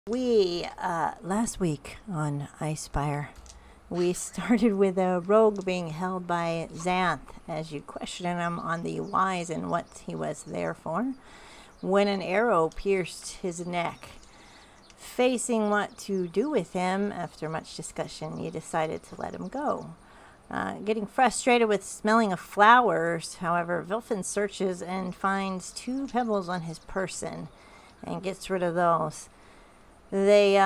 Last week on icespire, we started with a rogue being held by Xanth as you question him on the whys and what he was there for, when an arrow pierced his neck. Facing what to do with him, after much discussion, you decided to let him go. Getting frustrated with smelling of flowers, however, Vilfin searches and finds 2 pebbles on his person and gets rid of those. They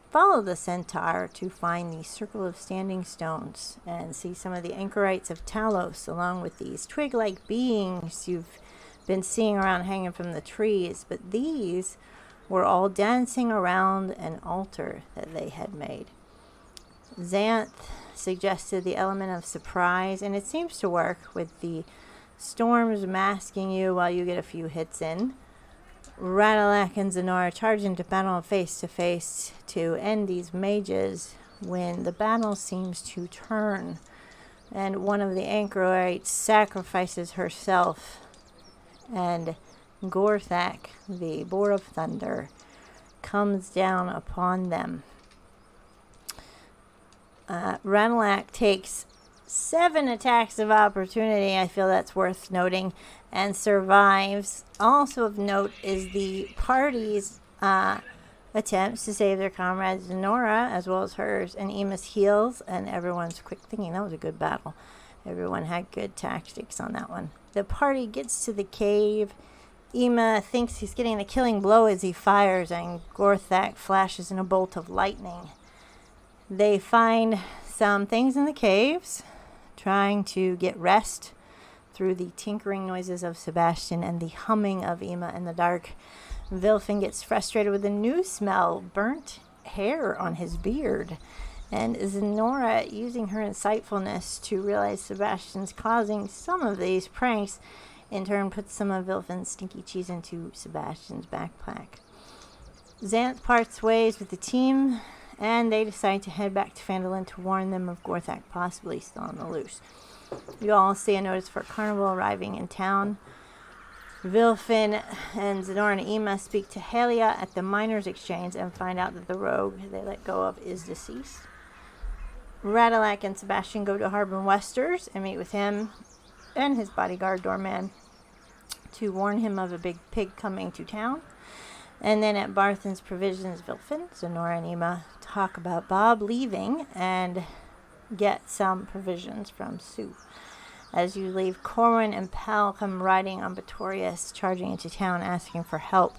follow the centaur to find the circle of standing stones and see some of the anchorites of Talos, along with these twig-like beings you've been seeing around hanging from the trees. But these were all dancing around an altar that they had made. Xanth suggested the element of surprise, and it seems to work with the storms masking you while you get a few hits in. Radalak and Zenora charge into battle face to face to end these mages when the battle seems to turn, and one of the anchorites sacrifices herself, and Gorthak, the boar of thunder, comes down upon them. Radalak takes 7 attacks of opportunity. I feel that's worth noting, and survives. Also of note is the party's attempts to save their comrade Zenora, as well as hers, and Emus heals, and everyone's quick thinking. That was a good battle. Everyone had good tactics on that one. The party gets to the cave. Ema thinks he's getting the killing blow as he fires, and Gorthak flashes in a bolt of lightning. They find some things in the caves, trying to get rest through the tinkering noises of Sebastian and the humming of Ema in the dark. Vilfin gets frustrated with a new smell, burnt hair on his beard, and Zenora, using her insightfulness to realize Sebastian's causing some of these pranks, in turn puts some of Vilfin's stinky cheese into Sebastian's backpack. Xanth parts ways with the team, and they decide to head back to Phandalin to warn them of Gorthak possibly still on the loose. You all see a notice for Carnival arriving in town. Vilfin and Zenora and Ema speak to Halia at the Miners' Exchange and find out that the rogue they let go of is deceased. Radalak and Sebastian go to Harbin Westers and meet with him and his bodyguard Doorman to warn him of a big pig coming to town. And then at Barthen's Provisions, Vilfin, Zenora, and Ema talk about Bob leaving and get some provisions from Sue. As you leave, Corwin and Pal come riding on Pretorius, charging into town asking for help.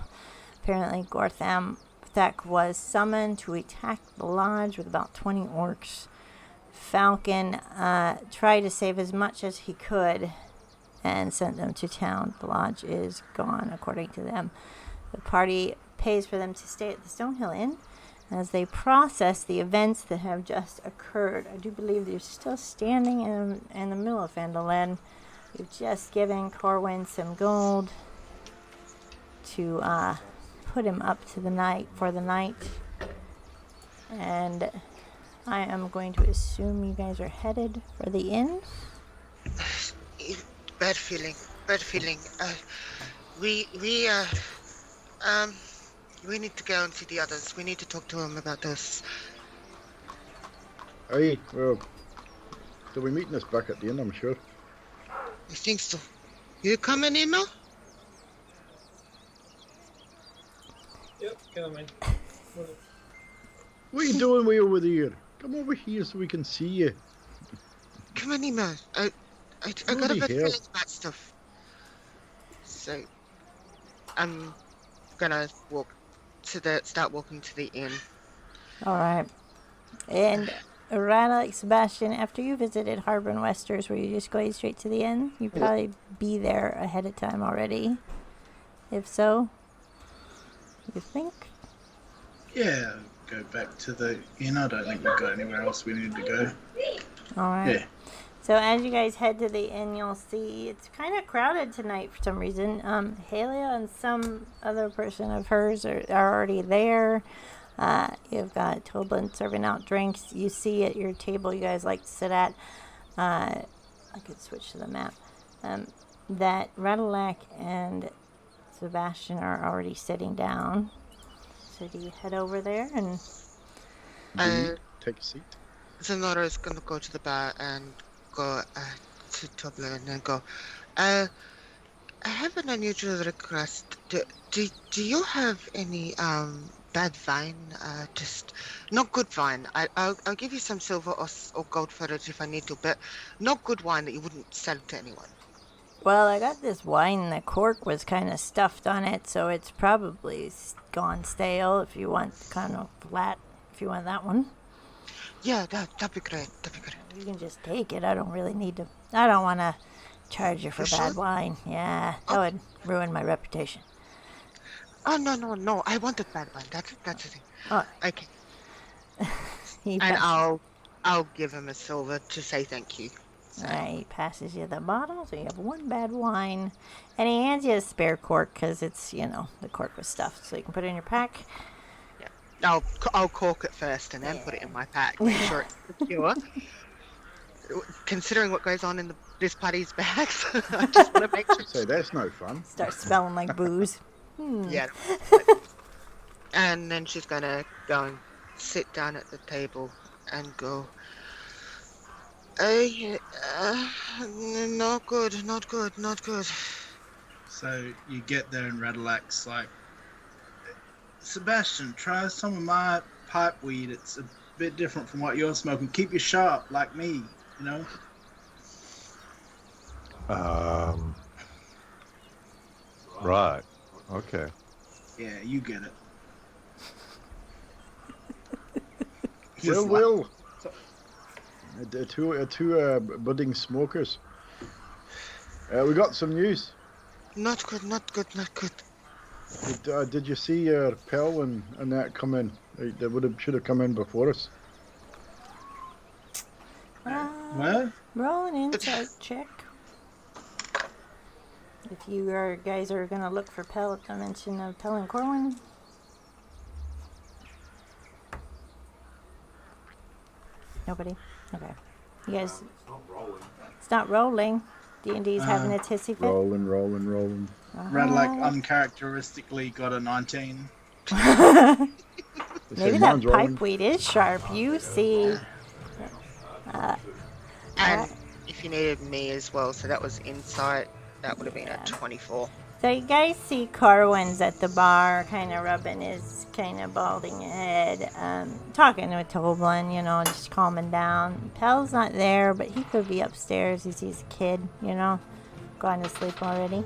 Apparently, Gorthak was summoned to attack the lodge with about 20 orcs. Falcon tried to save as much as he could and sent them to town. The lodge is gone, according to them. The party pays for them to stay at the Stonehill Inn as they process the events that have just occurred. I do believe they're still standing in the middle of Phandalin. You've just given Corwin some gold to put him up to the night for the night. And I am going to assume you guys are headed for the inn. Bad feeling. We need to go and see the others. We need to talk to them about this. Aye, well, they'll be meeting us back at the inn, I'm sure. I think so. You coming, Ema? Yep, coming. What are you doing way over there? Come over here so we can see you. Come on, Ema. I got a bad feeling about stuff. So, I'm gonna start walking to the inn. Alright. And Radalak, Sebastian, after you visited Harbin Westers, were you just going straight to the inn? You'd probably be there ahead of time already. If so, you think? Yeah, go back to the inn. I don't think we've got anywhere else we need to go. Alright. Yeah. So as you guys head to the inn, you'll see it's kind of crowded tonight for some reason. Halia and some other person of hers are already there. You've got Toblin serving out drinks. You see at your table you guys like to sit at. I could switch to the map. That Radalak and Sebastian are already sitting down. So do you head over there and... Take a seat. Zenora is gonna go to the bar and go to Tobler and then go, I have an unusual request. Do you have any bad wine? Just not good wine. I'll give you some silver or gold for it if I need to, but not good wine that you wouldn't sell to anyone. Well, I got this wine. The cork was kind of stuffed on it, so it's probably gone stale. If you want kind of flat, if you want that one. Yeah, that'd be great. You can just take it. I don't really need to. I don't want to charge you for bad wine. Yeah, that would ruin my reputation. Oh, no. I wanted bad wine. That's the thing. Oh. Okay. And I'll give him a silver to say thank you. So. Alright, he passes you the bottle, so you have one bad wine. And he hands you a spare cork, because it's, the cork was stuffed, so you can put it in your pack. Yeah. I'll cork it first and then put it in my pack. Make sure it's secure. Considering what goes on in this party's bags, I just want to make sure. So that's no fun. Starts smelling like booze. Yeah. And then she's going to go and sit down at the table and go, not good. So you get there and Radalac's like, Sebastian, try some of my pipe weed. It's a bit different from what you're smoking. Keep you sharp like me, Right. Okay. Yeah, you get it. Will. Two budding smokers. We got some news. Not good. Did you see Pell and that come in? They should have come in before us. What? Roll an insight check. If you guys are going to look for Pell, if I mention Pell and Corwin. Nobody? Okay. You guys... It's not rolling. D&D's having its hissy fit. Rolling. Radalac uncharacteristically got a 19. Maybe that pipe weed is sharp. You see... And if you needed me as well, so that was insight, that would have been a 24. So you guys see Corwin's at the bar, kind of rubbing his kind of balding head, talking with Toblin, just calming down. Pell's not there, but he could be upstairs. He sees a kid, gone to sleep already.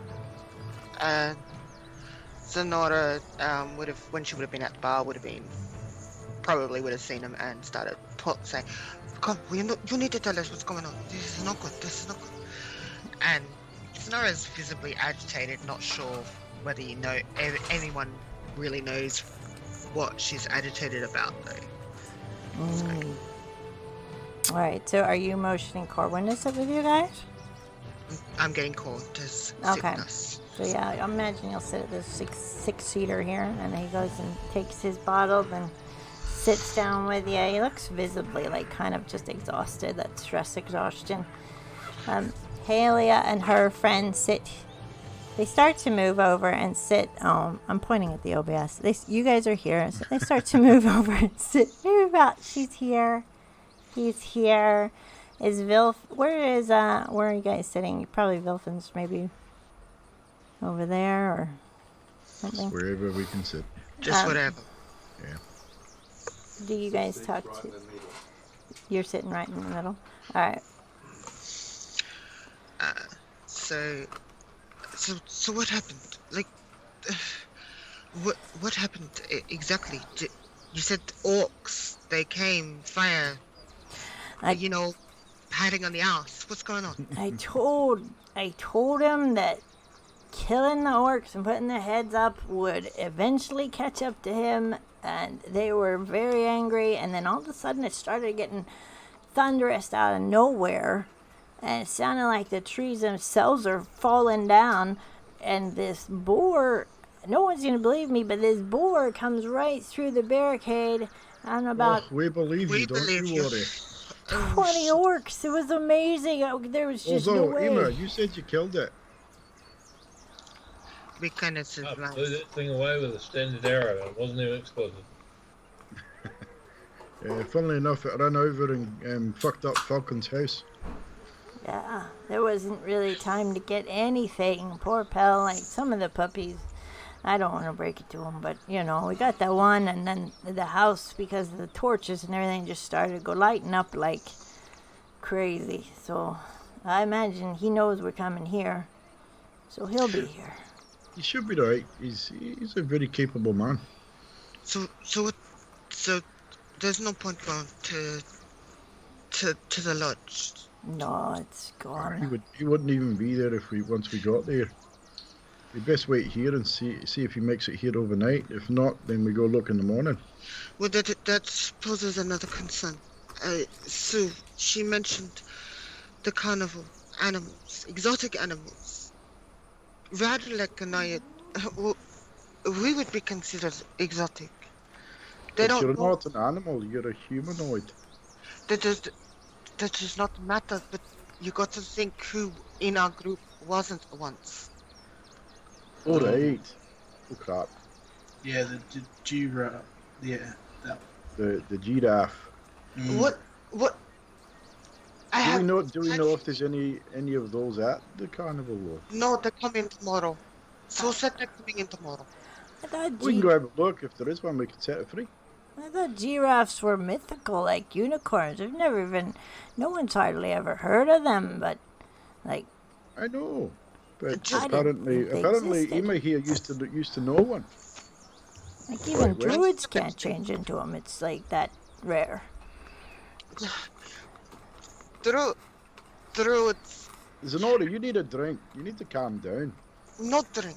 Zenora when she would have been at the bar, probably would have seen him and started saying, "Come, you need to tell us what's going on. This is not good. And Zenora's visibly agitated, not sure whether anyone really knows what she's agitated about, though. Alright, so are you motioning Corwin to sit with you guys? I'm getting called to sit with us. So yeah, I imagine you'll sit at this six-seater here, and he goes and takes his bottle and sits down with you. He looks visibly kind of just exhausted, that stress exhaustion. Halia and her friend they start to move over and sit. I'm pointing at the OBS. You guys are here, so they start to move over and sit. She's here. He's here. Is Vilf? Where are you guys sitting? Probably Vilfin's maybe over there or something. Wherever we can sit. Just whatever. Yeah. Do you guys talk to? You're sitting right in the middle. All right. So what happened? What happened exactly? You said orcs. They came, fire. Patting on the ass. What's going on? I told him that killing the orcs and putting their heads up would eventually catch up to him, and they were very angry. And then all of a sudden, it started getting thunderous out of nowhere. And it sounded like the trees themselves are falling down. And this boar, no one's going to believe me, but this boar comes right through the barricade. And about we believe you, don't you worry. 20 orcs. It was amazing. There was just no way. Emma, you said you killed it. we kind of I survived. blew that thing away with a standard arrow. It wasn't even exploded. Funnily enough, it ran over and fucked up Falcon's house. Yeah, there wasn't really time to get anything. Poor Pell, like some of the puppies. I don't want to break it to them, but we got that one, and then the house, because of the torches and everything, just started to go lighting up like crazy. So I imagine he knows we're coming here, so he'll be here. He should be right. He's a very capable man. So there's no point going to the lodge. No, it's gone. He wouldn't even be there once we got there. We best wait here and see if he makes it here overnight. If not, then we go look in the morning. Well, that poses another concern. Sue, she mentioned the carnival animals, exotic animals. Radulek and I, we would be considered exotic. They But don't you're know. not an animal. You're a humanoid. That does not matter. But you got to think who in our group wasn't once. All right. Oh crap. Yeah, the giraffe. Yeah, that. The giraffe. What? Do we know if there's any of those at the carnival though? No, they're coming tomorrow. So said they're coming in tomorrow. I thought We can go have a look. If there is one, we can set it free. I thought giraffes were mythical, like unicorns. No one's hardly ever heard of them, but like. I know, but I didn't think they apparently, existed. Ema here used to know one. Like even Right, well, druids can't change into them. It's like that rare. Druids, Zenora, you need a drink. You need to calm down. not drink.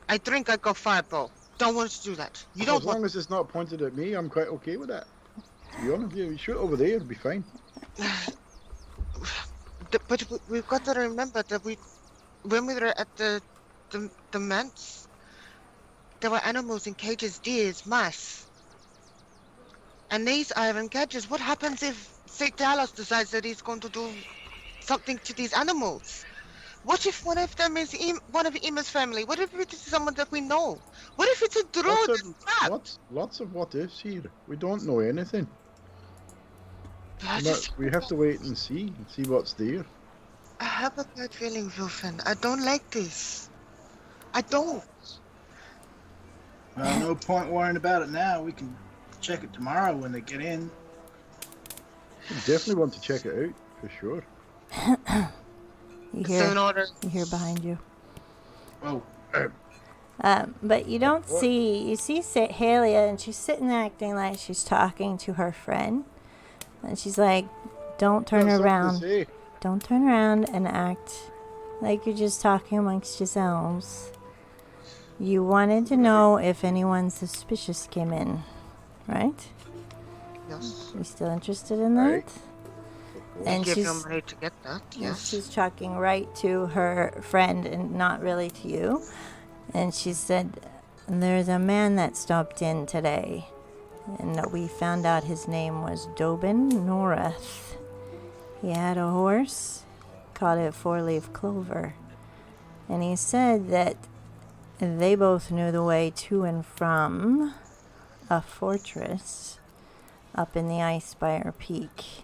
I drink, I go fireball. Don't want to do that. You don't As want. long as it's not pointed at me, I'm quite okay with that. To be honest, you shoot over there, it'll be fine. But we've got to remember that when we were at the manse, there were animals in cages, deers, mice. And these iron cages, what happens if Talos decides that he's going to do something to these animals? What if one of them is one of Ema's family? What if it is someone that we know? What if it's a druid? Lots of what ifs here. We don't know anything. I just- We have to wait and see what's there. I have a bad feeling, Wilfin. I don't like this. I don't. Well, no point worrying about it now. We can check it tomorrow when they get in. We definitely want to check it out for sure. You It's in hear? order. You hear behind you. Oh, But you don't What? see. You see Halia, and she's sitting there acting like she's talking to her friend, and she's like, "Don't turn Got something to around. say. Don't turn around and act like you're just talking amongst yourselves. You wanted to know if anyone suspicious came in, right? Yes. You still interested in that?" Right. And Give she's your money to get that. Yes. she's talking right to her friend and not really to you. And she said, "There's a man that stopped in today, and that we found out his name was Dobin Noreth. He had a horse, called it Four-Leaf Clover, and he said that they both knew the way to and from a fortress up in the Icespire Peak.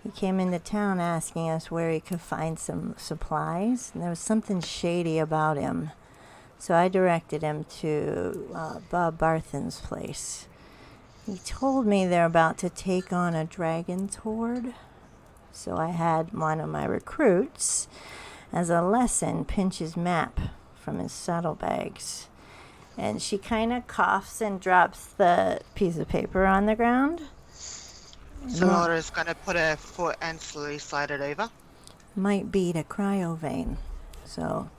He came into town asking us where he could find some supplies, and there was something shady about him. So I directed him to Bob Barthen's place. He told me they're about to take on a dragon's horde. So I had one of my recruits, as a lesson, pinch his map from his saddlebags." And she kind of coughs and drops the piece of paper on the ground. So Laura's gonna put her foot and slowly slide it over. Might be to Cryovain. So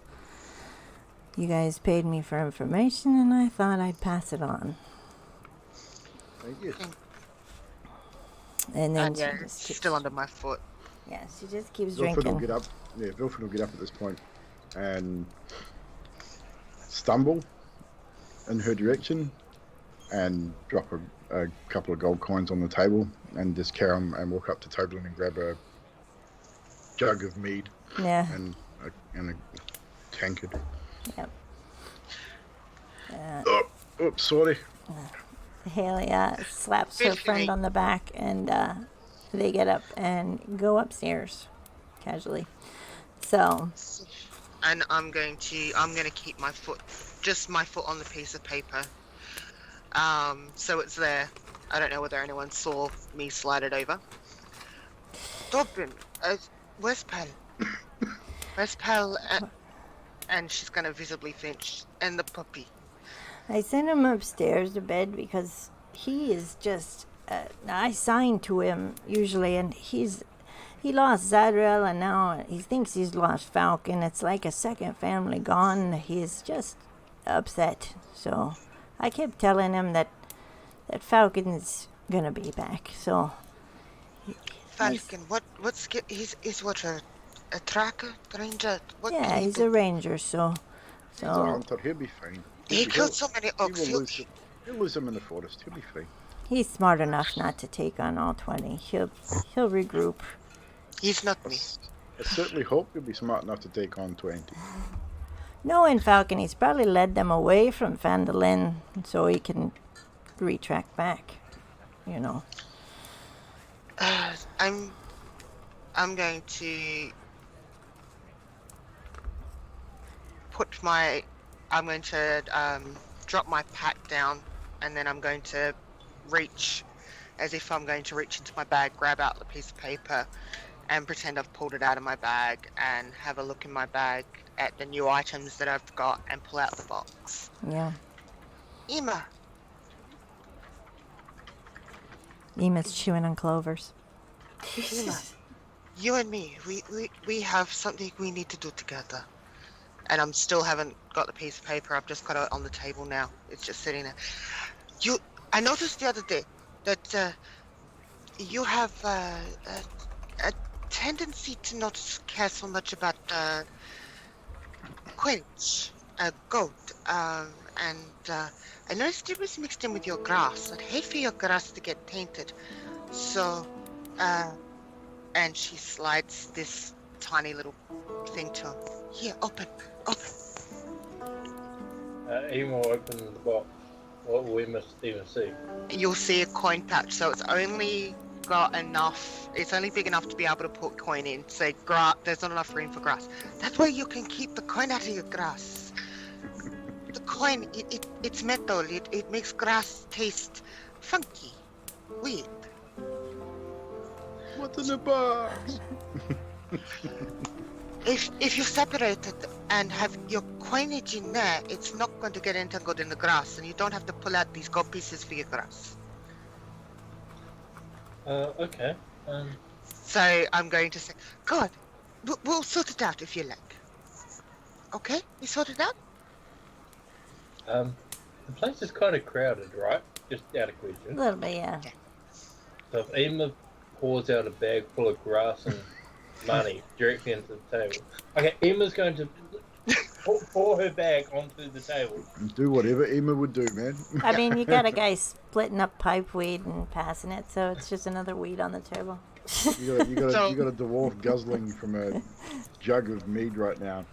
you guys paid me for information, and I thought I'd pass it on. Thank you. And then And yeah, she it's just keeps, still under my foot. yeah, she just keeps Wilfred will drinking. get up. Yeah, Wilfred will get up at this point and stumble in her direction and drop a couple of gold coins on the table and just carry on and walk up to Toblin and grab a jug of mead Yeah, and a tankard. yep. Oops, sorry. Haley slaps her Filthy friend me. on the back, and they get up and go upstairs casually. So, And I'm gonna keep my foot, just my foot on the piece of paper. So it's there. I don't know whether anyone saw me slide it over. Dobbin, where's Pal? Where's Pal? And she's gonna visibly flinch. And the puppy. I sent him upstairs to bed because he is just. I sign to him usually, and he lost Zadriel, and now he thinks he's lost Falcon. It's like a second family gone. He's just upset. So I kept telling him that Falcon's gonna be back. So Falcon, he's what, a tracker? Ranger? What yeah, can he he's do? a ranger. So He's a hunter. He'll be fine. He killed so many He oaks. will lose him in the forest. He'll be fine. he's smart enough not to take on all 20. He'll regroup. He's not me. I certainly hope you'll be smart enough to take on 20. Knowing Falcon, he's probably led them away from Phandalin so he can retract back. You know. I'm going to drop my pack down, and then I'm going to reach, as if I'm going to reach into my bag, grab out the piece of paper, and pretend I've pulled it out of my bag, and have a look in my bag at the new items that I've got, and pull out the box. Yeah. Emma, Ema's chewing on clovers. Emma, you and me, we have something we need to do together. And I'm still haven't got the piece of paper. I've just got it on the table now. It's just sitting there. I noticed the other day that you have a tendency to not care so much about quench, goat, and I noticed it was mixed in with your grass. I'd hate for your grass to get tainted. So, and she slides this tiny little thing to him. Here, open. Even will open the box. What will we even see? You'll see a coin pouch, so it's only got enough. It's only big enough to be able to put coin in. Say, there's not enough room for grass. That way you can keep the coin out of your grass. The coin, it's metal. It makes grass taste funky, weird. What's in the box? If you separate it and have your coinage in there, it's not going to get entangled in the grass, and you don't have to pull out these gold pieces for your grass. Okay. So I'm going to say, God, we'll sort it out if you like. Okay, we sort it out. The place is kind of crowded, right? Just out of A question. little bit, yeah. So if Emma pours out a bag full of grass and money directly into the table. Okay, Emma's going to pour her bag onto the table. Do whatever Emma would do, man. I mean, you got a guy splitting up pipe weed and passing it, so it's just another weed on the table. You got a dwarf guzzling from a jug of mead right now.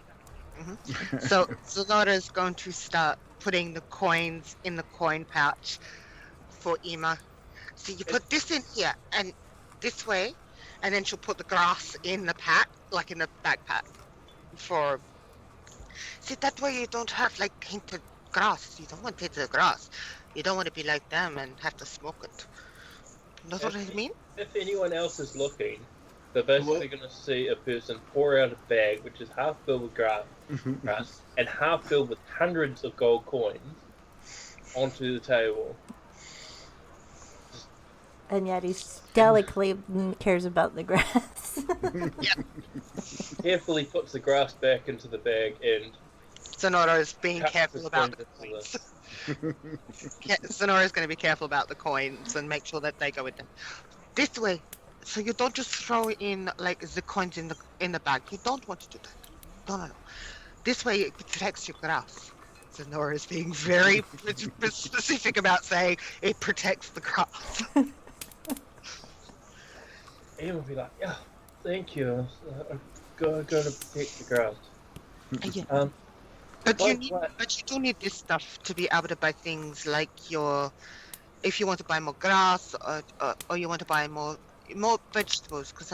Mm-hmm. So Zonora's going to start putting the coins in the coin pouch for Emma. So you put this in here and this way, and then she'll put the grass in the pack, like in the backpack. See, that way you don't have like tainted grass. You don't want tainted grass. You don't want to be like them and have to smoke it. Know what I mean? If anyone else is looking, they're basically going to see a person pour out a bag which is half filled with grass and half filled with hundreds of gold coins onto the table. And yet he delicately cares about the grass. Yep. Carefully puts the grass back into the bag and Sonora's being cuts careful about the coins coins. Sonora's going to be careful about the coins and make sure that they go in there. This way, so you don't just throw in like the coins in the bag. You don't want to do that. No. This way it protects your grass. Sonora's being very specific about saying it protects the grass. Emma will be like, yeah, thank you. I'm going to protect the grass. Yeah. But Like you need, what? but you do need this stuff to be able to buy things like if you want to buy more grass or you want to buy more vegetables, because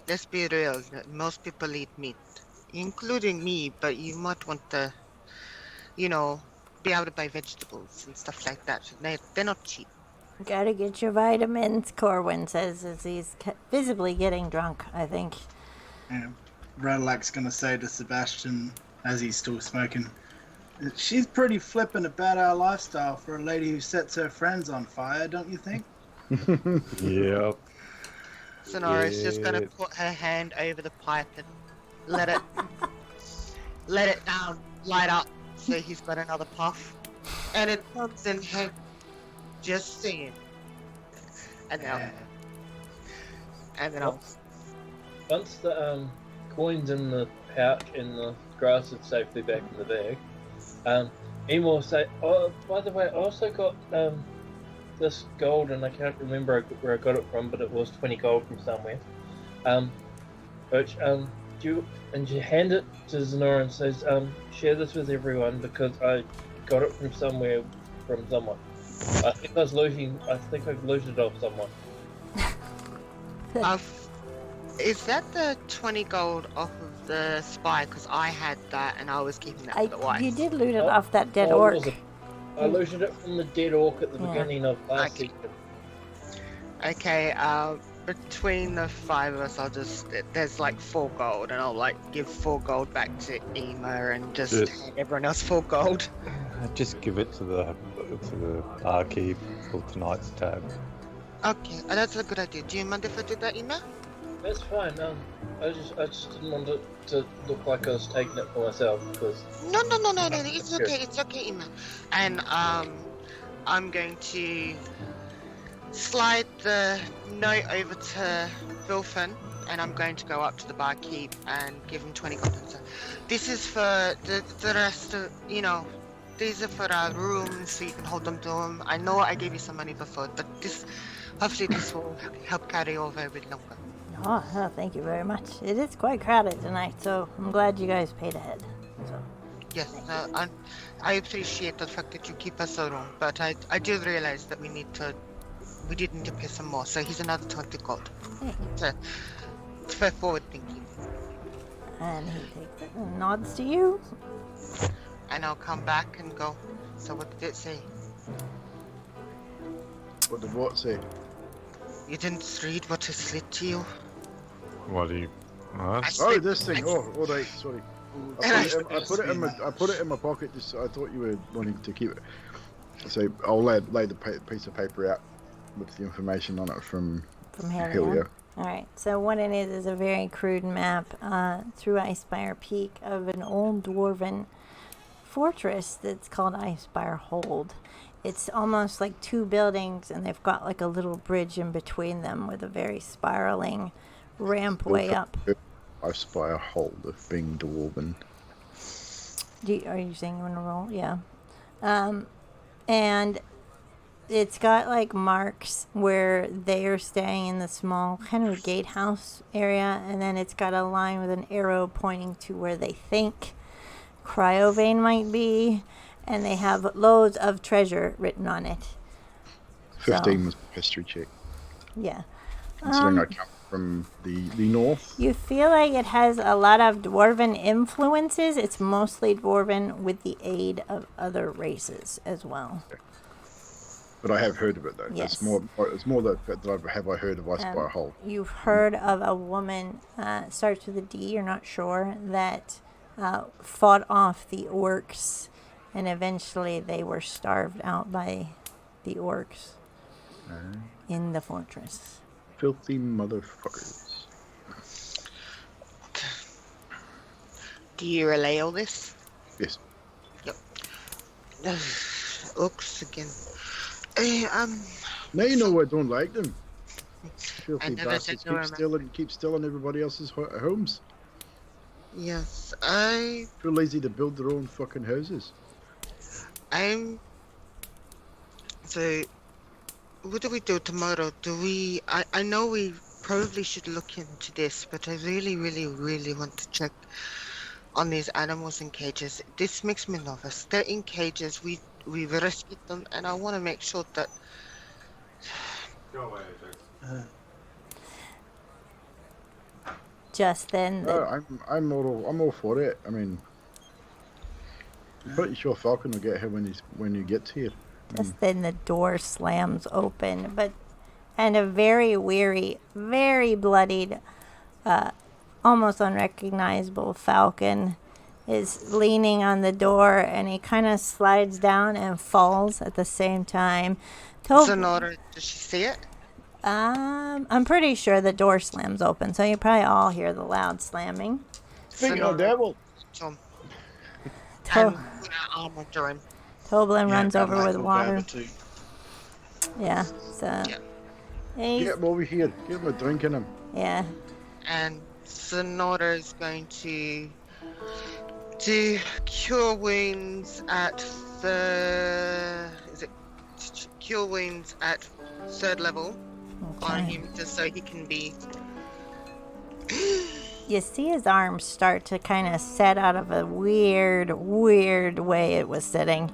let's be real, most people eat meat, including me, but you might want to, you know, be able to buy vegetables and stuff like that. They're not cheap. Gotta get your vitamins, Corwin says as he's visibly getting drunk, I think. Yeah. Radalac's gonna say to Sebastian as he's still smoking, she's pretty flippant about our lifestyle for a lady who sets her friends on fire, don't you think? Yep. Sonora's just gonna Yeah. put her hand over the pipe and let it down, light up, so he's got another puff. And it comes in handy, just saying. And then I'll Once the coins in the pouch and the grass is safely back in the bag, Emma will say, "Oh, by the way, I also got this gold, and I can't remember where I got it from, but it was 20 gold from somewhere. Which you hand it to Zenora and says, share this with everyone because I got it from somewhere from someone. I think I've looted it off someone." Is that the 20 gold off of the spy? Because I had that and I was keeping that for the wife. You did loot it Oh, off that dead Oh, orc. was it? I looted it from the dead orc at the beginning of last Okay. season. Okay, between the five of us, there's like 4 gold, and I'll like give 4 gold back to Ema and just Yes. hand everyone else 4 gold. Just give it to the barkeep for tonight's tab. Okay, that's a good idea. Do you mind if I do that, Ema? That's fine. I just didn't want it to look like I was taking it for myself because No, it's okay, Ema. And I'm going to slide the note over to Vilfin, and I'm going to go up to the barkeep and give him 20 gold. So this is for the rest of, these are for our rooms, so you can hold them to them. I know I gave you some money before, but hopefully this will help carry over a bit longer. Oh, thank you very much. It is quite crowded tonight, so I'm glad you guys paid ahead. So. Yes, I appreciate the fact that you keep us so long, but I do realize that we did need to pay some more, so here's another 20 gold. Hey. So, it's very forward thinking. And he takes it and nods to you. And I'll come back and go, so what did it say? What did what say? You didn't read what I slid to you? What do you? What? Oh, this thing. Oh, all right. Sorry. And I put it in my pocket. Just I thought you were wanting to keep it. So I'll lay the piece of paper out with the information on it from Helio. All right. So what it is a very crude map through Icespire Peak of an old dwarven fortress that's called Icespire Hold. It's almost like 2 buildings, and they've got like a little bridge in between them with a very spiraling ramp way up. Icespire Hold of being dwarven. Are you saying you want to roll? Yeah. And it's got like marks where they are staying in the small kind of gatehouse area, and then it's got a line with an arrow pointing to where they think Cryovain might be, and they have loads of treasure written on it. 15 was a history check. Yeah. Considering I come from the north. You feel like it has a lot of dwarven influences. It's mostly dwarven with the aid of other races as well. But I have heard of it though. Yes. It's more that I heard of Icespire Hold. You've heard of a woman, starts with a D, you're not sure, that fought off the orcs, and eventually they were starved out by the orcs in the fortress. Filthy motherfuckers. Do you relay all this? Yes. Yep. Oops, again. Now you know I don't like them. Filthy never bastards said keep stealing everybody else's homes. Yes, Too lazy to build their own fucking houses. So, what do we do tomorrow? I know we probably should look into this, but I really, really, really want to check on these animals in cages. This makes me nervous. They're in cages. We've rescued them, and I want to make sure that. Just then, I'm all for it. I mean, I'm pretty sure Falcon will get here when he gets here. the door slams open, and a very weary, very bloodied, almost unrecognizable Falcon is leaning on the door, and he kind of slides down and falls at the same time. Sonora, does she see it? I'm pretty sure the door slams open, so you probably all hear the loud slamming. Speaking of devil. Tom. To- And put our arm under him. Toblin runs over Ratalac with will water. grab it too. Yeah, so Yeah. he's, Get him over here. Give him a drink in him. yeah. And Sonora is going to do cure wounds at cure wounds at 3rd level on Okay. him, just so he can be. You see his arms start to kind of set out of a weird way it was sitting.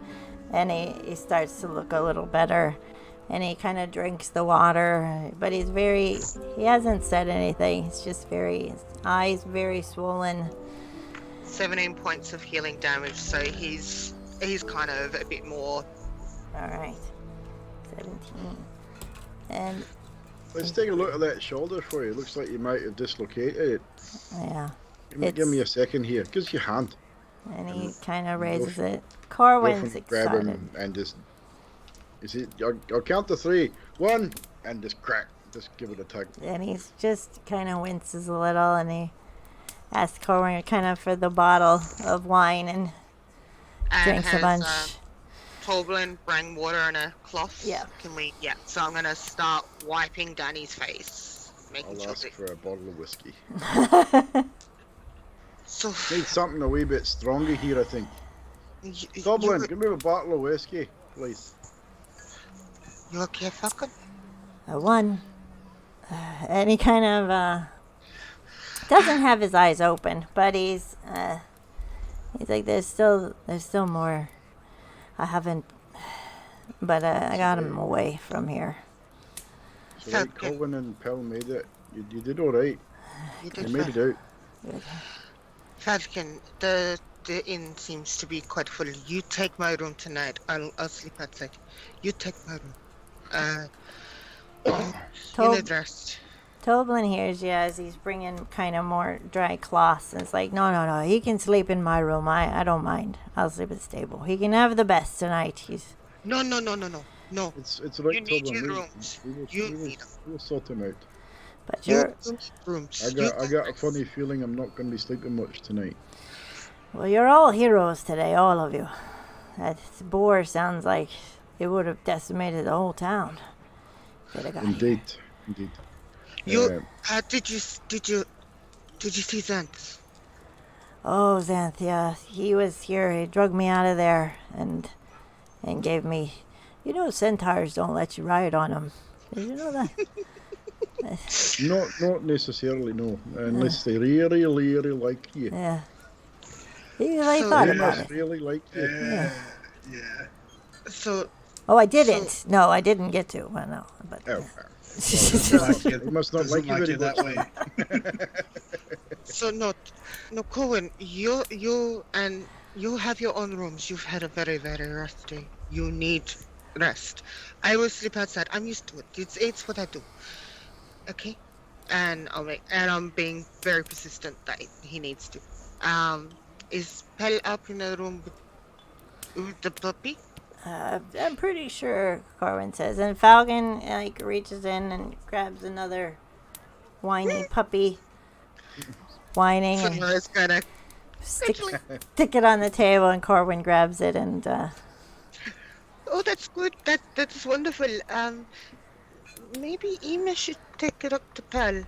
And he starts to look a little better. And he kind of drinks the water. But he hasn't said anything. He's just his eyes very swollen. 17 points of healing damage, so he's kind of a bit more. All right. 17. And, Let's take a look at that shoulder for you. Looks like you might have dislocated it. yeah. Give me a second here. Give us your hand. And he kind of raises it. Go Corwin's from grab excited. him and just. I'll count to 3. 1, and just crack. Just give it a tug. And he's just kind of winces a little, and he asks Corwin kind of for the bottle of wine and And drinks a bunch. Toblin bring water and a cloth. Yeah. Can we? Yeah. So I'm gonna start wiping Danny's face, making I'll sure ask that. for a bottle of whiskey. So. Need something a wee bit stronger here, I think. Dublin, give me a bottle of whiskey, please. You okay, Falcon? A 1. And he kind of doesn't have his eyes open, but he's like, there's still more. I haven't, but I got him away from here. So like Okay. Colvin and Pell made it. You did all right. You You did made fine. it out. Falcon, the inn seems to be quite full. You take my room tonight. I'll sleep outside. You take my room. You need rest. Toblin hears you as he's bringing kind of more dry cloths. And it's like, no, he can sleep in my room. I don't mind. I'll sleep at the stable. He can have the best tonight. No. It's right, You need Dublin. your rooms. We will, You we will, need them. we'll sort him out. But You you're, need rooms. I got a funny feeling I'm not going to be sleeping much tonight. well, you're all heroes today, all of you. That boar sounds like it would have decimated the whole town. Could have got Indeed. You did you see Xanth? Oh, Xanth, yeah. He was here. He drug me out of there and gave me... You know, centaurs don't let you ride on them. Did you know that? Not necessarily, no. Unless they really like you. Yeah. He really So thought They about must it. really like you. Yeah. So Oh, I didn't. No, I didn't get to. Well, no. But, Oh, They must not like you very that much. way. so no, Cohen, you have your own rooms. You've had a very rough day. You need rest. I will sleep outside. I'm used to it. It's what I do. Okay, and I'm being very persistent that he needs to. Is Pell up in the room with the puppy? I'm pretty sure, Corwin says. And Falcon, reaches in and grabs another whiny puppy. Whining and Sonora's gonna. stick it on the table, and Corwin grabs it and... Oh, that's good. That's wonderful. Maybe Ema should take it up to Pell.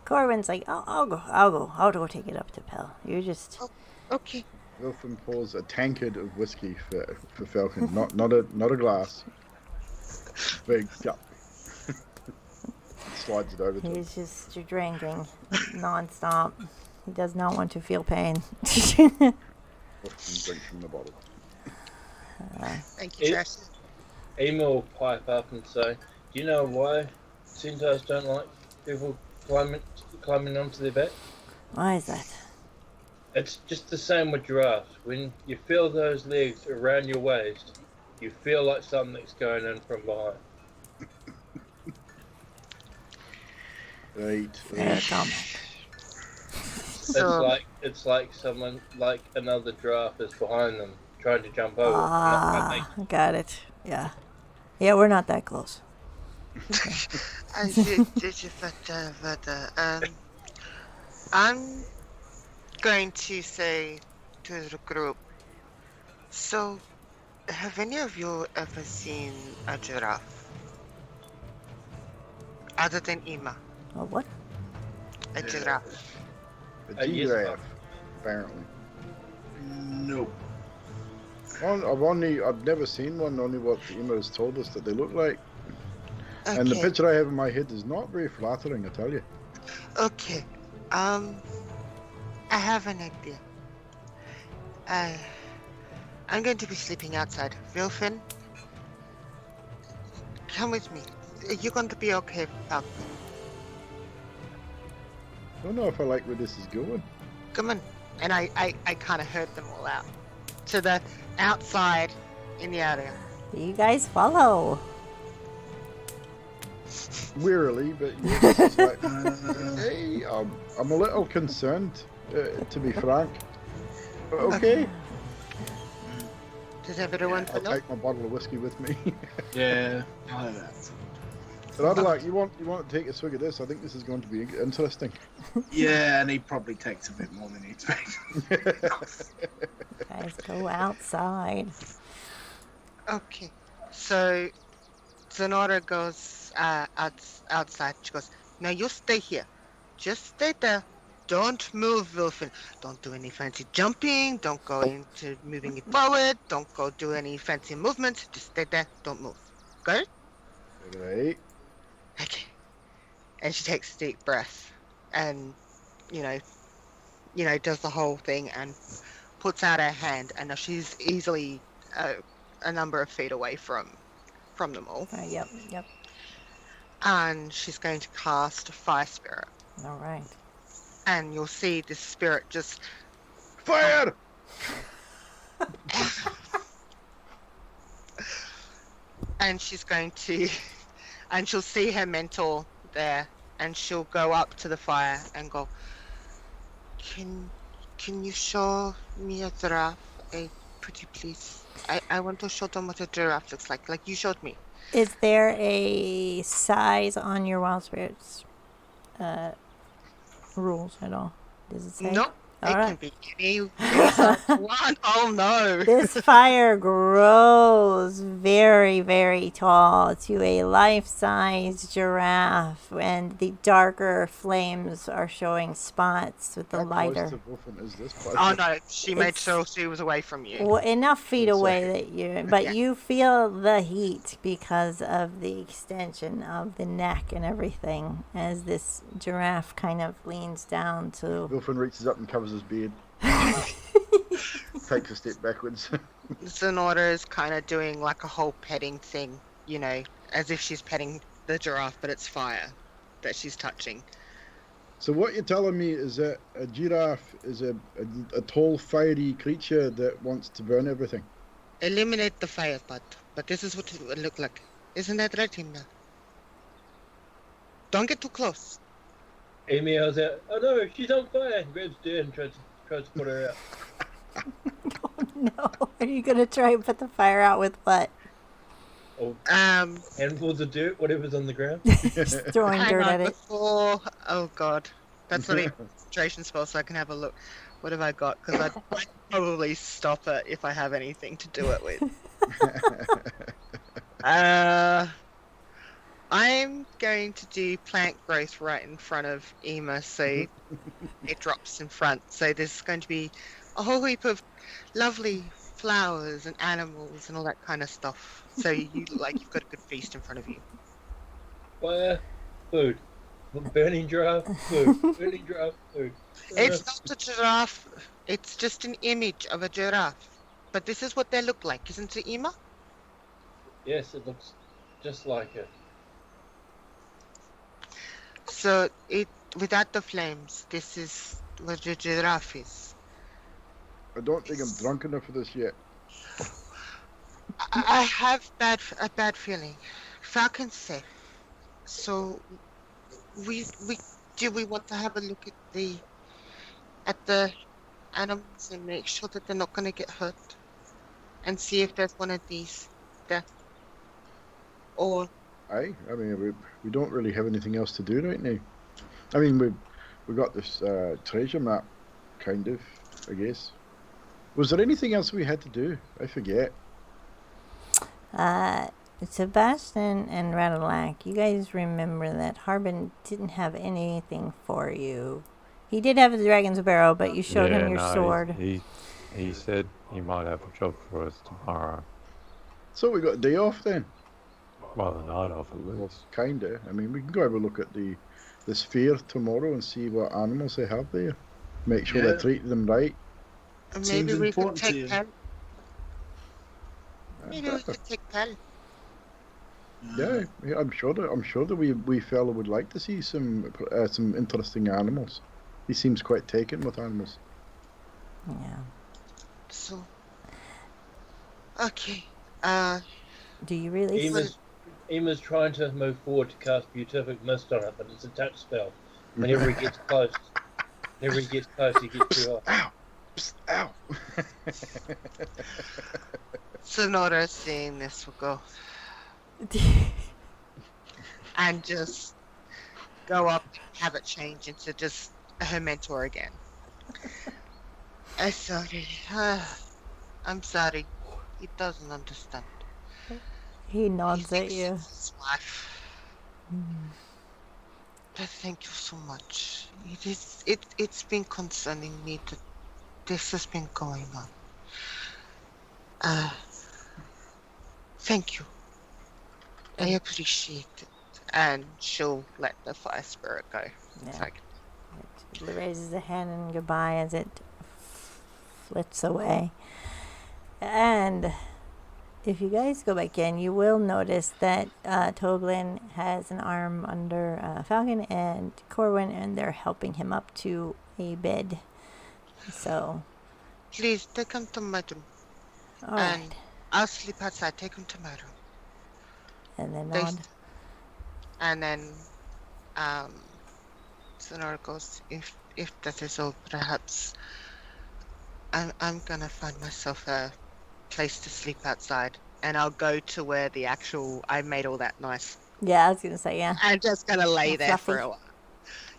Corwin's like, I'll go take it up to Pell. You just... Okay. Wilfin pours a tankard of whiskey for Falcon, not a glass. Big cup. Slides it over to him. He's just drinking non-stop. He does not want to feel pain. Often drink from the bottle. Thank you, Trash. Ema will pipe up and say, "Do you know why centaurs don't like people climbing onto their back? Why is that? It's just the same with giraffes. When you feel those legs around your waist, you feel like something's going in from behind." Right. Fair comment. So, It's like someone, like another giraffe is behind them trying to jump over. And that's why Ah, got it. Yeah. Yeah, we're not that close. I'm going to say to the group, so have any of you ever seen a giraffe? Other than Ema, Oh, what? a Yeah. giraffe. A yes, giraffe, apparently. Nope. I've never seen one. Only what Emma has told us that they look like. And the Okay, picture I have in my head is not very flattering, I tell you. okay. I have an idea. I'm going to be sleeping outside. Wilfin, come with me. Are you going to be okay without me? I don't know if I like where this is going. Come on. And I kind of heard them all out. To the outside in the area. You guys follow. Wearily, but yes, it's like, hey, I'm a little concerned, to be frank. But okay, Does everyone I'll follow? take my bottle of whiskey with me. Yeah, I'll have that. But I'd like, you want to take a swig of this? I think this is going to be interesting. Yeah, and he probably takes a bit more than he expected. Guys, go outside. Okay. So Zenora goes outside. She goes, now you stay here. Just stay there. Don't move, Wilfin. Don't do any fancy jumping. Don't go into moving it forward. Don't go do any fancy movements. Just stay there. Don't move. Good? Right. Okay. And she takes a deep breath and, you know, does the whole thing and puts out her hand. And now she's easily a number of feet away from them all. Yep. And she's going to cast Fire Spirit. All right. And you'll see this spirit just Fire! and she's going to and she'll see her mentor there and she'll go up to the fire and go, Can you show me a giraffe? Pretty please. I want to show them what a giraffe looks like you showed me. Is there a size on your wild spirits rules at all? Does it say? No, All it right. can be any size one. Oh no. This fire grows very, very tall to a life-size giraffe, and the darker flames are showing spots with the How lighter. close to Wolfen is this place? Oh no, she made It's- sure she was away from you. Well, enough feet That's away right. but Yeah. you feel the heat because of the extension of the neck and everything as this giraffe kind of leans down to. Wolfen reaches up and covers his beard. Takes a step backwards. Zenora is kind of doing like a whole petting thing, as if she's petting the giraffe, but it's fire that she's touching. So what you're telling me is that a giraffe is a tall, fiery creature that wants to burn everything. Eliminate the fire part, but this is what it would look like. Isn't that right, Himna? Don't get too close. Amy yells out, "Oh no, she's on fire!" and grabs dirt and tries to put her out. No, are you gonna try and put the fire out with what? Or Um, handfuls of dirt, whatever's on the ground. Just throwing hang dirt on at it. before. Oh god, that's not a concentration spell, so I can have a look. What have I got? Because I'd probably stop it if I have anything to do it with. I'm going to do plant growth right in front of Ema, so it drops in front. So there's going to be a whole heap of lovely flowers and animals and all that kind of stuff. So you look like you've got a good feast in front of you. Fire, food. Burning giraffe food. Burning giraffe food. It's not a giraffe. It's just an image of a giraffe. But this is what they look like, isn't it, Emma? Yes, it looks just like it. So without the flames, this is what a giraffe is. I don't think I'm drunk enough for this yet. I have a bad feeling. Falcon's safe. So we do we want to have a look at the animals and make sure that they're not going to get hurt, and see if there's one of these there. Or I mean, we don't really have anything else to do right now. I mean, we got this treasure map, kind of, I guess. Was there anything else we had to do? I forget. Sebastian and Radalac, you guys remember that Harbin didn't have anything for you. He did have the dragon's barrow, but you showed him your sword. He said he might have a job for us tomorrow. So we got a day off then? Well, the night off at least. Well, kinda. I mean, we can go have a look at the sphere tomorrow and see what animals they have there. Make sure they treat them right. maybe Seems we could important to take you. Pell. Maybe we could take Pell. Yeah, I'm sure that we fella would like to see some interesting animals. He seems quite taken with animals. Yeah. So, okay. Do you really? Emma's trying to move forward to cast Beatific Mist on it, but it's a touch spell. Whenever he gets close, he gets too hot. Ow! Psst, ow! Sonora seeing this will go and just go up, have it change into just her mentor again. I'm sorry. I'm sorry. He doesn't understand. He nods He at thinks you. it's his wife. But thank you so much. It's been concerning me that this has been going on. Thank you. I appreciate it. And she'll let the fire spirit go. Yeah. Like, It raises a hand in goodbye as it flits away. And if you guys go back in, you will notice that Toglin has an arm under Falcon and Corwin, and they're helping him up to a bed. So, please take him to my room. all And right. I'll sleep outside. Take him to my room. And then They- nod. And then Sonora goes, if that is all, perhaps I'm gonna find myself a place to sleep outside, and I'll go to where the actual I made all that nice. Yeah, I was gonna say, yeah. I'm just gonna lay All there for fluffy. a while.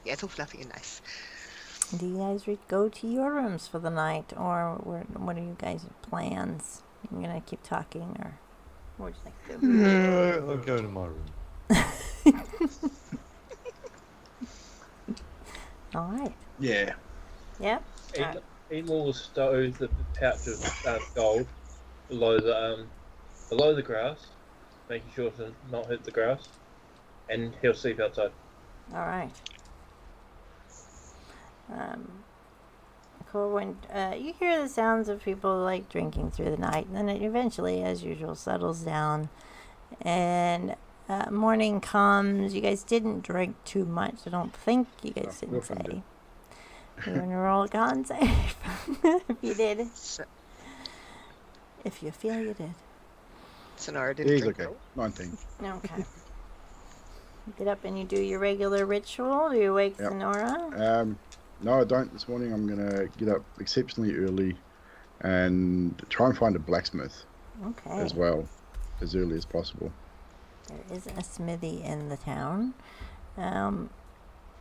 Yeah, it's all fluffy and nice. Do you guys go to your rooms for the night, or what are you guys' plans? I'm gonna keep talking, or what would you like to do? I'll go to my room. All right. Yeah. Yep. All right. Emma will stow the pouch of gold below the grass, making sure to not hit the grass, and he'll sleep outside. All right. Corwin, you hear the sounds of people like drinking through the night, and then it eventually, as usual, settles down. And morning comes. You guys didn't drink too much. I don't think you guys No, didn't we'll find say. You're gonna roll a con save if you did. So, If you feel you did. Sonora didn't He's drink okay. at all. 19. Okay. You get up and you do your regular ritual. Do you wake Yep. Sonora? No, I don't. This morning I'm gonna get up exceptionally early and try and find a blacksmith Okay. as well, as early as possible. There is a smithy in the town.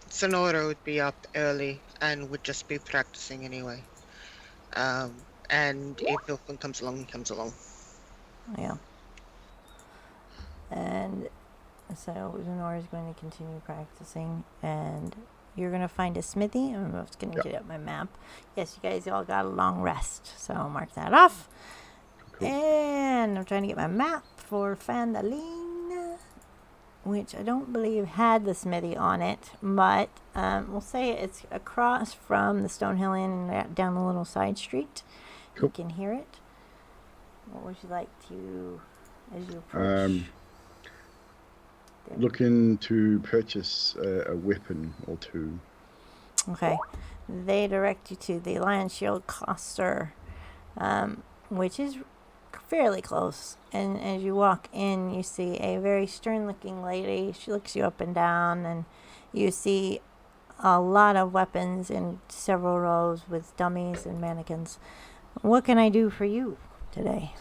Sonora would be up early and would just be practicing anyway. And if Vilfin comes along, he comes along. Yeah. And so Sonora is going to continue practicing, and you're going to find a smithy. I'm just going to get up my map. Yes, you guys all got a long rest, so I'll mark that off. Cool. And I'm trying to get my map for Fandaline. which I don't believe had the smithy on it, but we'll say it's across from the Stonehill Inn and down the little side street. Cool. You can hear it. What would you like to, as you approach? Looking to purchase a weapon or two. Okay. They direct you to the Lion Shield Coster, which is fairly close. And as you walk in, you see a very stern-looking lady. She looks you up and down, and you see a lot of weapons in several rows with dummies and mannequins. What can I do for you today?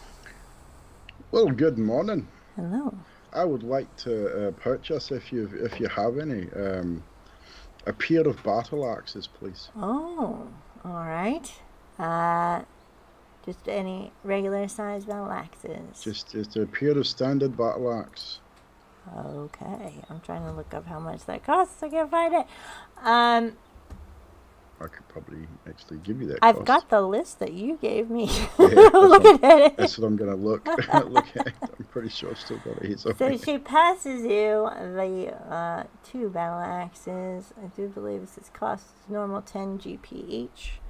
Well, good morning. Hello. I would like to purchase, if you have any, a pair of battle axes, please. Oh, all right. Just any regular size battle axes. Just a pair of standard battle axe. Okay, I'm trying to look up how much that costs. I can't find it. I could probably actually give you that. I've got the list that you gave me. Yeah, Looking at it. That's what I'm gonna look at. I'm pretty sure I've still got it. So she passes you the 2 battle axes. I do believe this is cost normal 10 GP each.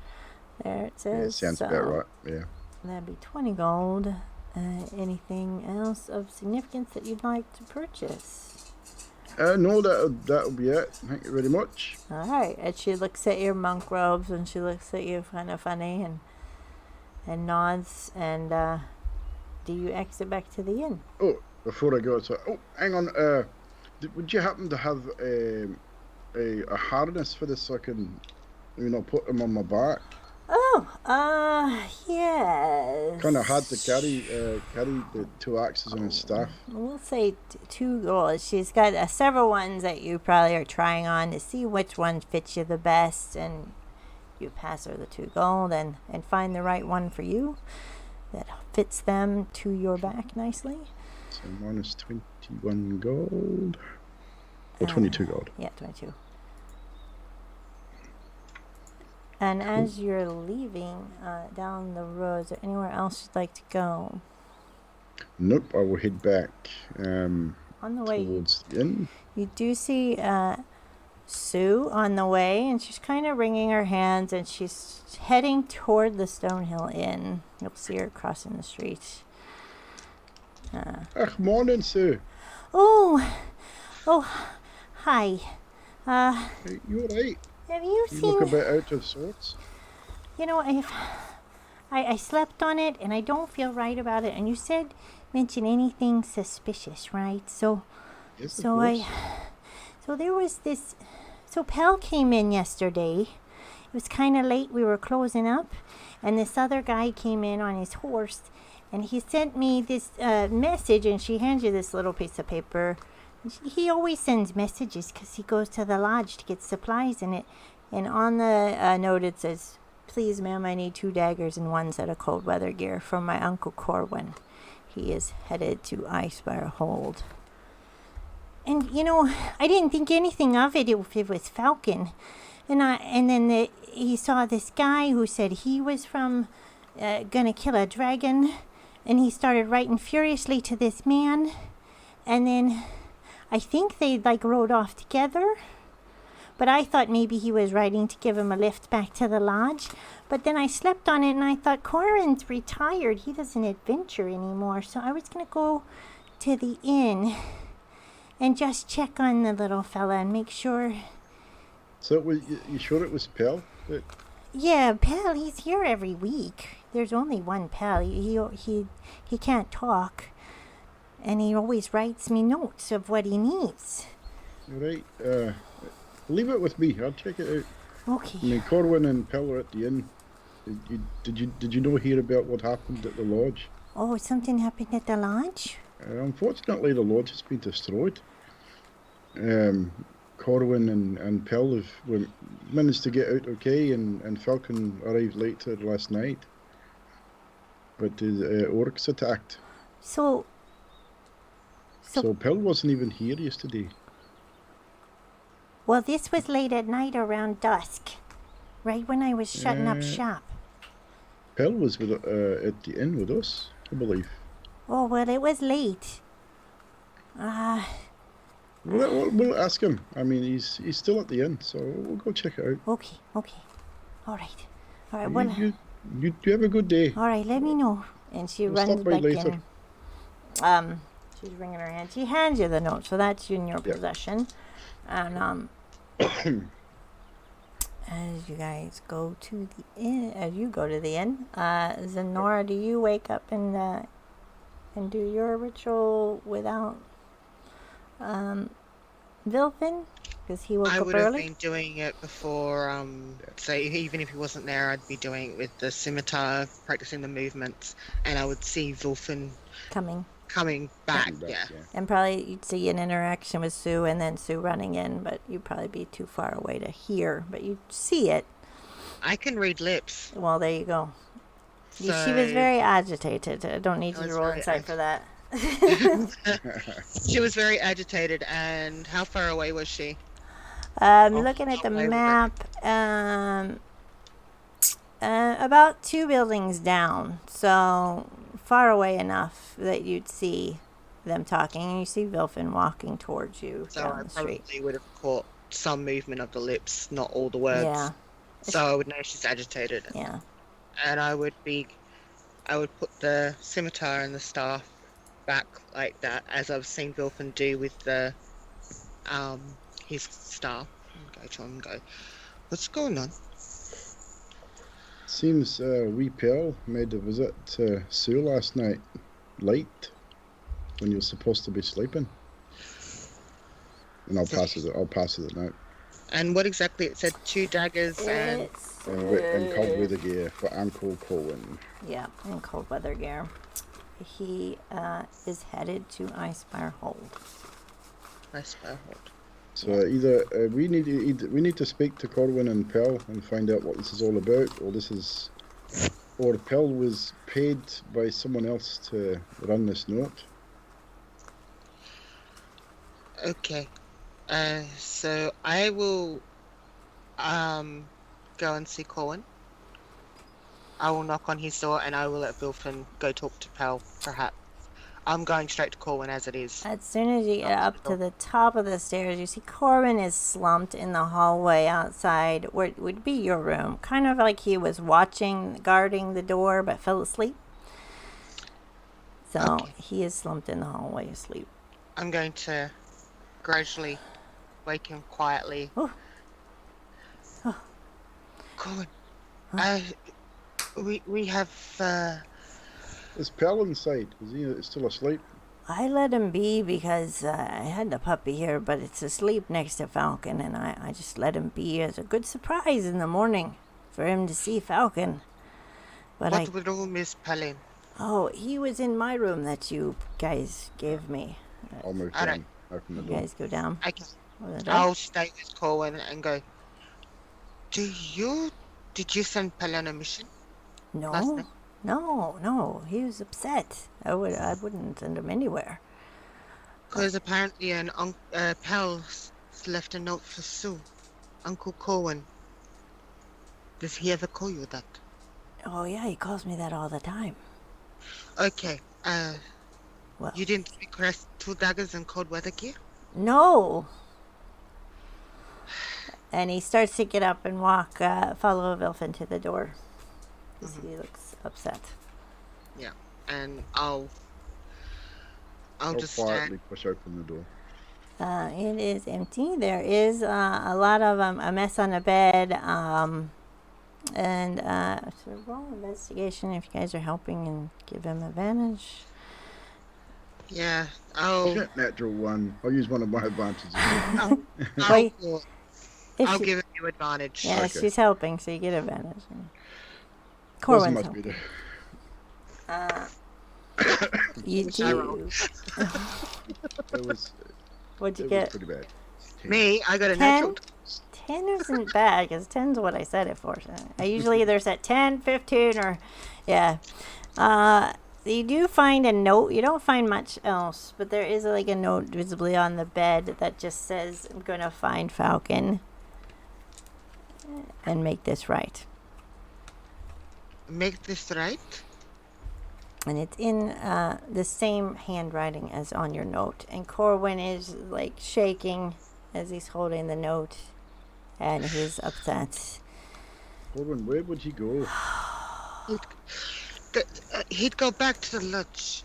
There it says. Yeah, sounds about right. Yeah. That'd be 20 gold. Anything else of significance that you'd like to purchase? No, that'll be it. Thank you very much. All right. And she looks at your monk robes, and she looks at you kind of funny and nods. And do you exit back to the inn? Oh, before I go, hang on. Would you happen to have a harness for this so I can, put them on my back? Oh, yes. Kind of hard to carry the 2 axes on his staff. We'll say 2 gold. She's got several ones that you probably are trying on to see which one fits you the best, and you pass her the 2 gold and find the right one for you that fits them to your back nicely. So minus 21 gold. Or 22 gold. Yeah, 22. And as you're leaving down the road, is there anywhere else you'd like to go? Nope, I will head back on the way towards the inn. You do see Sue on the way, and she's kind of wringing her hands, and she's heading toward the Stonehill Inn. You'll see her crossing the street. Morning, Sue. Oh, hi. Hey, you alright? Have you You seen? look a bit out of sorts. I slept on it, and I don't feel right about it. And you said mention anything suspicious, right? So there was this. So Pell came in yesterday. It was kind of late. We were closing up, and this other guy came in on his horse, and he sent me this message. And she hands you this little piece of paper. He always sends messages because he goes to the lodge to get supplies in it. And on the note it says, "Please, ma'am, I need 2 daggers and 1 set of cold weather gear from my Uncle Corwin. He is headed to Icespire Hold." And, I didn't think anything of it if it was Falcon. And then he saw this guy who said he was from gonna kill a dragon. And he started writing furiously to this man. And then I think they rode off together, but I thought maybe he was writing to give him a lift back to the lodge. But then I slept on it, and I thought Corin's retired. He doesn't adventure anymore, so I was going to go to the inn and just check on the little fella and make sure. So you sure it was Pell? Yeah, Pell, he's here every week. There's only one Pell. He can't talk. And he always writes me notes of what he needs. All right. Leave it with me. I'll check it out. Okay. I mean, Corwin and Pell are at the inn. Did you hear about what happened at the lodge? Oh, something happened at the lodge? Unfortunately, the lodge has been destroyed. Corwin and Pell have managed to get out okay, and Falcon arrived later last night. But the orcs attacked. So Pell wasn't even here yesterday. Well, this was late at night around dusk, right when I was shutting up shop. Pell was at the inn with us, I believe. Oh, well, it was late. We'll ask him. I mean, he's still at the inn, so we'll go check it out. Okay. All right. Well, You have a good day. all right. Let me know. And she We'll runs stop by back later. in. She's wringing her hands. She hands you the note, so that's in your possession. And as you guys go to the inn, Zenora, do you wake up and do your ritual without Vilfin? Because he woke I up would have early. been doing it before, so even if he wasn't there, I'd be doing it with the scimitar, practicing the movements, and I would see Zulfin coming back, yeah. And probably you'd see an interaction with Sue and then Sue running in, but you'd probably be too far away to hear, but you'd see it. I can read lips. Well, there you go. So She was very agitated. I don't need you to roll insight for that. She was very agitated, and how far away was she? Looking at the map, about 2 buildings down, so far away enough that you'd see them talking, and you see Vilfin walking towards you down the street. So I probably would have caught some movement of the lips, not all the words. Yeah. So I would know she's agitated. Yeah. And I would put the scimitar and the staff back like that, as I've seen Vilfin do with the his staff. Go to him and go, what's going on? Seems wee Pearl made a visit to Sue last night, late, when you were supposed to be sleeping. And I'll pass it a note. And what exactly? It said 2 daggers and cold weather gear for Uncle Colin. Yeah, in cold weather gear. He is headed to icespire hold. Icespire hold. So either we need to speak to Corwin and Pearl and find out what this is all about, or Pearl was paid by someone else to run this note. Okay. So I will go and see Corwin. I will knock on his door and I will let Vilfin go talk to Pearl, perhaps. I'm going straight to Corwin as it is. As soon as you get up to the top of the stairs, you see Corwin is slumped in the hallway outside where it would be your room. Kind of like he was guarding the door, but fell asleep. So he is slumped in the hallway asleep. I'm going to gradually wake him quietly. Oh. Corwin, we have... Is Pearl inside? Is he still asleep? I let him be because I had the puppy here, but it's asleep next to Falcon, and I just let him be as a good surprise in the morning for him to see Falcon. But what room is Pearl in? Oh, he was in my room that you guys gave me. I'll move down. Open the door. You guys go down. Okay. I'll stay with Corwin and go, did you send Pearl on a mission? No. No, he was upset. I wouldn't send him anywhere. Because apparently Pearl's left a note for Sue. Uncle Corwin. Does he ever call you that? Oh yeah, he calls me that all the time. Okay, well, you didn't request 2 daggers and cold weather gear? No. And he starts to get up and walk, follow Vilfin to the door. He looks upset. Yeah, and I'll just quietly push open the door. It is empty. There is a lot of a mess on the bed, and so roll investigation if you guys are helping and give him advantage. Yeah, I'll Natural 1. I'll use one of my advantages. I'll give you advantage. Yeah, Okay. she's helping, so you get advantage. Corwin's Wasn't much helping. better. You do. What'd you It get? was pretty bad. Me, I got a 10? natural. 10 isn't bad, because 10's what I set it for. So I usually either set 10, 15, or... Yeah. You do find a note. You don't find much else, but there is like a note visibly on the bed that just says, I'm going to find Falcon and make this right. Make this right? And it's in the same handwriting as on your note. And Corwin is like shaking as he's holding the note, and he's upset. Corwin, where would he go? He'd go back to the lodge.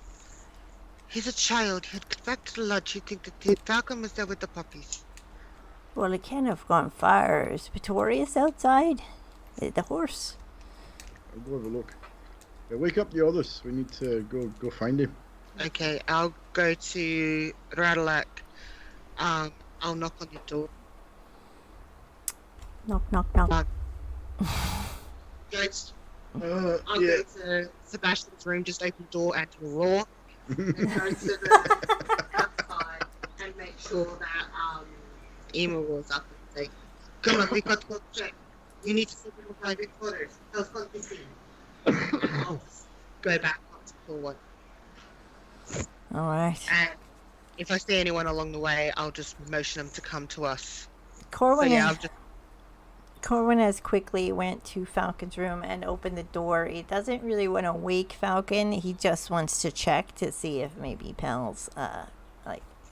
He's a child. He'd go back to the lodge. He'd think that the Falcon was there with the puppies. Well, it can't have gone far. Is Pretorius outside? The horse. I'll go have a look. Yeah, wake up the others. We need to go find him. Okay, I'll go to Radalak. I'll knock on your door. Knock, knock, knock. I'll go to Sebastian's room, just open the door and roar. And go to the outside and make sure that Ema was up and say, come on, we got to go check. You need to sleep in the private quarters. Those fucking things. And I'll go back up to Corwin. All right. And if I see anyone along the way, I'll just motion them to come to us. Corwin, So, Corwin has quickly went to Falcon's room and opened the door. He doesn't really want to wake Falcon. He just wants to check to see if maybe Pel's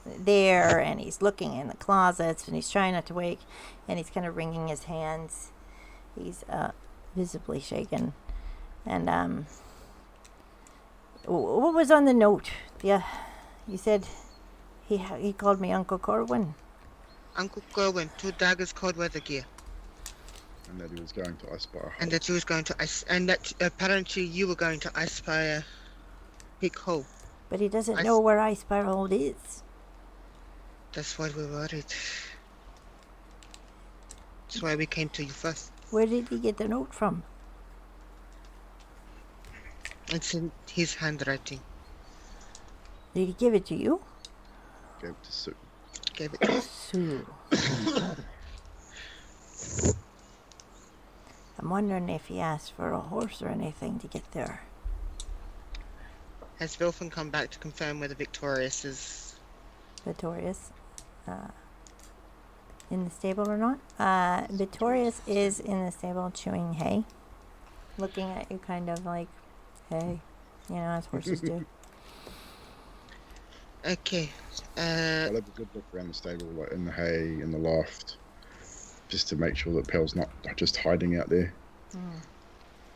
there, and he's looking in the closets, and he's trying not to wake, and he's kind of wringing his hands. He's visibly shaken. And what was on the note? Yeah, you said he called me Uncle Corwin. Uncle Corwin, 2 daggers, cold weather gear. And that he was going to icespire. And that you was going to and that apparently you were going to icespire Big Hole. But he doesn't know where icespire Hold is. That's why we're worried. That's why we came to you first. Where did he get the note from? It's in his handwriting. Did he give it to you? Gave it to Sue. Gave it to us. Sue. I'm wondering if he asked for a horse or anything to get there. Has Vilfin come back to confirm whether Victorious is... Victorious. In the stable or not? Victorious is in the stable chewing hay. Looking at you kind of like, hey, you know, as horses do. Okay. I'll have a good look around the stable, like in the hay, in the loft, just to make sure that Pel's not just hiding out there.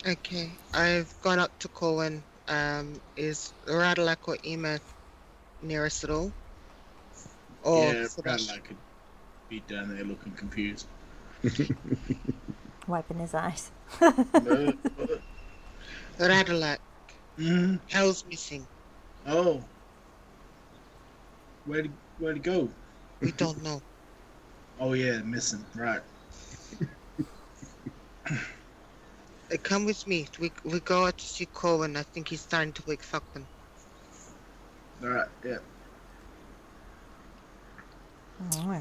Okay. I've gone up to Corwin. Is Radalak or Ema nearest at all? Or Yeah, Radalak could be down there looking confused. Wiping his eyes. Radalak. Mm-hmm. Pel's missing. Oh. Where'd he go? We don't know. Oh yeah, missing. Right. Come with me. We go out to see Corwin. I think he's starting to wake Falcon. Alright, yeah.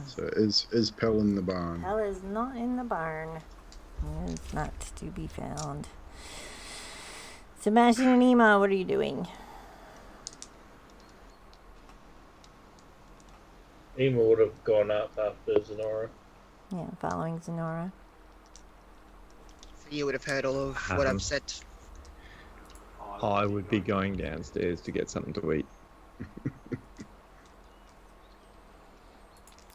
So is Pel in the barn? Hell is not in the barn. He is not to be found. Sebastian and Ema, what are you doing? Ema would have gone up after Zenora. Yeah, following Zenora. So you would have heard all of what I've said. I would be going downstairs to get something to eat.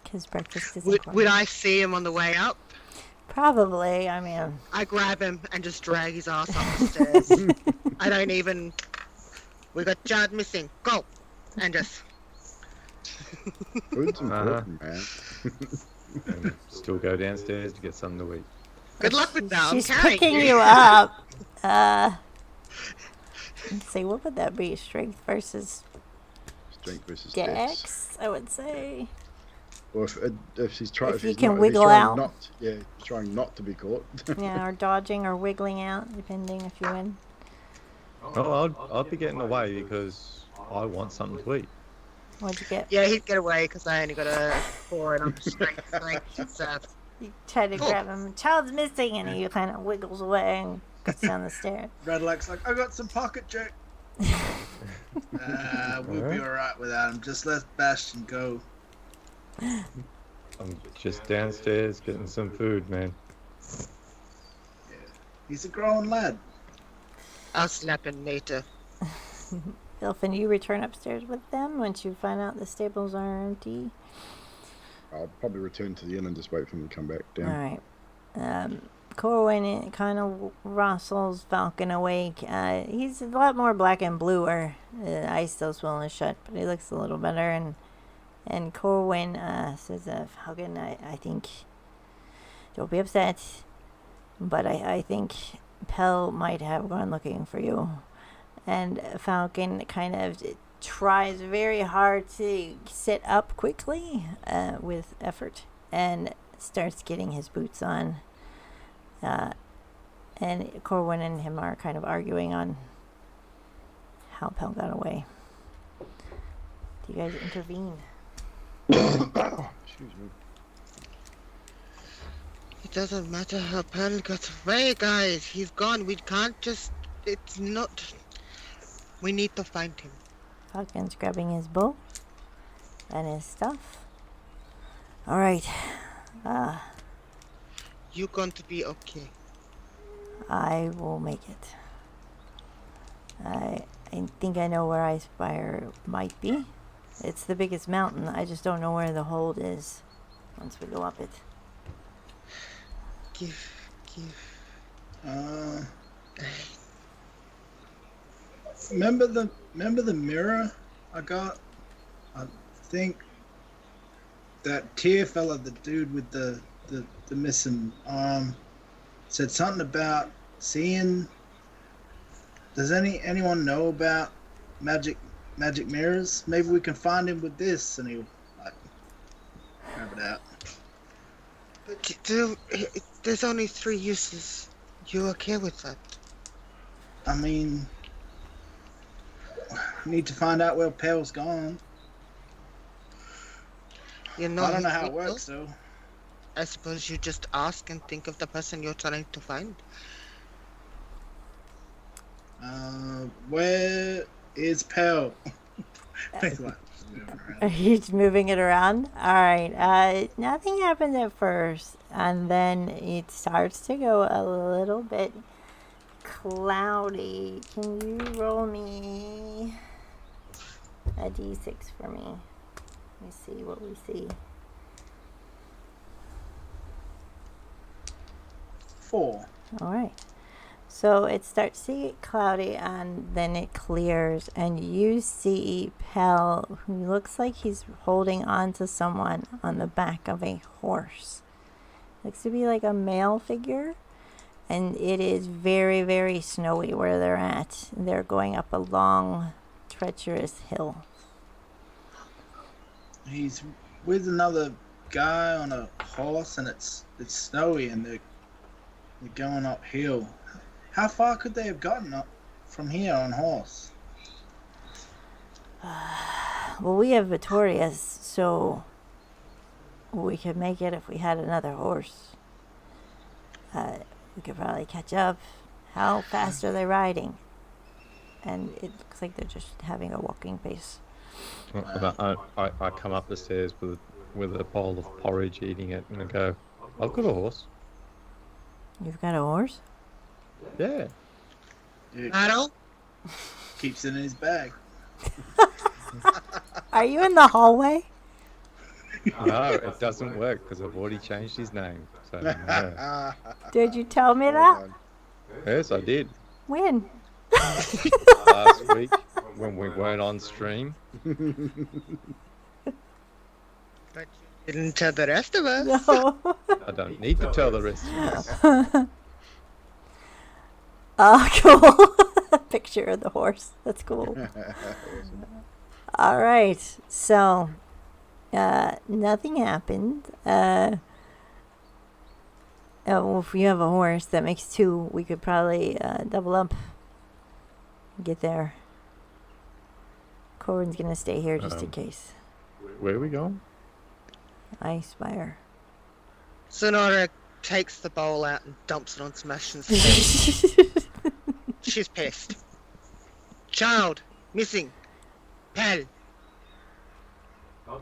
Because breakfast is Would I see him on the way up? Probably, I mean... I grab him and just drag his ass up the stairs. I don't even... We got Jared missing. Go! And just... Food's important, man. And still go downstairs to get something to eat. Good luck with that. She's I'm carrying picking you up. Let's see, what would that be? Strength versus Strength versus Dex, I would say. Or if she's trying, If you can wiggle out. Trying not to be caught. Yeah, or dodging or wiggling out, depending if you win. Oh, I'd be getting away because I want something to eat. What'd you get? Yeah, he'd get away because I only got a 4 and I'm strength. You try to grab him. Child's missing, and he kind of wiggles away and goes down the stairs. Radalak's like, I got some pocket check. We'll be alright without him. Just let Bastion go. I'm just downstairs getting some food, man. Yeah. He's a grown lad. I'll slap him later. Ilfin, you return upstairs with them once you find out the stables are empty. I'll probably return to the inn and just wait for them to come back down. All right. Corwin kind of rustles Falcon awake. He's a lot more black and bluer. Eyes still swollen shut, but he looks a little better. And Corwin says, Falcon, I think, don't be upset, but I think Pell might have gone looking for you. And Falcon kind of tries very hard to sit up quickly with effort and starts getting his boots on. And Corwin and him are kind of arguing on how Pell got away. Do you guys intervene? Excuse me. It doesn't matter how Pearl got away, guys. He's gone. We can't just... It's not... We need to find him. Falcon's grabbing his bow and his stuff. All right. You're going to be okay. I will make it. I think I know where Icespire might be. It's the biggest mountain. I just don't know where the hold is once we go up it. Give. Remember the mirror I got? I think that tier fella, the dude with the missing arm, said something about seeing. Does anyone know about magic mirrors? Maybe we can find him with this, and he'll like grab it out. But there's only 3 uses. You okay with that? I mean, we need to find out where Pale's gone. You know, I don't know how it works, though. I suppose you just ask and think of the person you're trying to find. Where is Pale? He's moving it around. All right. Nothing happens at first, and then it starts to go a little bit cloudy. Can you roll me a d6 for me? Let me see what we see. 4. All right. So it starts to get cloudy and then it clears, and you see Pell, who looks like he's holding on to someone on the back of a horse. Looks to be like a male figure, and it is very, very snowy where they're at. They're going up a long, treacherous hill. He's with another guy on a horse, and it's snowy, and they're going uphill. How far could they have gotten up from here on horse? Well, we have Vittorius, so we could make it if we had another horse. We could probably catch up. How fast are they riding? And it looks like they're just having a walking pace. I come up the stairs with a bowl of porridge, eating it, and I go, I've got a horse. You've got a horse? Yeah. Otto? Keeps it in his bag. Are you in the hallway? No, it doesn't work because I've already changed his name. So, yeah. Did you tell me that? Yes, I did. When? Last week when we weren't on stream. But you didn't tell the rest of us. No. I don't need to tell the rest of us. Oh, cool. Picture of the horse. That's cool. All right. So, nothing happened. If you have a horse, that makes 2. We could probably double up and get there. Corin's going to stay here just in case. Where are we going? Icespire. Sonora takes the bowl out and dumps it on Sebastian's face. She's pissed. Child, missing. Pal.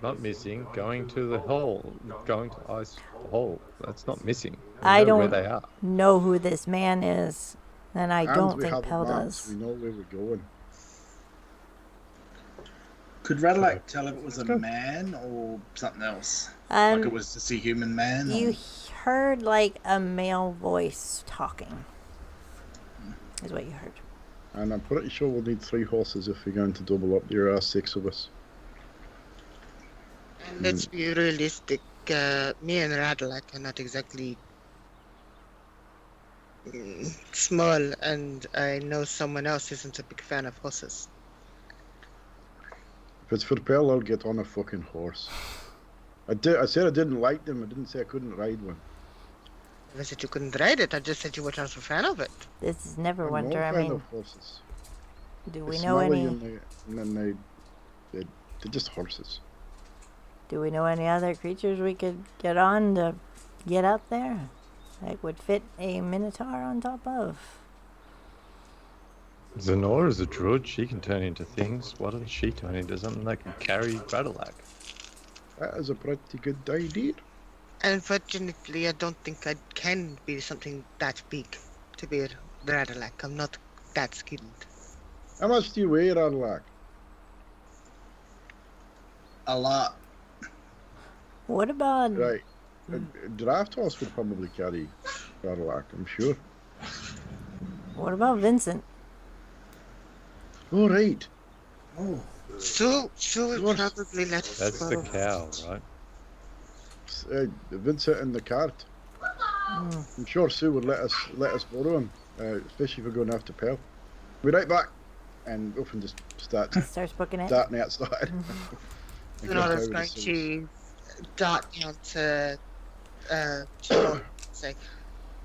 Not missing. Going to the hole. Going to ice hole. That's not missing. I know where don't they are. know who this man is, and I don't we think have Pell maps, does. we know where we're going. Could Radalak tell if it was a man or something else? Like it was just a human man? You Or... heard like a male voice talking. Is what you heard. And I'm pretty sure we'll need 3 horses if we're going to double up. There are 6 of us. And let's be realistic. Me and Radalak are not exactly small, and I know someone else isn't a big fan of horses. If it's for Pearl, I'll get on a fucking horse. I said I didn't like them. I didn't say I couldn't ride one. I said you couldn't ride it. I just said you were not a fan of it. This is never I'm winter. not I a fan mean, of horses. do we They're know smelly any? and then they're just horses. Do we know any other creatures we could get on to get out there? Like would fit a minotaur on top of? Zenora is a druid. She can turn into things. Why doesn't she turn into something that can carry Radalak? That is a pretty good idea. Unfortunately, I don't think I can be something that big to be a Radalak. I'm not that skilled. How much do you weigh, Radalak? A lot. What about? Right. A draft horse would probably carry Radalak, I'm sure. What about Vincent? Oh, right. Oh. So we'll probably let us That's the go. cow, right? Vincent in the cart. I'm sure Sue would let us borrow him, especially if we're going after Pearl. We'll be right back. And Wilfred just Starts booking it. darting outside. Sonora's going to dart down to Joel and say,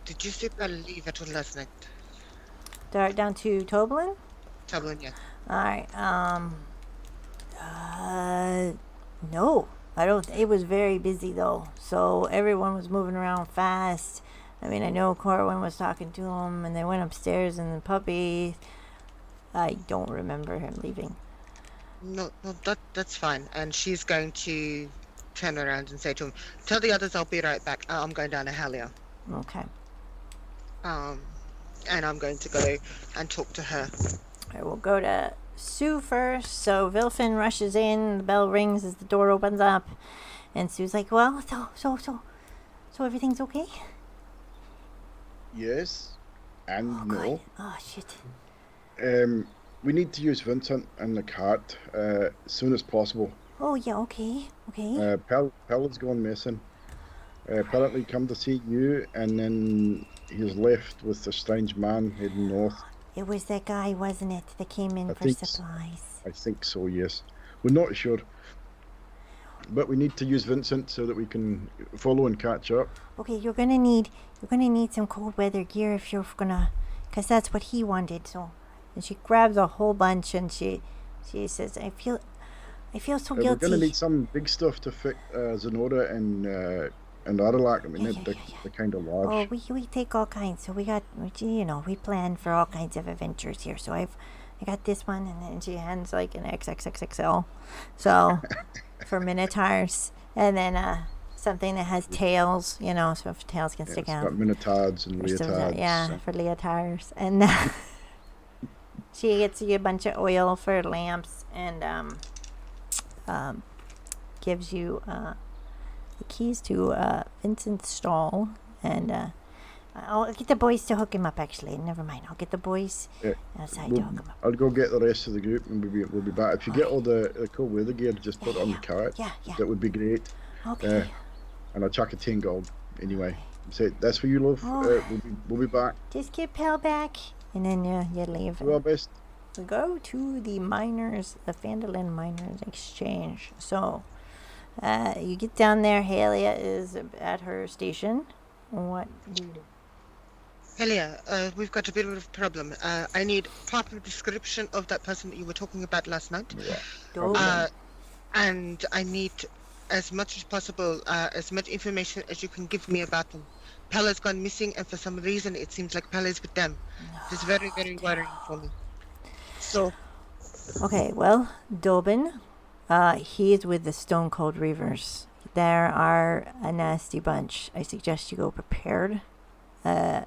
"Did you sleep or leave at all last night?" Dart down to Toblin. Toblin, yeah. All right. No, I don't. It was very busy though, so everyone was moving around fast. I mean, I know Corwin was talking to him, and they went upstairs, and the puppy. I don't remember him leaving. No, that's fine. And she's going to turn around and say to him, "Tell the others I'll be right back. I'm going down to Halia." Okay. And I'm going to go and talk to her. I will go to Sue first. So Vilfin rushes in. The bell rings as the door opens up, and Sue's like, "Well, so everything's okay?" Yes, and Oh, no. God. Oh shit. We need to use Vincent in the cart as soon as possible. Oh yeah. Okay. Pearl has gone missing. Apparently come to see you, and then he's left with a strange man heading north. It was that guy, wasn't it, that came in for supplies? I think so, yes. We're not sure. But we need to use Vincent so that we can follow and catch up. Okay, you're gonna need some cold weather gear if you're gonna, cause that's what he wanted. So, and she grabs a whole bunch and she says, "I feel so We're guilty." going to need some big stuff to fit Zenora and Radalak. I mean, they're kind of large. Oh, we take all kinds. So we plan for all kinds of adventures here. So I got this one, and then she hands like an XXXXL. So for minotaurs, and then something that has tails, so if tails can stick out. Got minotaurs and leotards. For leotards, and she gets you a bunch of oil for lamps, and gives you the keys to Vincent's stall, and I'll get the boys to hook him up. Actually, never mind. I'll get the boys outside to hook him up. I'll go get the rest of the group, and we'll be back. If you get all the cold weather gear, just put it on the cart. Yeah. That would be great. Okay. And I'll chuck a 10 gold anyway. So that's for you, love. We'll be back. Just get Pal back, and then you leave. Do our best. We go to the Phandalin Miners Exchange. So, you get down there. Halia is at her station. What do you do? Helia, we've got a bit of a problem. I need proper description of that person that you were talking about last night. And I need, as much as possible, as much information as you can give me about them. Pella's gone missing, and for some reason it seems like Pella's with them. It's very, very worrying for me. So. Okay, well, Dobin, he is with the Stone Cold Reavers. There are a nasty bunch. I suggest you go prepared. They're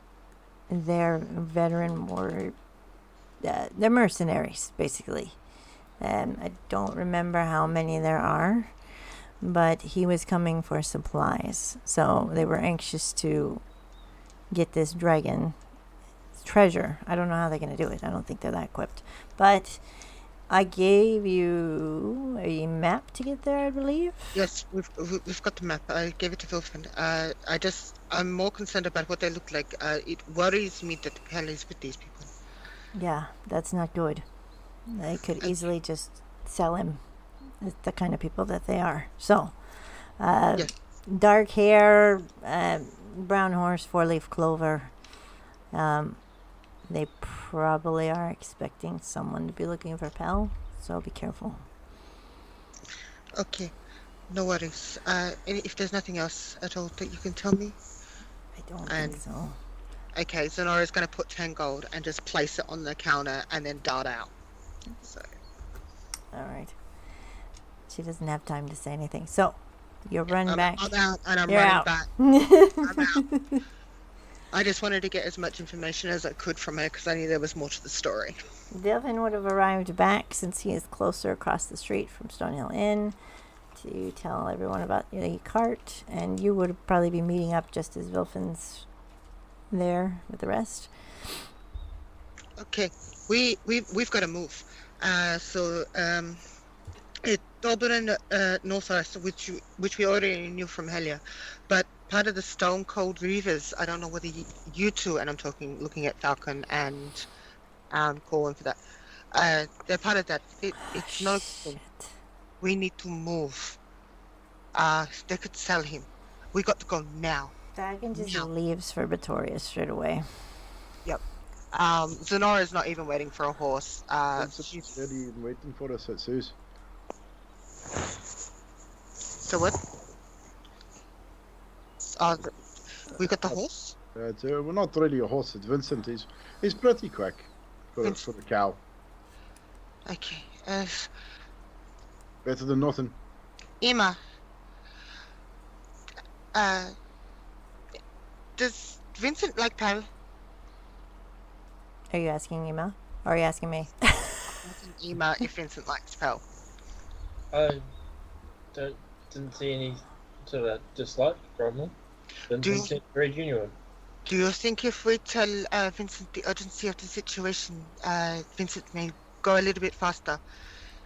veteran they're mercenaries, basically. I don't remember how many there are, but he was coming for supplies. So they were anxious to get this dragon treasure. I don't know how they're going to do it. I don't think they're that equipped. But I gave you a map to get there, I believe. Yes, we've got the map. I gave it to Wilfred. I'm more concerned about what they look like. It worries me that hell is with these people. Yeah, that's not good. They could easily just sell him. It's the kind of people that they are. So, Yes. dark hair, brown horse, 4-leaf clover. They probably are expecting someone to be looking for Pell, so be careful. Okay, no worries. If there's nothing else at all that you can tell me. I don't And- think so. Okay, Zenora's going to put 10 gold and just place it on the counter and then dart out. So, All right. She doesn't have time to say anything. So, you're running back. I'm out and I'm You're running out. back. I'm out. I just wanted to get as much information as I could from her because I knew there was more to the story. Delvin would have arrived back since he is closer across the street from Stonehill Inn to tell everyone about the cart, and you would probably be meeting up just as Wilfin's there with the rest. Okay, we've got to move. It's Dublin northwest, which we already knew from Helia, but part of the Stone Cold Reavers. I don't know whether you two, and I'm looking at Falcon and Corwin for that. They're part of that. It's not. Shit. We need to move. They could sell him. We got to go now. Dragon just No. leaves for Batoria straight away. Zenora's not even waiting for a horse. She's ready and waiting for us at Sue's. So what? We got the horse? We're not really a horse, it's Vincent. He's pretty quick for the cow. Okay. Better than nothing. Emma. Does Vincent like Pal? Are you asking Emma? Or are you asking me? Emma, if Vincent likes Pal. I didn't see any sort of dislike from them. Didn't seem very genuine. Do you think if we tell Vincent the urgency of the situation, Vincent may go a little bit faster?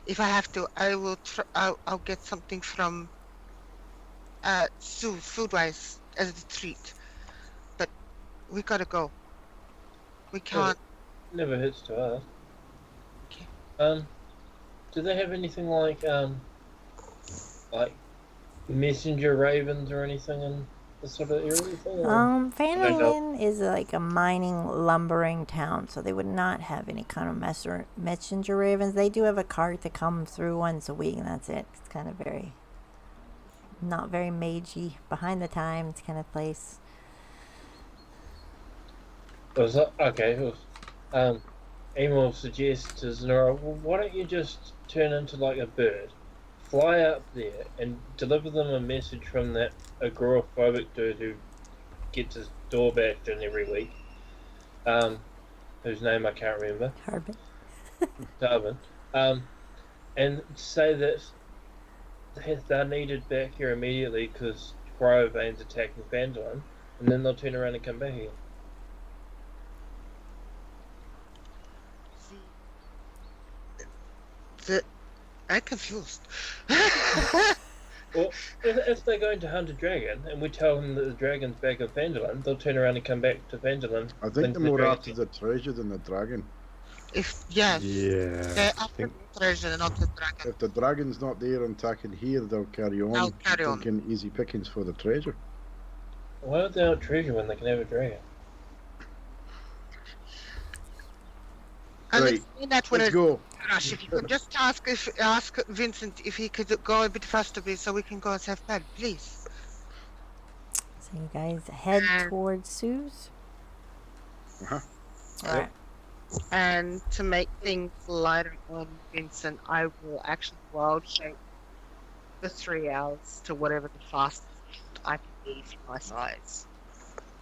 If I have to, I will. I'll get something from Sue, food-wise, as a treat. But we gotta go. We can't. Never hurts to ask. Okay. Do they have anything like messenger ravens or anything in this sort of area? Fanolin is like a mining, lumbering town, so they would not have any kind of messenger ravens. They do have a cart that comes through once a week, and that's it. It's kind of not very magey, behind the times kind of place. Okay. Emil suggests to Zenora, well, why don't you just turn into like a bird, fly up there, and deliver them a message from that agoraphobic dude who gets his door bashed in every week, whose name I can't remember. Harbin. And say that they're needed back here immediately because Cryovain's attacking Fandolin, and then they'll turn around and come back again. I'm confused. Well, if they're going to hunt a dragon, and we tell them that the dragon's back at Fandolin, they'll turn around and come back to Fandolin. I think they're more after the treasure than the dragon. Yeah. They're after the treasure and not the dragon. If the dragon's not there and attacking here, they'll carry on. They'll carry on. Thinking easy pickings for the treasure. Why would they not treasure when they can have a dragon? And Right, explain that when let's it's go. Rush, if you could just ask Vincent if he could go a bit faster, please, so we can go and have bed, please. So you guys head towards Sue's. Uh-huh. All right. And to make things lighter on Vincent, I will actually wild shape the 3 hours to whatever the fastest I can be for my size.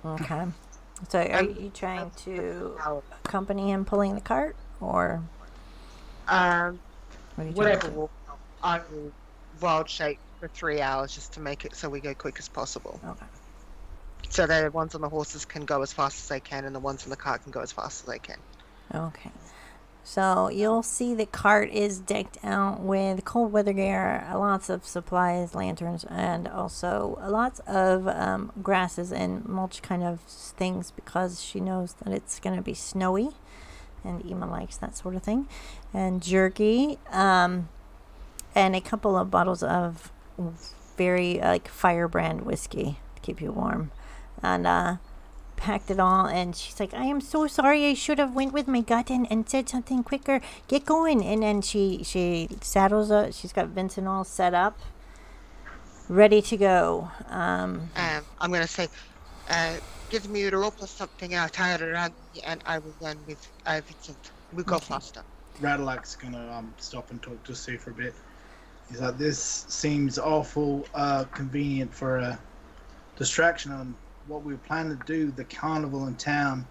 Okay. So are you trying to accompany him pulling the cart, or? What are you Whatever talking will help. I will wild shape for 3 hours just to make it so we go quick as possible. Okay. So the ones on the horses can go as fast as they can, and the ones in the cart can go as fast as they can. Okay. So you'll see the cart is decked out with cold weather gear, lots of supplies, lanterns, and also lots of grasses and mulch kind of things because she knows that it's going to be snowy, and Ema likes that sort of thing, and jerky, and a couple of bottles of very firebrand whiskey to keep you warm, and packed it all. And she's like, I am so sorry, I should have went with my gut and said something quicker, get going. And then she saddles up, she's got Vincent all set up, ready to go. I'm gonna say, give me a rope or something, I'll tie it around me, and I will run with Vincent. We'll go faster. Radalak's gonna stop and talk to Sue for a bit. He's like, this seems awful convenient for a distraction on what we plan to do, the carnival in town.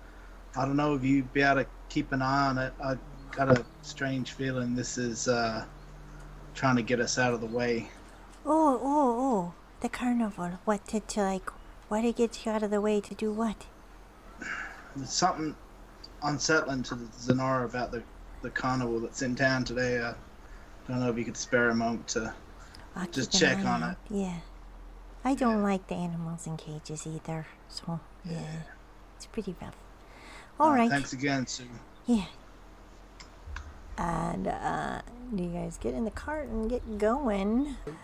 I don't know if you'd be able to keep an eye on it. I got a strange feeling this is trying to get us out of the way. Oh, the carnival. What did get you out of the way to do what? There's something unsettling to the Zenara about the carnival that's in town today. I don't know if you could spare a moment to I'll just keep an check eye on out. it. Yeah. I don't like the animals in cages either, so yeah. It's pretty rough. All right. Thanks again, Sue. Yeah. And do you guys get in the cart and get going? All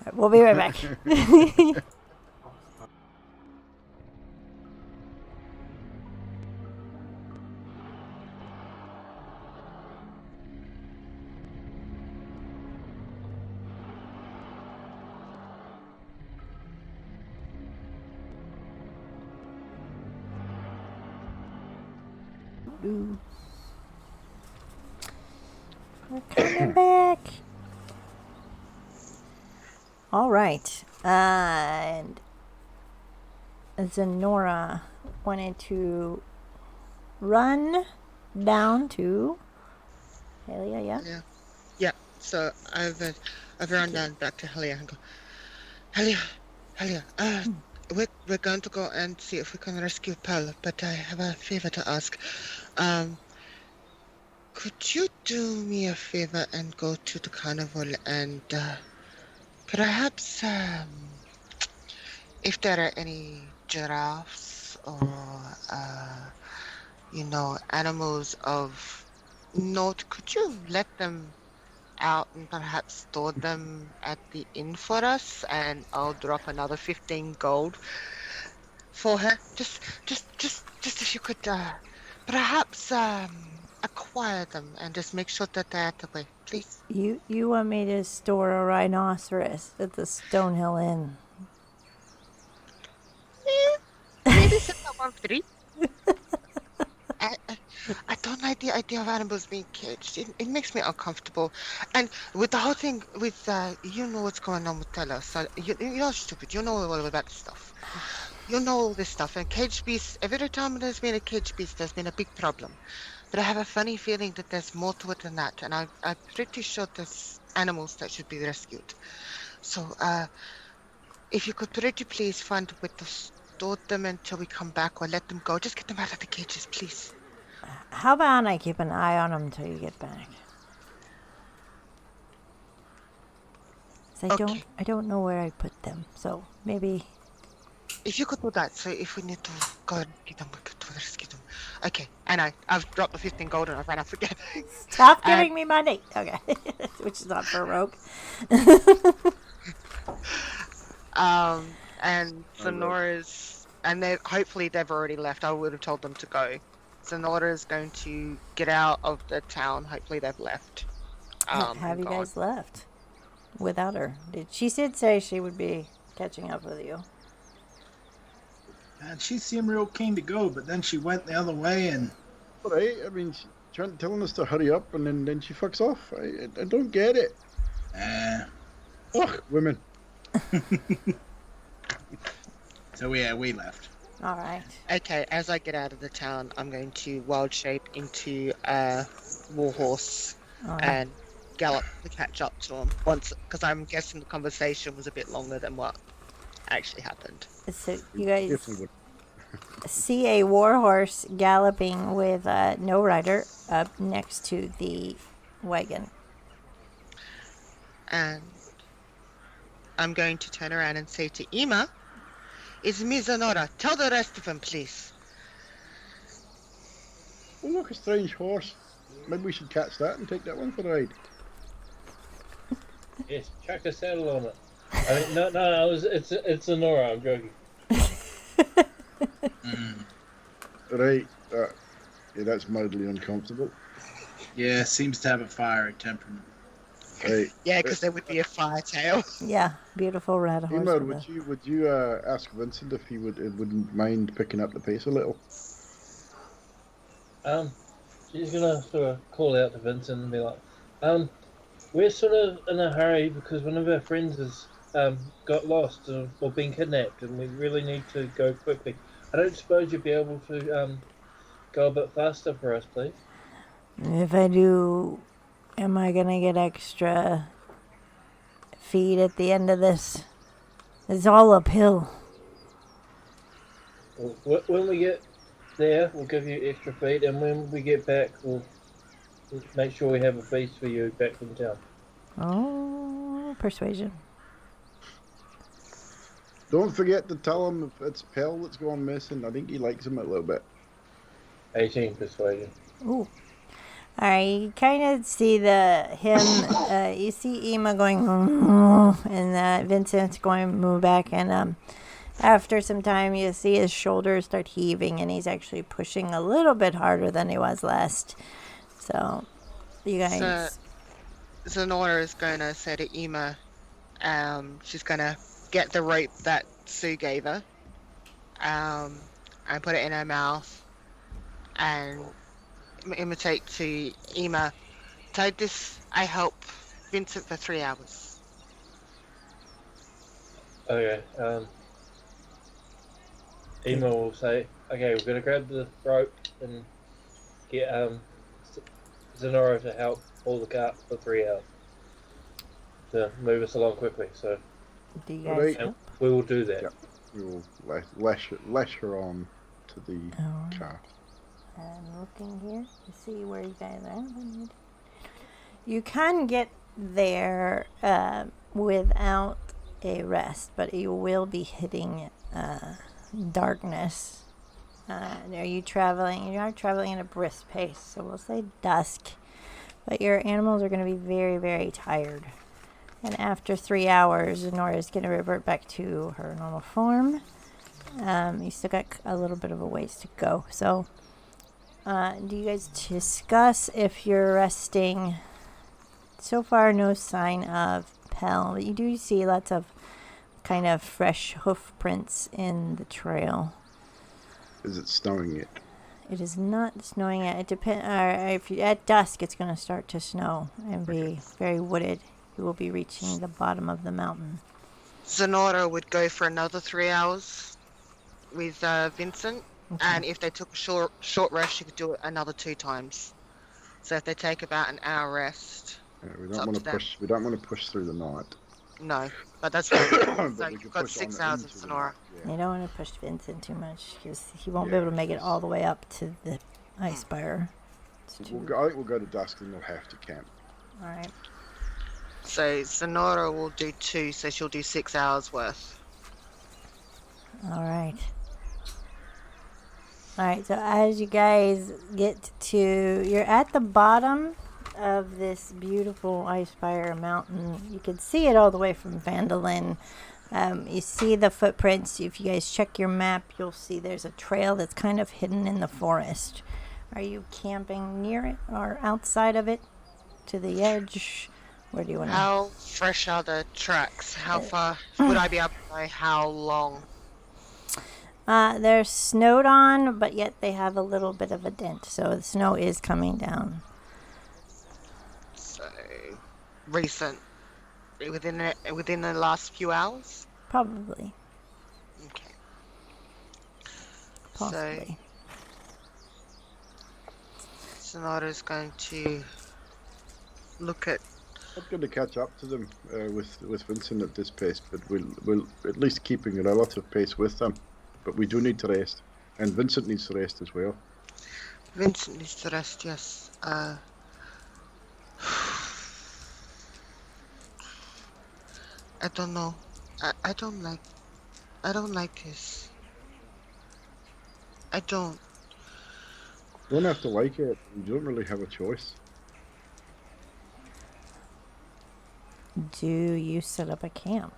right, we'll be right back. We're coming back. All right. And Zenora wanted to run down to Helia, yeah? Yeah. So I've run down back to Helia and go, Helia, we're going to go and see if we can rescue Pearl, but I have a favor to ask. Could you do me a favor and go to the carnival and perhaps if there are any giraffes or animals of note, could you let them out and perhaps store them at the inn for us, and I'll drop another 15 gold for her. Just if you could perhaps acquire them and just make sure that they're at the way, please. You want me to store a rhinoceros at the Stonehill Inn? Maybe set that one free. I don't like the idea of animals being caged. It makes me uncomfortable. And with the whole thing with, you know what's going on with Telos. So you're not stupid. You know all about this stuff. You know all this stuff. And caged beasts, every time there's been a caged beast, there's been a big problem. But I have a funny feeling that there's more to it than that. And I'm pretty sure there's animals that should be rescued. So if you could pretty please find a way to store them until we come back, or let them go. Just get them out of the cages, please. How about I keep an eye on them until you get back? 'Cause I don't know where I put them, so maybe. If you could do that, so if we need to go and get them, we could rescue them. Okay, and I've dropped the 15 gold and I ran out forget. Stop giving me money. Okay, which is not for a rogue. And Sonora's, and hopefully they've already left. I would have told them to go. Sonora's going to get out of the town. Hopefully they've left. Have you guys left without her? She did say she would be catching up with you. And she seemed real keen to go, but then she went the other way and... All right, I mean, she's telling us to hurry up, and then she fucks off. I don't get it. Ugh, women. So yeah, we left. All right. Okay, as I get out of the town, I'm going to wild shape into a warhorse and gallop to catch up to him once, because I'm guessing the conversation was a bit longer than what actually happened. So you Definitely guys would. see a warhorse galloping with no rider up next to the wagon. And I'm going to turn around and say to Ima, "Is Mizanora? Tell the rest of them, please." Oh, look, a strange horse. Maybe we should catch that and take that one for a ride. Yes, chuck a saddle on it. I mean, no, it's Sonora. I'm joking. Right. Yeah, that's mildly uncomfortable. Yeah, seems to have a fiery temperament. Right. Yeah, because there would be a fire tail. Yeah, beautiful red horse. Emer, with would you ask Vincent if he wouldn't mind picking up the pace a little? She's gonna sort of call out to Vincent and be like, we're sort of in a hurry because one of our friends has got lost or been kidnapped, and we really need to go quickly. I don't suppose you'd be able to go a bit faster for us, please. If I do, am I gonna get extra feed at the end of this? It's all uphill. Well, when we get there, we'll give you extra feed, and when we get back, we'll make sure we have a feast for you back from town. Oh, persuasion. Don't forget to tell him if it's Pell that's gone missing. I think he likes him a little bit. 18 persuasion. Ooh. Alright, you kind of see you see Ema going, and Vincent's going move back, and after some time you see his shoulders start heaving, and he's actually pushing a little bit harder than he was last. So, you guys... So, Zanora is going to say to Ema, she's going to get the rope that Sue gave her, and put it in her mouth, and imitate to Ema, "So I help Vincent for 3 hours." Okay, Ema will say, "Okay, we're gonna grab the rope and get Zenora to help pull the cart for 3 hours to move us along quickly. So Do you guys help? we will do that." Yep. We will lash her on to the cart. I'm looking here to see where you guys are. You can get there without a rest, but you will be hitting darkness. Are you traveling? You are traveling at a brisk pace, so we'll say dusk. But your animals are going to be very, very tired. And after 3 hours, Nora is going to revert back to her normal form. You still got a little bit of a ways to go. So, do you guys discuss if you're resting? So far, no sign of Pell. But you do see lots of kind of fresh hoof prints in the trail. Is it snowing yet? It is not snowing yet. It depends. If you at dusk, it's going to start to snow and be very wooded. You will be reaching the bottom of the mountain. Zenora would go for another 3 hours with Vincent, and if they took a short rest, she could do it another 2 times. So if they take about an hour rest, We don't want to push through the night. no, but that's fine. So we you've could got push 6 on hours into of the Zenora. night, yeah. You don't want to push Vincent too much because he won't be able to make it all the way up to the icespire. I think we'll go to dusk and we'll have to camp. All right. So Zenora will do 2, so she'll do 6 hours worth. All right. All right. So as you guys you're at the bottom of this beautiful icespire mountain. You can see it all the way from Vandalin. You see the footprints. If you guys check your map, you'll see there's a trail that's kind of hidden in the forest. Are you camping near it or outside of it? To the edge? Where do you want to... How fresh are the tracks? How far would I be able to know how long? They're snowed on, but yet they have a little bit of a dent. So the snow is coming down. So recent, within the last few hours. Probably. Okay. Possibly. So Sonora's going to look at Not going to catch up to them with Vincent at this pace, but we'll at least keeping a relative pace with them. But we do need to rest, and Vincent needs to rest as well. Vincent needs to rest, yes. I don't know. I don't like this. I don't. You don't have to like it. You don't really have a choice. Do you set up a camp?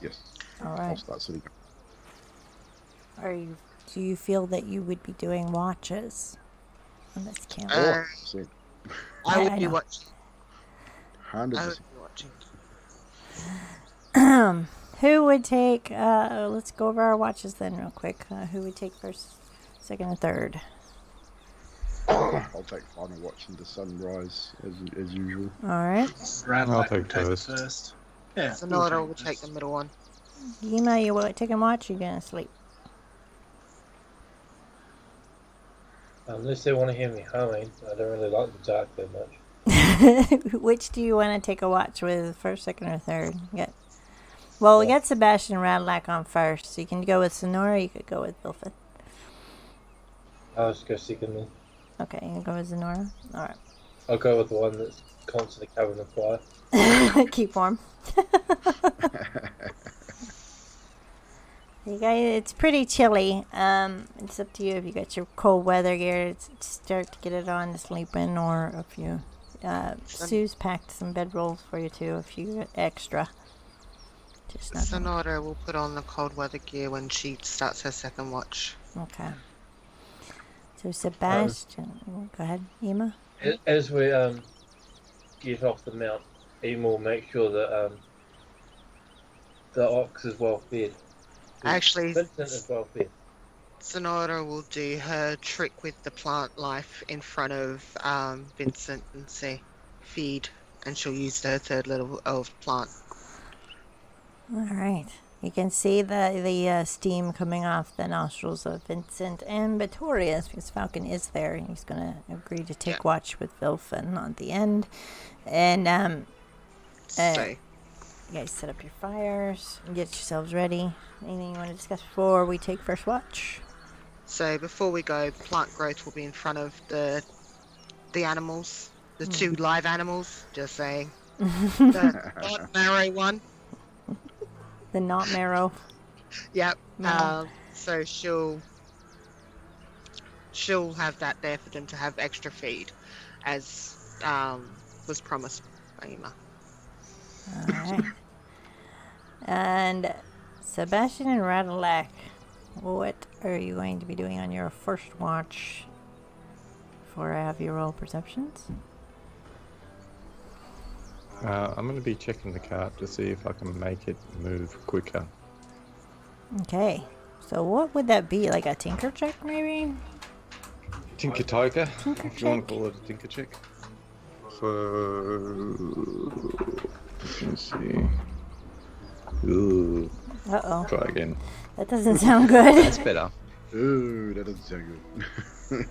Yes. All I'll right. start sitting. Do you feel that you would be doing watches on this camp? See, I would be know. watching. 100%. I would be watching. Who would take? Let's go over our watches then, real quick. Who would take first, second, and third? I'll take final watching the sunrise as usual. All right. I'll take first. Yeah. Sonora will take the middle one. Yima, you taking watch? You're gonna sleep. Unless they want to hear me humming, I don't really like the dark that much. Which do you want to take a watch with, first, second, or third? Well, we got Sebastian Radlack on first, so you can go with Sonora. You could go with Bilfin. I'll just go second then. Okay, you can go with Sonora. All right. I'll go with the one that's constantly covering the fire. Keep warm. You guys, it's pretty chilly. It's up to you if you got your cold weather gear. Start to get it on to sleep in, or if you. Sue's packed some bedrolls for you too, if you got extra. Just not. Sonora will put on the cold weather gear when she starts her second watch. Okay. So Sebastian, go ahead, Ema. As we get off the mount, Ema will make sure that the ox is well fed. Actually, Vincent is well fed. Sonora will do her trick with the plant life in front of Vincent and say, feed, and she'll use the third level of plant. All right. You can see the steam coming off the nostrils of Vincent and Vittorius, because Falcon is there. He's going to agree to take watch with Vilfin on the end. And So, you guys set up your fires and get yourselves ready. Anything you want to discuss before we take first watch? so before we go, plant growth will be in front of the animals, the two live animals. Just saying, the non-marrow one. The not marrow. Yep. No. So she'll have that there for them to have extra feed, as was promised by Ema. All right. And Sebastian and Radalac, what are you going to be doing on your first watch before I have you roll perceptions? I'm going to be checking the cart to see if I can make it move quicker. Okay. So what would that be? Like a tinker check, maybe? Tinker Tiger, Tinker if you want check. to call it a tinker check. So, let's see. Ooh, Uh-oh. try again. That doesn't sound good. That's better. Ooh, that doesn't sound good.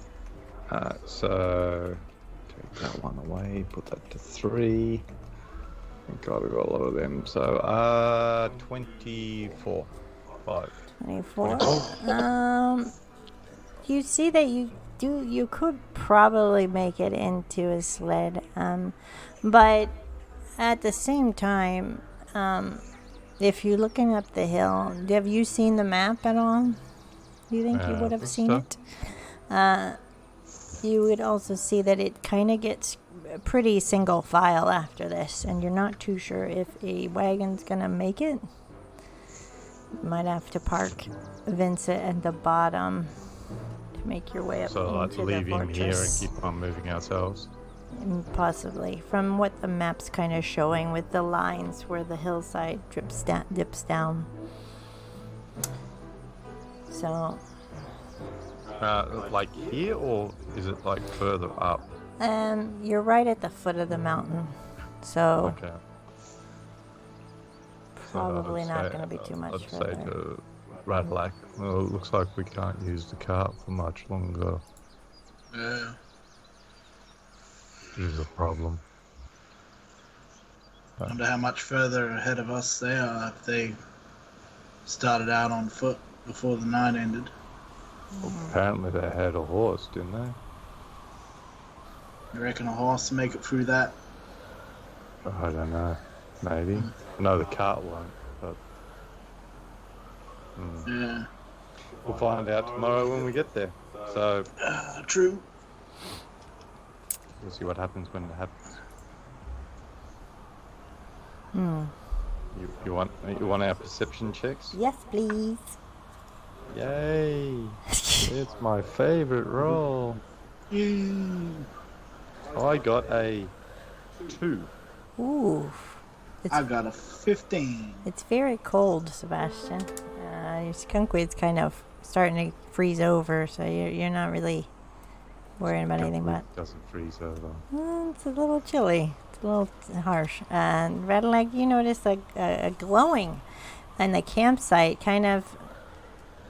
So, take that one away, put that to 3. Thank God I got a lot of them. So, 24. 5. 24. You see that you could probably make it into a sled, but at the same time, if you're looking up the hill, have you seen the map at all? Do you think you would have seen it? You would also see that it kind of gets pretty single file after this, and you're not too sure if a wagon's gonna make it. You might have to park Vincent at the bottom to make your way up So, like, into leave the him here and fortress. keep on moving ourselves. Possibly, from what the map's kind of showing, with the lines where the hillside dips down. So, Like here, or is it like further up? you're right at the foot of the mountain, so Okay. probably I'd not say- going to be too much I'd say further. to Radlac, well, it looks like we can't use the cart for much longer. Yeah. Which is a problem. I wonder how much further ahead of us they are if they started out on foot before the night ended. Well, apparently they had a horse, didn't they? You reckon a horse will make it through that? I don't know. Maybe. No, the cart won't. But Yeah. we'll find out tomorrow when we get there. So True. we'll see what happens when it happens. You want our perception checks? Yes, please. Yay! It's my favorite roll. I got a 2. Ooh. I got a 15. It's very cold, Sebastian. Your skunkweed's kind of starting to freeze over, so you're not really worrying about anything. But doesn't freeze over. it's a little chilly. It's a little harsh. And Redleg, you notice a glowing in the campsite, kind of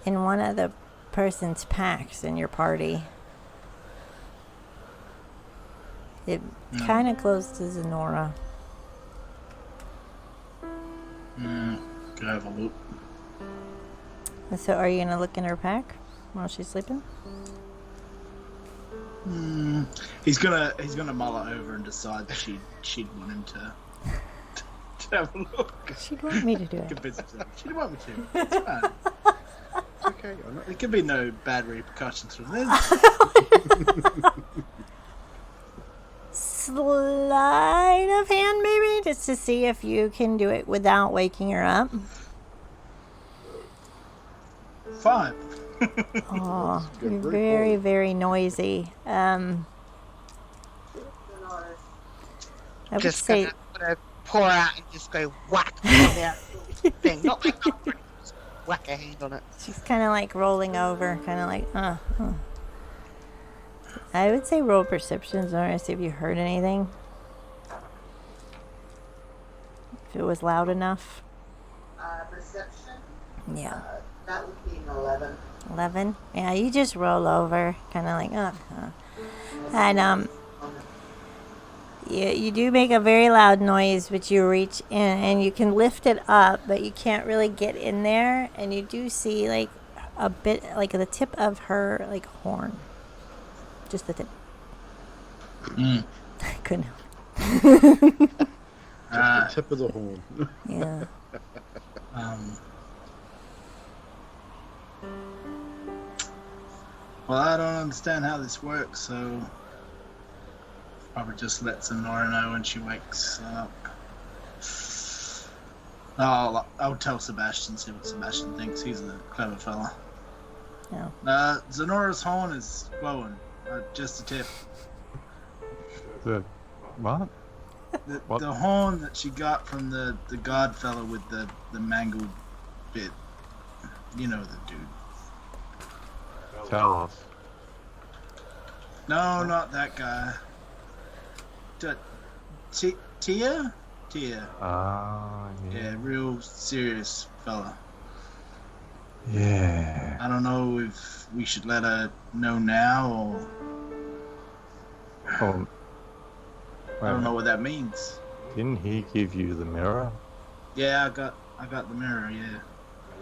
in one of the person's packs in your party. It kind of close to Zenora. Could have a look. So are you going to look in her pack while she's sleeping? He's gonna mull it over and decide that she'd want him to have a look. She'd want me to do it. Convince himself. She'd want me to. It's fine. Okay, There could be no bad repercussions from this. Sleight of hand, maybe, just to see if you can do it without waking her up. 5. Oh, good. you're Very very, cold. very noisy. I would Just say, gonna pour out and just go whack on that thing. Not like just whack a hand on it. she's kind of like rolling over, kind of like, I would say roll perception, Zora, see if you heard anything. If it was loud enough. Perception, Yeah. that would be an 11. 11. Yeah, you just roll over, kind of like, and you do make a very loud noise, but you reach in and you can lift it up, but you can't really get in there, and you do see like a bit, like the tip of her like horn, just the tip. Couldn't. The tip of the horn. Yeah. Well, I don't understand how this works, so probably just let Zenora know when she wakes up. I'll tell Sebastian, see what Sebastian thinks. He's a clever fella. Yeah. Zenora's horn is glowing. Just a tip. The what? What? The horn that she got from the guard fella with the mangled bit. You know the dude. Tell us. No, not that guy. Tia? Tia. Ah, Yeah, real serious fella. Yeah. I don't know if we should let her know now or Oh, I don't know what that means. Didn't he give you the mirror? Yeah, I got the mirror, yeah.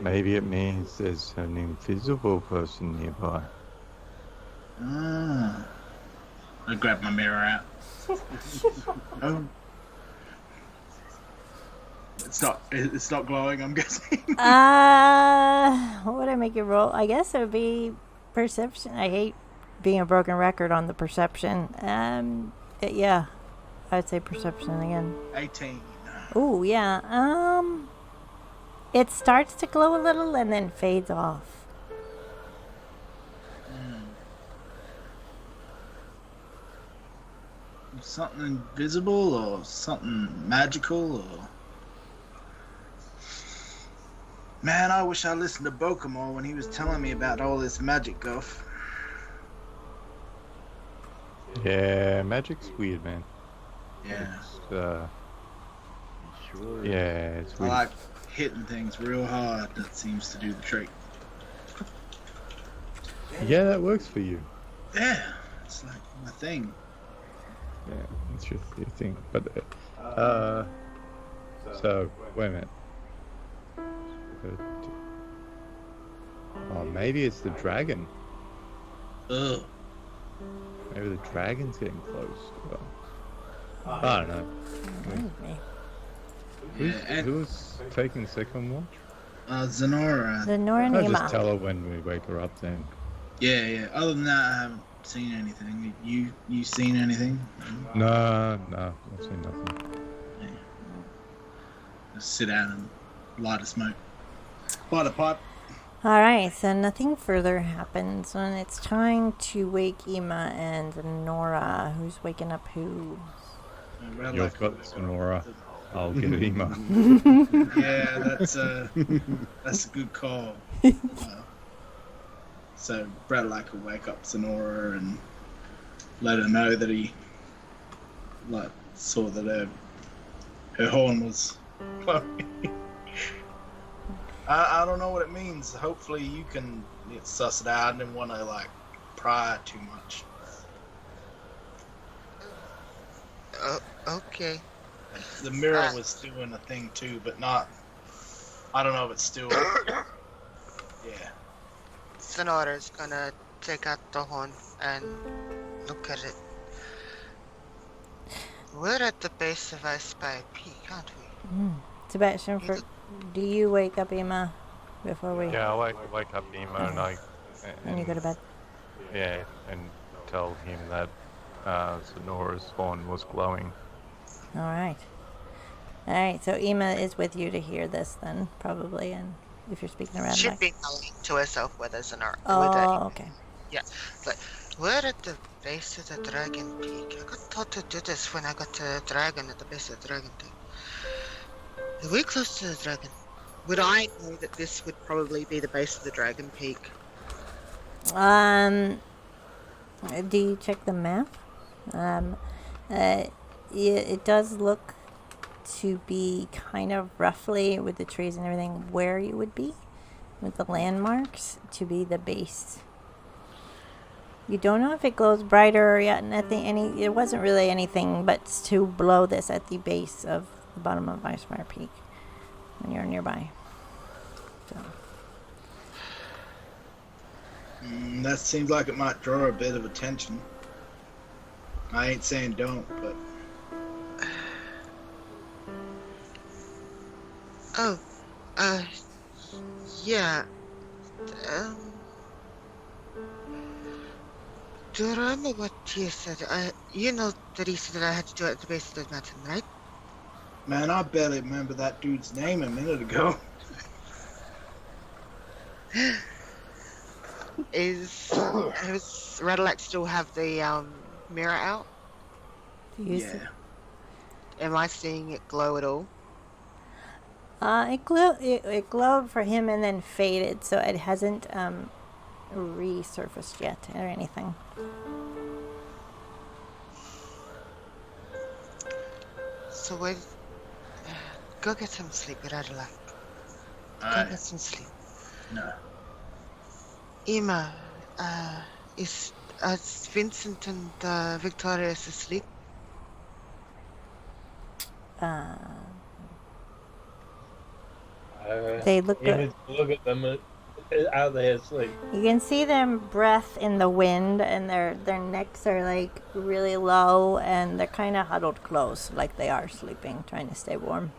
Maybe it means there's an invisible person nearby. I grabbed my mirror out. Oh. It's not glowing, I'm guessing. What would I make it roll? I guess it would be perception. I hate being a broken record on the perception. Yeah, I'd say perception again. 18. Oh yeah. It starts to glow a little and then fades off. Something invisible or something magical or... Man, I wish I listened to Boka more when he was telling me about all this magic guff. Yeah, magic's weird, man. Yeah. Sure. Yeah, it's I weird. like hitting things real hard. That seems to do the trick. Yeah, that works for you. Yeah, it's like my thing. Yeah, that's your thing. But So, wait a minute. Oh, maybe it's the dragon. Ugh. Maybe the dragon's getting close. Well, I don't know. Who's taking second watch? Zenora. Lenora I'll just Nima. tell her when we wake her up then. Yeah. Other than that, I haven't seen anything. You seen anything? No, I've seen nothing. Yeah. Just sit down and light a smoke. Light a pipe. Alright, so nothing further happens when it's time to wake Ima and Nora. Who's waking up who? You've got Sonora. I'll get Ema. Yeah, that's a good call. So Bradley will wake up Sonora and let her know that he saw that her horn was glowing. I don't know what it means. Hopefully you can suss it out. I didn't want to pry too much. Okay. The mirror was doing a thing too, but not. I don't know if it's still. Yeah. Sonora's gonna take out the horn and look at it. We're at the base of Icespire Peak, aren't we? Sebastian, do you wake up Ima before we... Yeah, I wake up Emo and you go to bed? Yeah, and tell him that Sonora's horn was glowing. Alright, so Ima is with you to hear this then, probably, and if you're speaking around She'd be telling to herself whether Sonora. Oh, okay. Yeah, but we're at the base of the Dragon Peak. I got taught to do this when I got to Dragon at the base of the Dragon Peak. Are we close to the dragon? Would I know that this would probably be the base of the Dragon Peak? Do you check the map? It does look to be kind of roughly, with the trees and everything, where you would be, with the landmarks, to be the base. You don't know if it glows brighter or yet, it wasn't really anything but to blow this at the base of the bottom of Icespire Peak when you're nearby. So. That seems like it might draw a bit of attention. I ain't saying don't, but... Yeah. Do you remember what he said? You know that he said that I had to do it at the base of the mountain, right? Man, I barely remember that dude's name a minute ago. Does Radalac still have the mirror out? Yeah. Am I seeing it glow at all? It glowed for him and then faded, so it hasn't resurfaced yet or anything. So go get some sleep, Radalac. Go get some sleep. No. Ima, is Vincent and Victoria asleep? They look good. Look at them. Are they asleep? You can see them breath in the wind, and their necks are like really low, and they're kind of huddled close, like they are sleeping, trying to stay warm.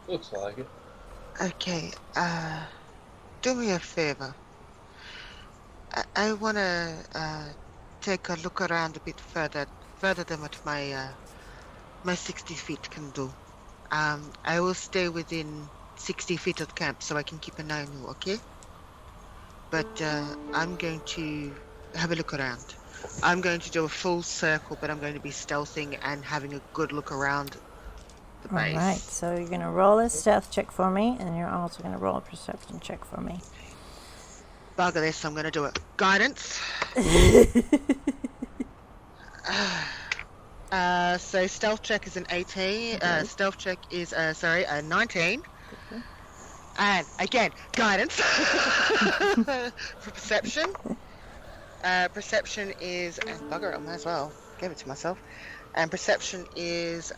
Looks like it. Okay, do me a favor. I wanna take a look around a bit further than what my 60 feet can do. I will stay within 60 feet of camp so I can keep an eye on you, okay? But I'm going to have a look around. I'm going to do a full circle, but I'm going to be stealthing and having a good look around the base. Alright, so you're going to roll a stealth check for me, and you're also going to roll a perception check for me. Bugger this, I'm going to do it. Guidance. So stealth check is an 18. Stealth check is, a 19. Okay. And again, guidance. For perception. Perception is, and bugger, I might as well give it to myself. And perception is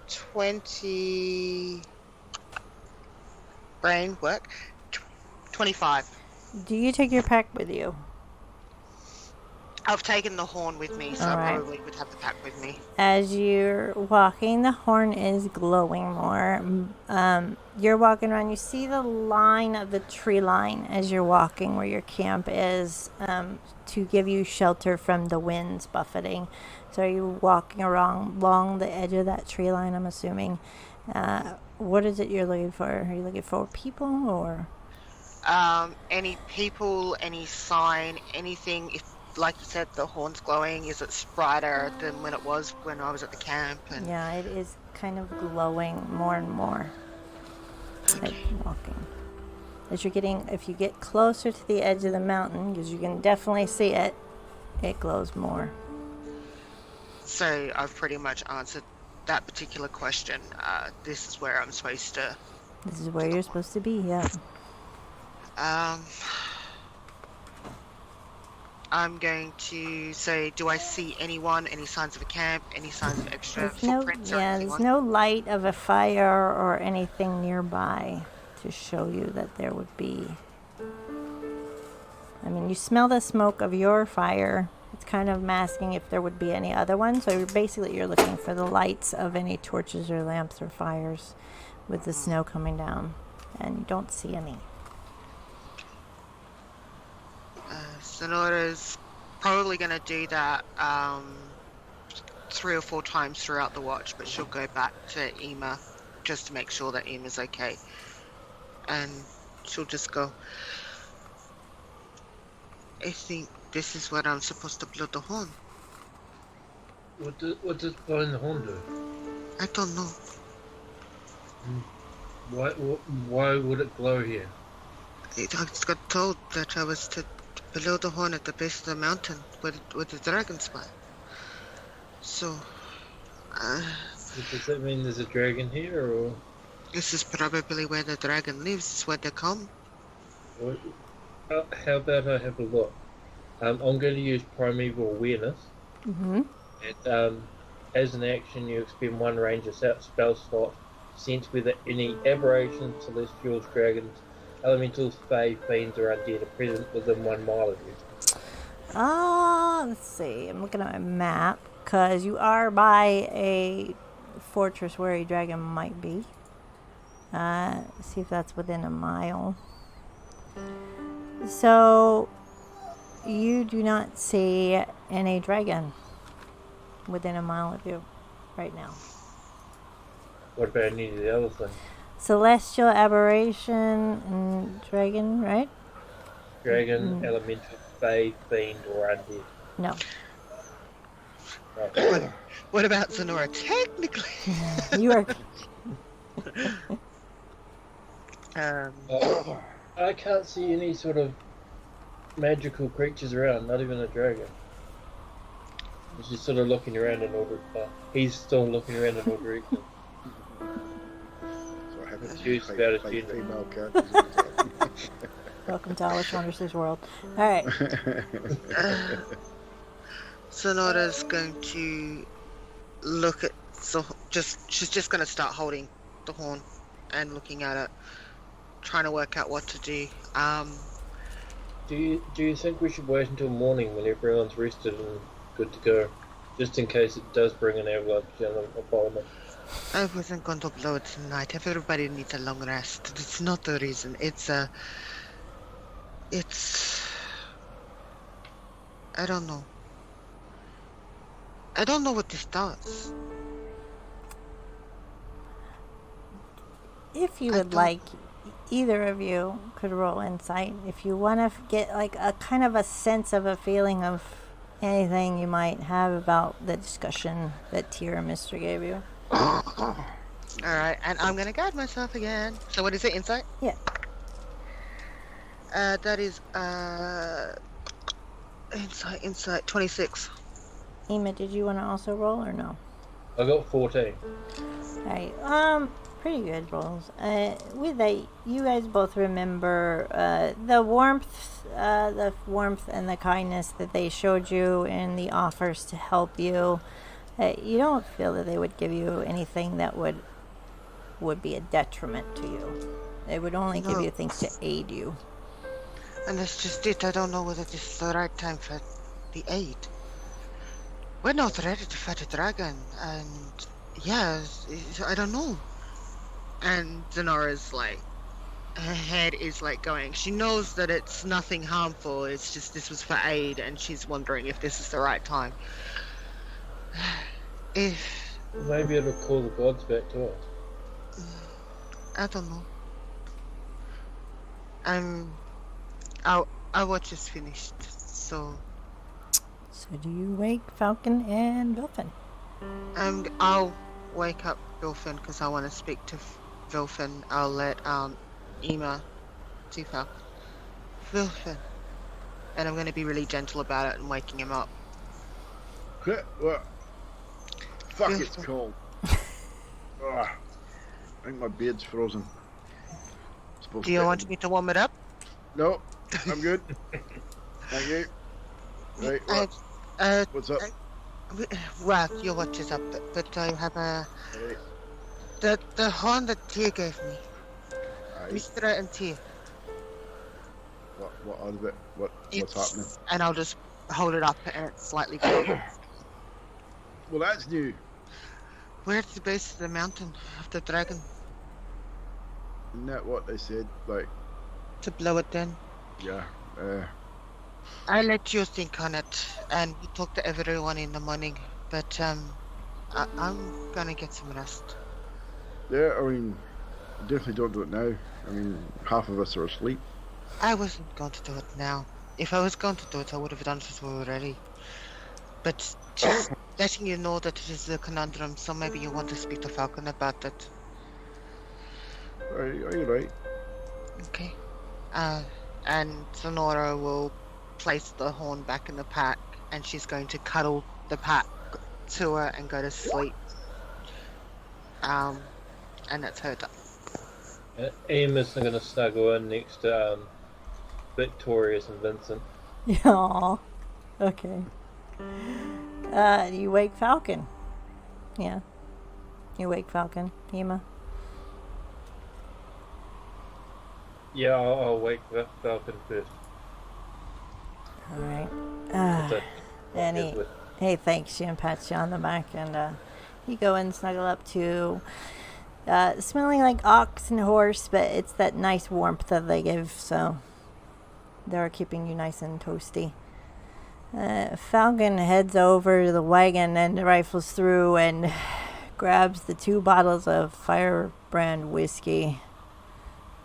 20 brain work. 25. Do you take your pack with you? I've taken the horn with me, so All right. I probably would have the pack with me. As you're walking, the horn is glowing more. You're walking around. You see the line of the tree line as you're walking where your camp is, to give you shelter from the winds buffeting. So are you walking along the edge of that tree line, I'm assuming? What is it you're looking for? Are you looking for people or? Any people, any sign, anything. If, like you said, the horn's glowing, is it brighter than when it was when I was at the camp? And Yeah, it is kind of glowing more and more. Like walking. As you're getting, if you get closer to the edge of the mountain, because you can definitely see it, it glows more. So I've pretty much answered that particular question. This is where I'm supposed to. This is where you're supposed to be, yeah. I'm going to say, do I see anyone, any signs of a camp, any signs of extra footprints or anything? There's no light of a fire or anything nearby to show you that there would be. I mean, you smell the smoke of your fire. It's kind of masking if there would be any other one. So you're looking for the lights of any torches or lamps or fires with the snow coming down. And you don't see any. Sonora's probably going to do that 3 or 4 times throughout the watch, but she'll go back to Ema just to make sure that Ema's okay. And she'll just go, I think this is what I'm supposed to blow the horn. What does blowing the horn do? I don't know. Why would it glow here? I just got told that I was to blow the horn at the base of the mountain with the dragon spire. So, does that mean there's a dragon here, or? This is probably where the dragon lives. It's where they come. How about I have a look? I'm going to use primeval awareness. Mm-hmm. And as an action, you expend 1 ranger spell slot. Sense whether any aberrations, celestials, dragons, elementals, fae, fiends, or undead are present within 1 mile of you. Let's see. I'm looking at my map because you are by a fortress where a dragon might be. See if that's within a mile. So you do not see any dragon within a mile of you right now. What about any of the other things? Celestial aberration and dragon, right? Dragon, elemental, fae, fiend, or undead? No. Right. What about Sonora? Technically. You are. I can't see any sort of magical creatures around, not even a dragon. He's just sort of looking around in order. He's still looking around in order. Choose about his gender. female characters. Welcome to Alice Wonders' world. All right. Sonora's going to look at she's just going to start holding the horn and looking at it, trying to work out what to do. Do you think we should wait until morning when everyone's rested and good to go, just in case it does bring an avalanche on a parliament? I wasn't going to blow it tonight. Everybody needs a long rest. It's not the reason. It's I don't know. I don't know what this does. If you would like, either of you could roll insight. If you want to get like a kind of a sense of a feeling of anything you might have about the discussion that Tira Mister gave you. Alright, and I'm gonna guide myself again. So what is it, insight? Yeah. That is insight 26. Ema, did you want to also roll or no? I got 14. Alright, pretty good rolls. With that, you guys both remember the warmth and the kindness that they showed you and the offers to help you. You don't feel that they would give you anything that would be a detriment to you. They would only give No. you things to aid you. And that's just it. I don't know whether this is the right time for the aid. We're not ready to fight a dragon, and yeah, I don't know. And Zenora's like, her head is like going. She knows that it's nothing harmful. It's just this was for aid, and she's wondering if this is the right time. If Maybe it'll call the gods back to us. I don't know. Our watch is finished, so So do you wake Falcon and Vilfin? I'll wake up Vilfin because I want to speak to Vilfin. I'll let Ema to Falcon. Vilfin, and I'm going to be really gentle about it and waking him up. What? Fuck, Yes, it's sir. cold. I think my beard's frozen. Do you want me to warm it up? No, I'm good. Thank you. Right, what? What's up? Well, your watch is up, but I have Right. the horn that Tia gave me. Aye. Mistra and Tia. What out of it? What's happening? And I'll just hold it up and it's slightly cold. Well, that's new. We're at the base of the mountain of the dragon. Isn't that what they said? Like, To blow it down. yeah. I let you think on it, and we talk to everyone in the morning. But I'm gonna get some rest. Yeah, I mean, definitely don't do it now. I mean, half of us are asleep. I wasn't going to do it now. If I was going to do it, I would have done it already. But just letting you know that it is a conundrum, so maybe you want to speak to Falcon about it. Are you right? Okay. And Sonora will place the horn back in the pack, and she's going to cuddle the pack to her and go to sleep. And that's her time. Amos is going to snuggle in next to Victorious and Vincent. Aw. Okay. You wake Falcon. Yeah. You wake Falcon, Ema. Yeah, I'll wake Falcon first. All right. So, And he thanks you and pats you on the back, and you go and snuggle up to smelling like ox and horse, but it's that nice warmth that they give, so they're keeping you nice and toasty. Falcon heads over to the wagon and rifles through and grabs the 2 bottles of Firebrand whiskey,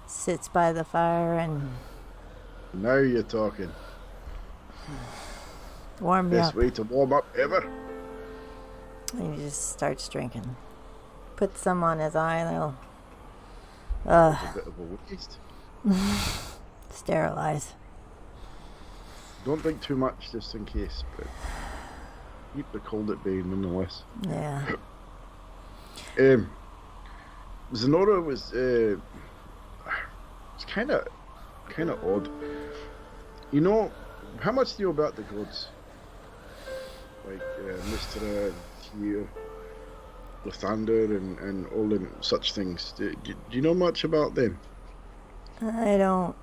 sits by the fire and Now you're talking. warm you Best up. way to warm up ever. And he just starts drinking. Put some on his eye, they'll A bit of a waste. sterilize. Don't drink too much just in case, but keep the cold at bay nonetheless. Yeah. Zenora was it's kind of odd. You know, how much do you know about the gods? Like Mr. Tyr, Lathander, and all them such things. Do you know much about them? I don't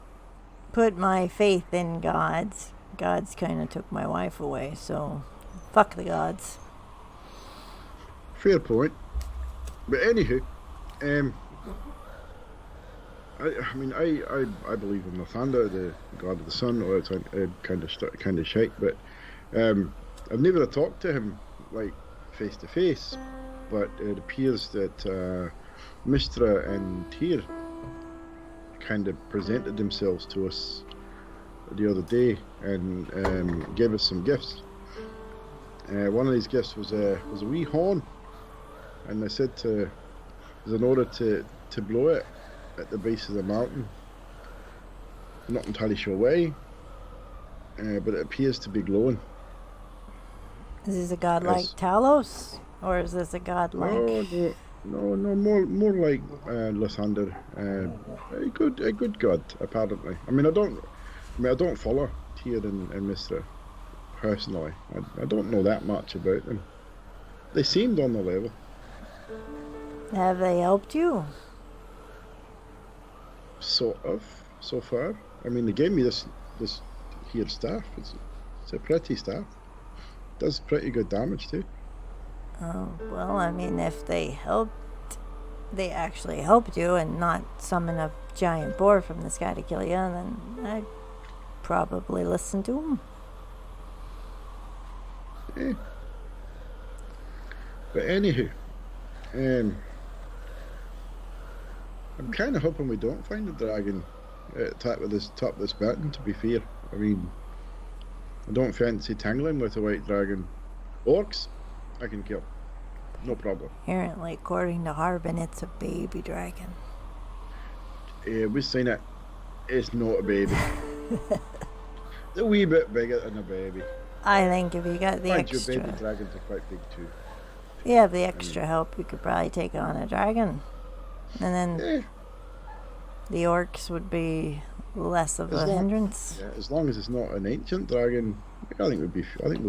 put my faith in gods. Gods kind of took my wife away, so fuck the gods. Fair point. But anywho, I mean, I believe in Lathander, the god of the sun, or it's kind of shite. But I've never talked to him like face to face. But it appears that Mistra and Tyr kind of presented themselves to us the other day and gave us some gifts. One of these gifts was a wee horn, and they said to Zenora to blow it at the base of the mountain. I'm not entirely sure why, but it appears to be glowing. Is this a god like Yes. Talos? Or is this a god like... No, more like Lathander. A good god, apparently. I mean, I don't follow Tyr and Mistra personally. I don't know that much about them. They seemed on the level. Have they helped you? Sort of, so far. I mean, they gave me this here staff. It's a pretty staff. Does pretty good damage too. Oh, well, I mean, if they actually helped you and not summon a giant boar from the sky to kill you, then I'd probably listen to them. Yeah. But anywho, I'm kind of hoping we don't find the dragon at top of this mountain, to be fair. I mean, I don't fancy tangling with a white dragon. Orcs, I can kill. No problem. Apparently, according to Harbin, it's a baby dragon. Yeah, we've seen it. It's not a baby. It's a wee bit bigger than a baby. I think if you got the Mind you, extra... baby dragons are quite big too. Yeah, the extra help, you could probably take on a dragon. And then the orcs would be less of a hindrance. Yeah, as long as it's not an ancient dragon, I think we'd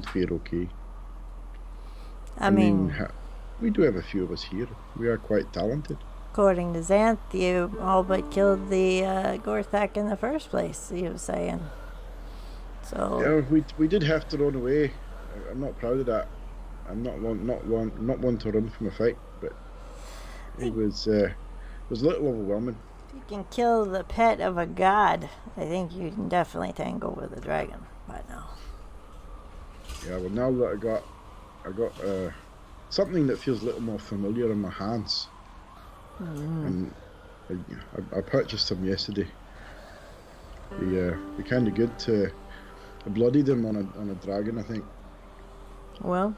fare okay. I mean, we do have a few of us here. We are quite talented. according to Xanth, you all but killed the Gorthak in the first place, he was saying. So yeah, we did have to run away. I'm not proud of that. I'm not one to run from a fight, but it was a little overwhelming. if you can kill the pet of a god, I think you can definitely tangle with a dragon by now. Yeah, well, now that I got something that feels a little more familiar in my hands, and I purchased them yesterday. They're kind of good to. I bloodied them on a dragon, I think. Well,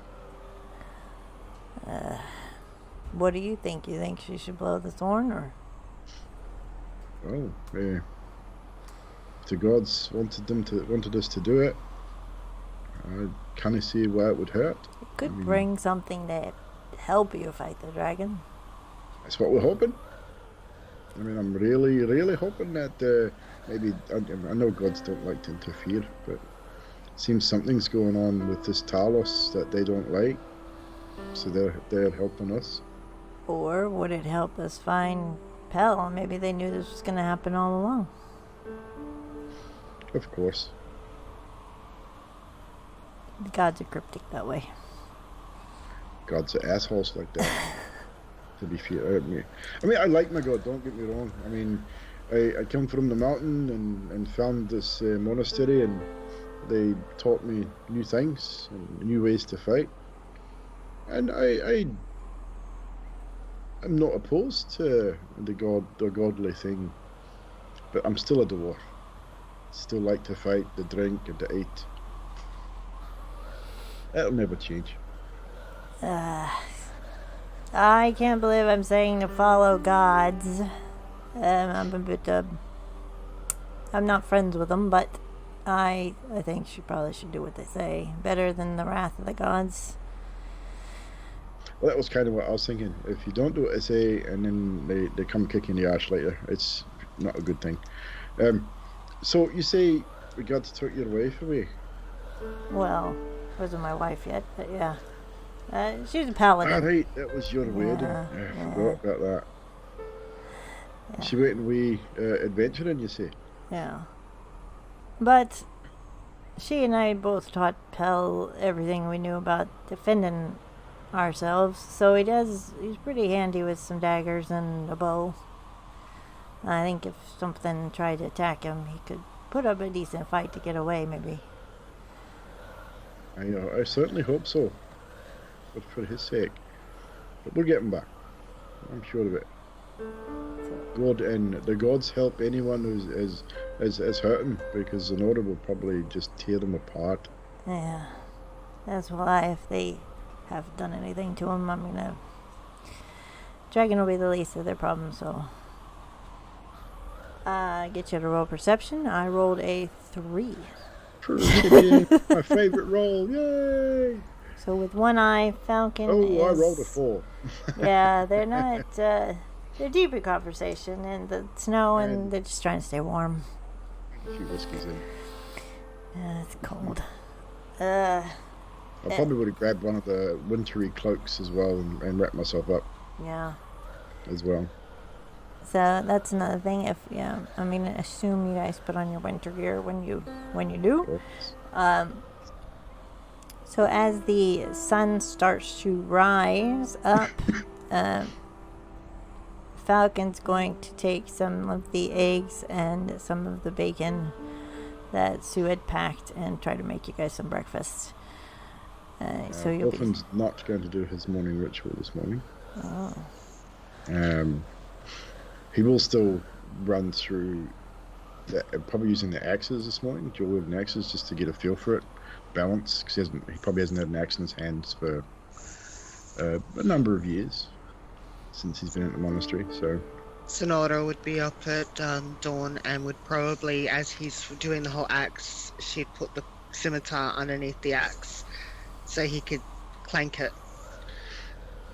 what do you think? You think she should blow the thorn, or? Well, if the gods wanted us to do it, I can't see why it would hurt. It could bring something to help you fight the dragon. That's what we're hoping. I mean, I'm really, really hoping that maybe I know gods don't like to interfere, but it seems something's going on with this Talos that they don't like, so they're helping us. Or would it help us find Pell? Maybe they knew this was going to happen all along. Of course. The gods are cryptic that way. Gods are assholes like that. To be fair, I mean, I like my god. Don't get me wrong. I mean, I come from the mountain and found this monastery, and they taught me new things and new ways to fight. And I'm not opposed to the godly thing, but I'm still a dwarf. Still like to fight, to drink, and to eat. That'll never change. I can't believe I'm saying to follow gods. I'm a bit, I'm not friends with them, but I think she probably should do what they say. Better than the wrath of the gods. Well, that was kind of what I was thinking. If you don't do what they say, and then they come kicking the ass later, it's not a good thing. So you say we got to took your wife away? Well, wasn't my wife yet, but yeah. She was a paladin. Ah, right, that was your wedding. I forgot about that. Yeah. She went away adventuring, you say? Yeah. But she and I both taught Pell everything we knew about defending ourselves, so he's pretty handy with some daggers and a bow. I think if something tried to attack him, he could put up a decent fight to get away, maybe. I certainly hope so. But for his sake. But we'll get him back. I'm sure of it. God, and the gods help anyone who's is hurting, because Zenora will probably just tear them apart. Yeah. That's why if they have done anything to him, I'm gonna... Dragon will be the least of their problems, so... Get you to roll perception. I rolled a 3. My favorite roll, yay! So with one eye, Falcon I rolled a 4. Yeah, they're not, they're deep in conversation in the snow, and they're just trying to stay warm. A few whiskeys in. Yeah, it's cold. I probably would have grabbed one of the wintry cloaks as well and wrapped myself up Yeah. as well. So that's another thing. Assume you guys put on your winter gear when you do. So as the sun starts to rise up, Falcon's going to take some of the eggs and some of the bacon that Sue had packed and try to make you guys some breakfast. So you'll Orphan's not going to do his morning ritual this morning. Oh. He will still run through, probably using the axes this morning, dual wielding axes, just to get a feel for it, balance, because he probably hasn't had an axe in his hands for a number of years since he's been at the monastery. So Sonora would be up at dawn and would probably, as he's doing the whole axe, she'd put the scimitar underneath the axe so he could clank it.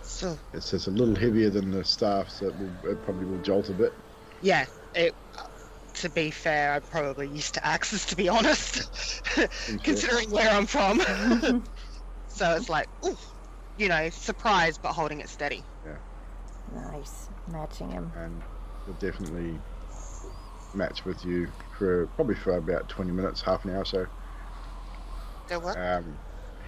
So it's a little heavier than the staff, so it probably will jolt a bit. Yeah, to be fair, I'm probably used to axes, to be honest, considering where I'm from. So it's like, ooh, surprised but holding it steady. Yeah. Nice, matching him. And he'll definitely match with you probably for about 20 minutes, half an hour or so. They're what?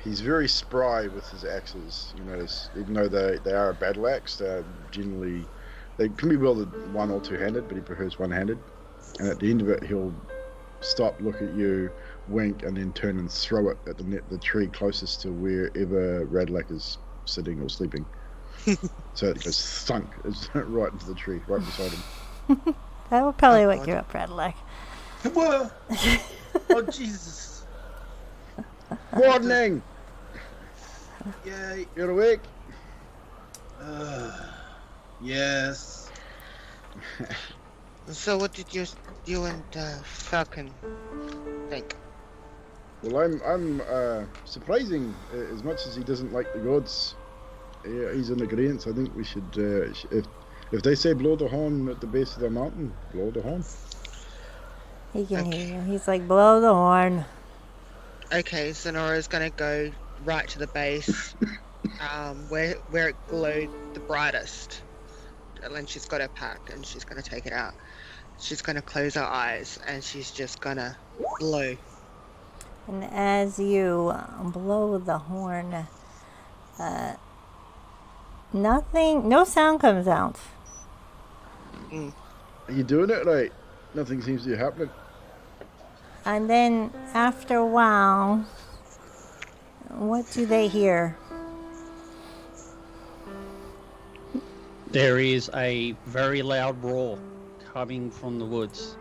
He's very spry with his axes. Even though they are a battle axe, they can be wielded one or two-handed, but he prefers one-handed. And at the end of it, he'll stop, look at you, wink, and then turn and throw it at the tree closest to wherever Radlac is sitting or sleeping. So it goes thunk right into the tree, right beside him. That would probably wake you up, Radlac. Whoa! Oh, Jesus. Morning! Yay. You're awake? Yes. So what did you and Falcon think? Well, I'm surprising. As much as he doesn't like the gods, he's in agreement. I think we should, if they say blow the horn at the base of the mountain, blow the horn. He can hear you. He's like, blow the horn. Okay, Sonora's gonna go right to the base, where it glowed the brightest. And then she's got her pack, and she's gonna take it out. She's gonna close her eyes, and she's just gonna blow. And as you blow the horn, no sound comes out. Are you doing it right? Nothing seems to be happening. And then after a while, what do they hear? There is a very loud roar coming from the woods.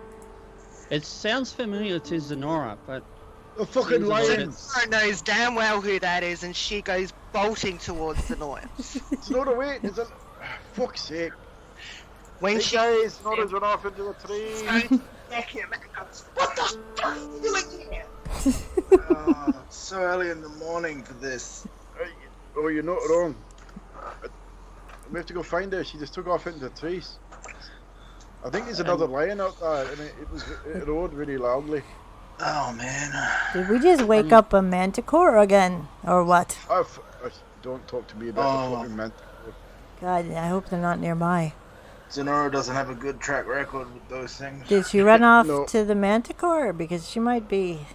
It sounds familiar to Zenora, but... A fucking lion! Sonora knows damn well who that is, and she goes bolting towards the noise. It's not a wait, is it? Fuck's sake. When Hey she guys, Nora's run off into the tree. What the fuck are you doing here? So early in the morning for this. Oh, you're not wrong. We have to go find her. She just took off into the trees. I think there's another lion out there, and it roared really loudly. Oh, man. Did we just wake up a manticore again, or what? Don't talk to me about the fucking man. God, I hope they're not nearby. Zenora doesn't have a good track record with those things. Did she run off No. to the manticore? Because she might be...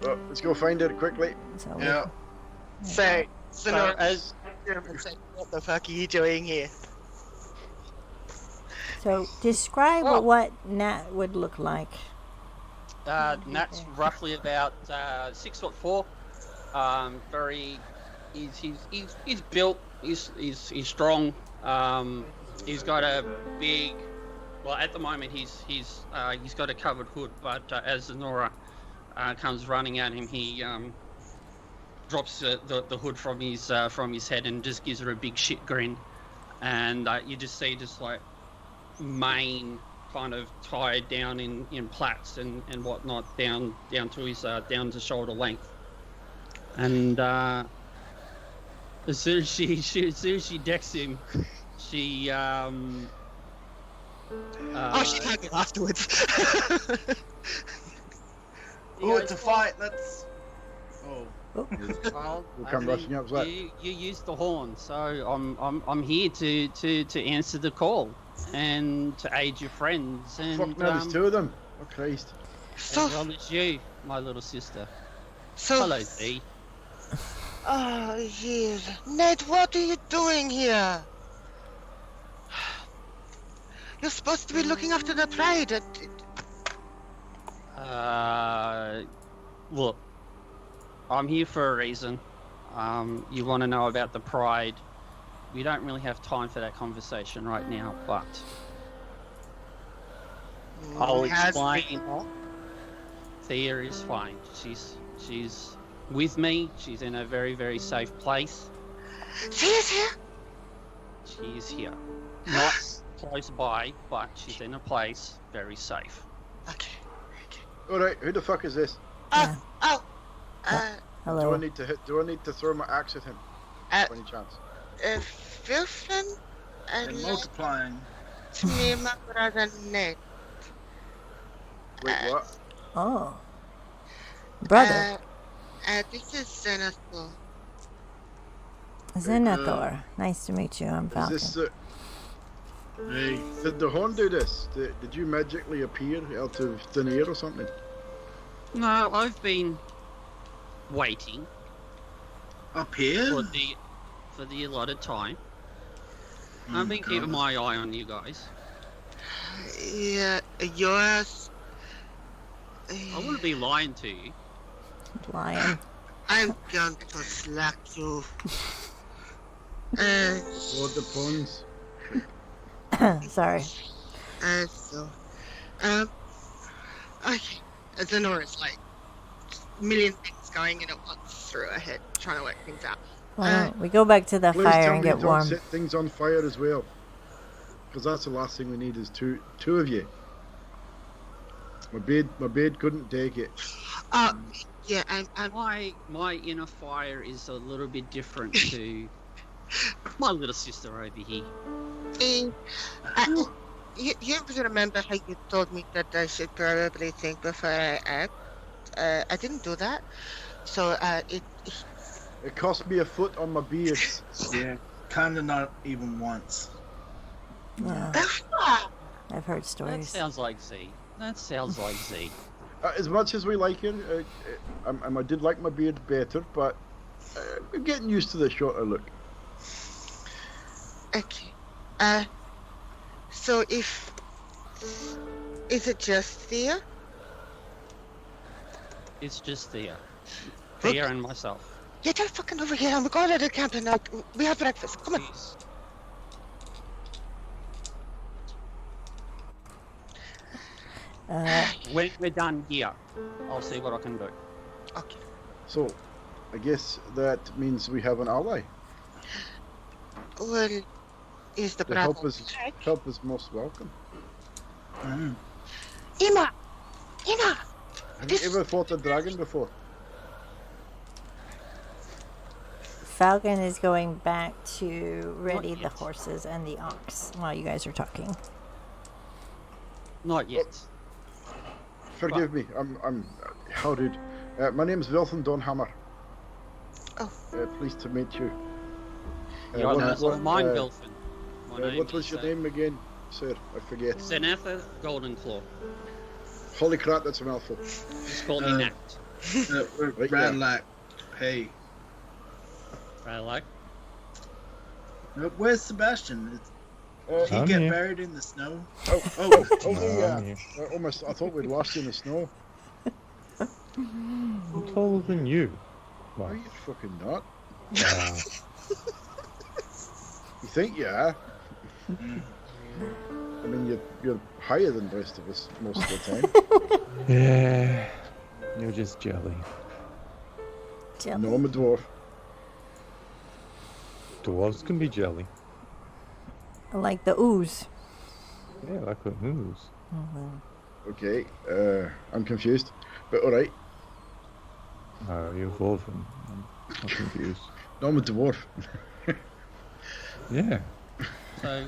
Well, let's go find her quickly. So Yeah. So, Sonora as what the fuck are you doing here? So describe what Nat would look like. Nat's roughly about 6'4". He's built. He's strong. He's got a big. Well, at the moment he's got a covered hood, but as Zenora comes running at him, he drops the hood from his head and just gives her a big shit grin, and you just see like mane kind of tied down in plaits and whatnot down to his down to shoulder length, and as soon as she decks him, she She had it afterwards. Oh, it's a fight. Let's. Oh. Well, We'll I come mean, rushing up. Like, you used the horn, so I'm here to answer the call and to aid your friends and fuck, now there's two of them. Oh Christ! So, as well as you, my little sister. so. Hello, Z. Oh, jeez. Ned, what are you doing here? You're supposed to be looking after the pride. Look, I'm here for a reason. You want to know about the pride. We don't really have time for that conversation right now, but I'll explain. Thea is fine. She's with me. She's in a very, very safe place. She is here? She is here. Not close by, but she's in a place very safe. Okay. Alright, who the fuck is this? Yeah. Oh. Do Hello. I need to throw my axe at him? Uh, By any chance? Wilson And and multiplying. to me, my brother Ned. Wait, what? Oh. Brother. This is Xenathor. Xenathor. Nice to meet you. I'm Is Falcon. this? Hey, Did the horn do this? Did you magically appear out of thin air or something? No, I've been waiting up here? for the allotted time. I've been keeping my eye on you guys. Yeah, yours. I wouldn't be lying to you. Lion. I'm going to slap you. Lord the Pawns. Sorry. Okay. Zenora's like a million things going in at once through her head, trying to work things out. Well, we go back to the Please fire tell and me get you don't warm. set things on fire as well. Because that's the last thing we need is two of you. My bed couldn't take it. Yeah, I'm My inner fire is a little bit different to my little sister over here. You remember how you told me that I should probably think before I act? I didn't do that. So, It cost me a foot on my beard. Yeah, kinda not even once. Yeah. I've heard That stories. sounds like Z. That sounds like Z. As much as we like it, I did like my beard better, but I'm getting used to the shorter look. Okay. So is it just Thea? It's just Thea. Thea and myself. Yeah, get fucking over here. We're going to the camp now. We have breakfast. Come on. Jeez. When we're done here, I'll see what I can do. Okay. So, I guess that means we have an ally. Well, is the The brother help is most welcome. Ima! Have you ever fought a dragon before? Falcon is going back to ready the horses and the ox while you guys are talking. Not yet. Forgive me, I'm how rude. My name's Wilson Donhammer. Oh. Pleased to meet you. Mine, Bilfin. What was your name again, sir? I forget. Xenatha Goldenclaw. Holy crap, that's a mouthful. Just call me Nat. Right Brad there. like, hey, I like. where's Sebastian? Did he I'm get here. buried in the snow? Oh, No, yeah. I'm here. Almost. I thought we'd lost you in the snow. I'm taller than you. No, Well, you're fucking not. uh, You think you are? I mean, you're higher than the rest of us most of the time. yeah, you're just jelly. Jelly. No, I'm a dwarf. Dwarves can be jelly. Like the ooze. Yeah, like the ooze. Okay, I'm confused, but all right. No, you're Wolfen. I'm confused. No, I'm a dwarf. Yeah. So,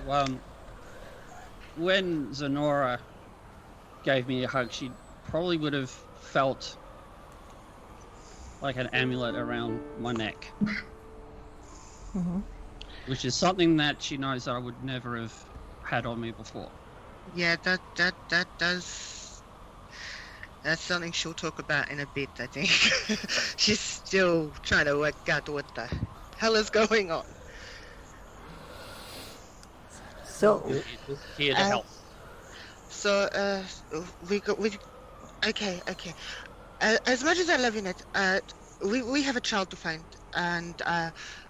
when Zenora gave me a hug, she probably would have felt like an amulet around my neck, Mm-hmm. which is something that she knows that I would never have had on me before. Yeah, that does. That's something she'll talk about in a bit, I think. She's still trying to work out what the hell is going on. So, Just here to help. So, okay. As much as I love it, we have a child to find, and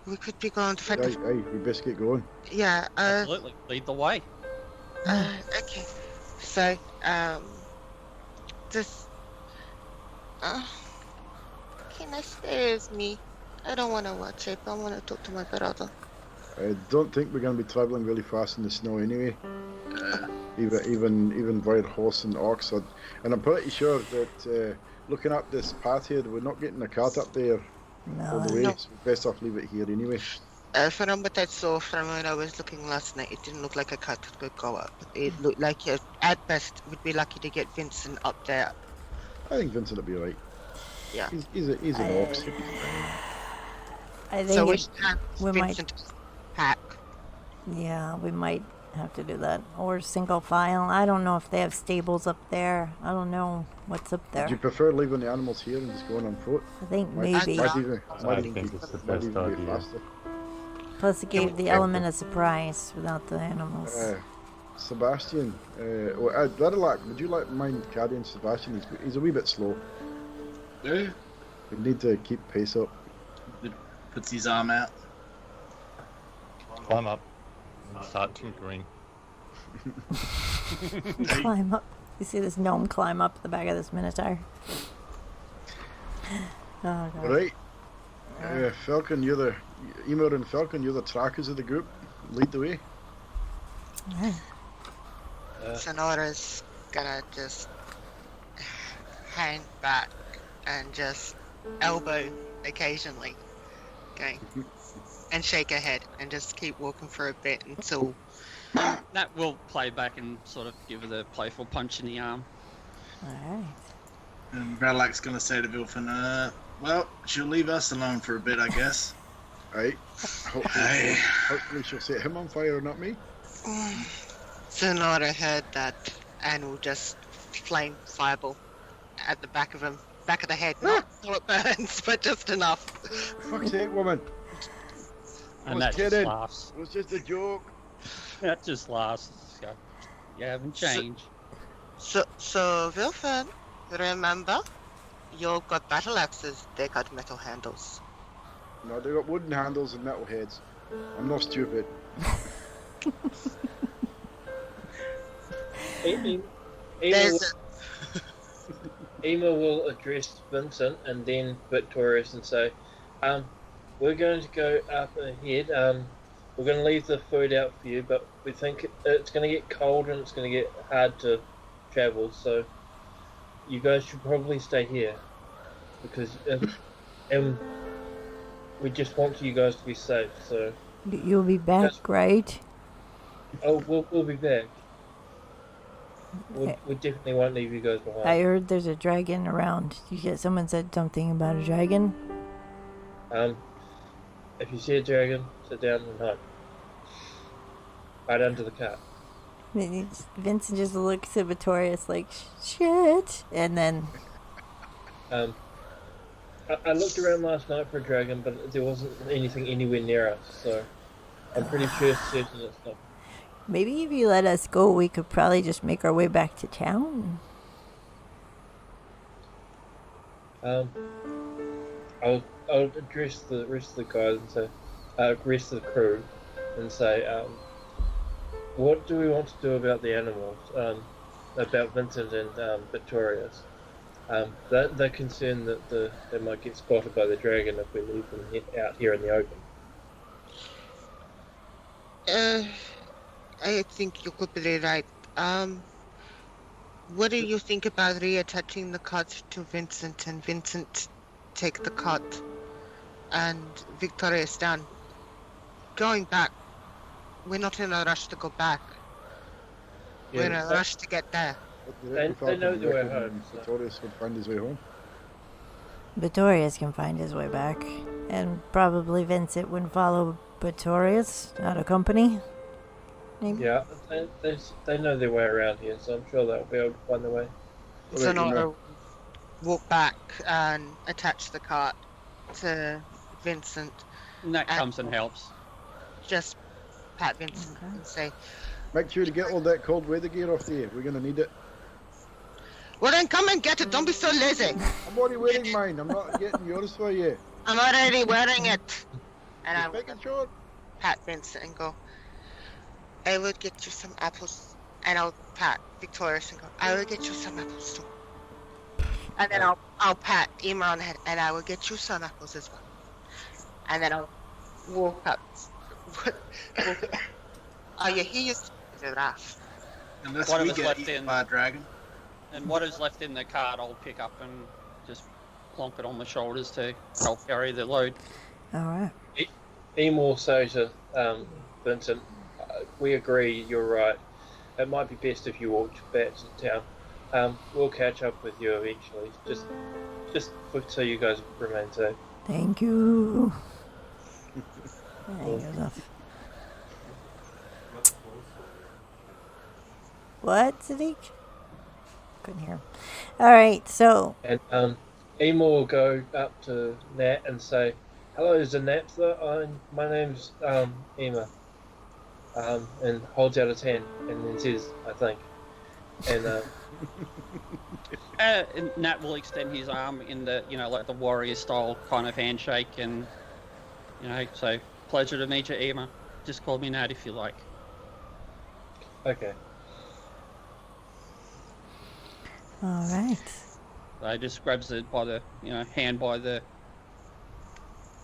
we could be going to find. Right, we best get going. Yeah. Absolutely, lead the way. Okay. So, this. Can I stay with me? I don't want to watch it. I want to talk to my brother. I don't think we're going to be travelling really fast in the snow anyway. Even via horse and ox. And I'm pretty sure that looking up this path here, we're not getting a cart up there all the way. No. So best off leave it here anyway. From what I saw from when I was looking last night, it didn't look like a cart could go up. It looked like, at best, we'd be lucky to get Vincent up there. I think Vincent will be right. Yeah. He's an ox. I think So we should have we might- Vincent pack. yeah, we might have to do that. Or single file. I don't know if they have stables up there. I don't know what's up there. Do you prefer leaving the animals here and just going on foot? I think Might- maybe. Might even, I might think even it's the might best even be idea. faster. Plus, it gave the element of surprise without the animals. Sebastian, Lilac, would you mind carrying Sebastian? He's a wee bit slow. Yeah. We need to keep pace up. Puts his arm out. Climb up and start tinkering. Climb up. You see this gnome climb up the back of this minotaur. Oh, God. Right. Falcon, Emer and Falcon, you're the trackers of the group. Lead the way. Sonora's gonna just hang back and just elbow occasionally, going, and shake her head and just keep walking for a bit until. That will play back and sort of give her the playful punch in the arm. Alright. And Radlak's gonna say to Vilfin, well, she'll leave us alone for a bit, I guess. Right. Hopefully she'll set him on fire, not me. Sonora heard that and will just flame fireball at the back of him, back of the head, not so it burns, but just enough. Fuck's sake, woman. And was that just kidding. laughs. It was just a joke. That just laughs. So, you haven't changed. So Vilfin, remember, you've got battle axes, they got metal handles. No, they got wooden handles and metal heads. I'm not stupid. Ema will address Vincent and then Victorious and say, we're going to go up ahead. We're going to leave the food out for you, but we think it's going to get cold and it's going to get hard to travel, so you guys should probably stay here. Because we just want you guys to be safe, so... You'll be back, right? Oh, we'll be back. We definitely won't leave you guys behind. I heard there's a dragon around. Someone said something about a dragon. If you see a dragon, sit down and hide. Right under the cart. Vincent just looks at Victorious like, shit. And then... I looked around last night for a dragon, but there wasn't anything anywhere near us, so I'm pretty certain it's not. Maybe if you let us go, we could probably just make our way back to town. I'll address the rest of the guys and say, rest of the crew, and say, what do we want to do about the animals? About Vincent and Victorious. They're concerned that they might get spotted by the dragon if we leave them out here in the open. I think you could be right. What do you think about reattaching the cart to Vincent and Vincent take the cart and Victorious down? Going back, we're not in a rush to go back. We're in a rush to get there. They know their way home. So. Victorious would find his way home. Pretorius can find his way back. And probably Vincent would follow Pretorius out of company. Maybe? Yeah, they know their way around here, so I'm sure they'll be able to find their way. Sonora will walk back and attach the cart to Vincent. And that comes and helps. Just pat Vincent and say, Make sure to get all that cold weather gear off there. We're going to need it. well then come and get it, don't be so lazy. I'm already wearing mine. I'm not getting yours for you. I'm already wearing it. And I Just making sure. pat Vincent and go, I will get you some apples. And I'll pat Victorious and go, I will get you some apples too. And then I'll pat Emma on the head and I will get you some apples as well. And then I'll walk up. Oh, yeah, he used to do that. Unless One of we us get left eaten in. by a dragon. And what is left in the cart, I'll pick up and just plonk it on my shoulders to help carry the load. Alright. Emil say to Vincent, we agree, you're right. It might be best if you walked back to town. We'll catch up with you eventually. Just so you guys remain safe. Thank you. Enough. What, Sadiq? Couldn't hear him. Alright, so. And Emil will go up to Nat and say, hello, Zanaptha. My name's Emma. And holds out his hand and then says, I think. And And Nat will extend his arm in the, like the warrior style kind of handshake, and so pleasure to meet you, Emma. Just call me Nat if you like. okay. Alright. So he just grabs it by the, hand by the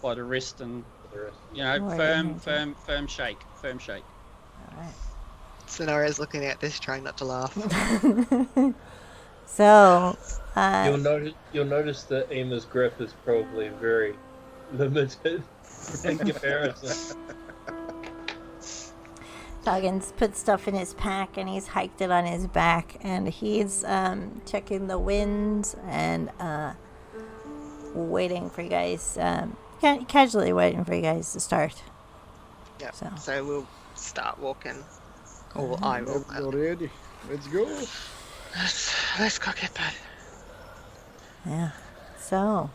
wrist, and firm shake. Alright. Sonora's looking at this, trying not to laugh. So, You'll notice that Emma's grip is probably very limited in comparison. Toggins put stuff in his pack and he's hiked it on his back, and he's checking the winds and waiting for you guys, casually waiting for you guys to start. Yeah. So. So we'll start walking. Or I will. You're ready. Let's go. Let's go get that. Yeah. So.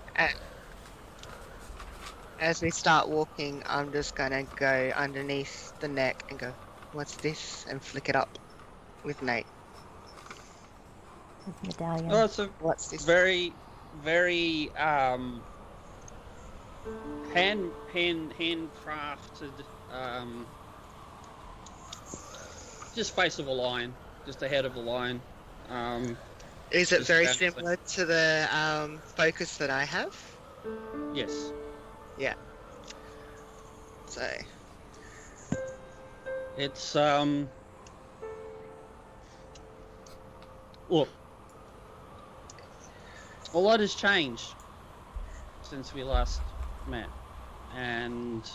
As we start walking, I'm just gonna go underneath the neck and go, what's this? And flick it up with Nate. Medallion. Oh, it's a What's this? very, very handcrafted, just face of a lion, just the head of a lion. Is it just very fancy. similar to the focus that I have? Yes. Yeah. So. It's look, a lot has changed since we last met, and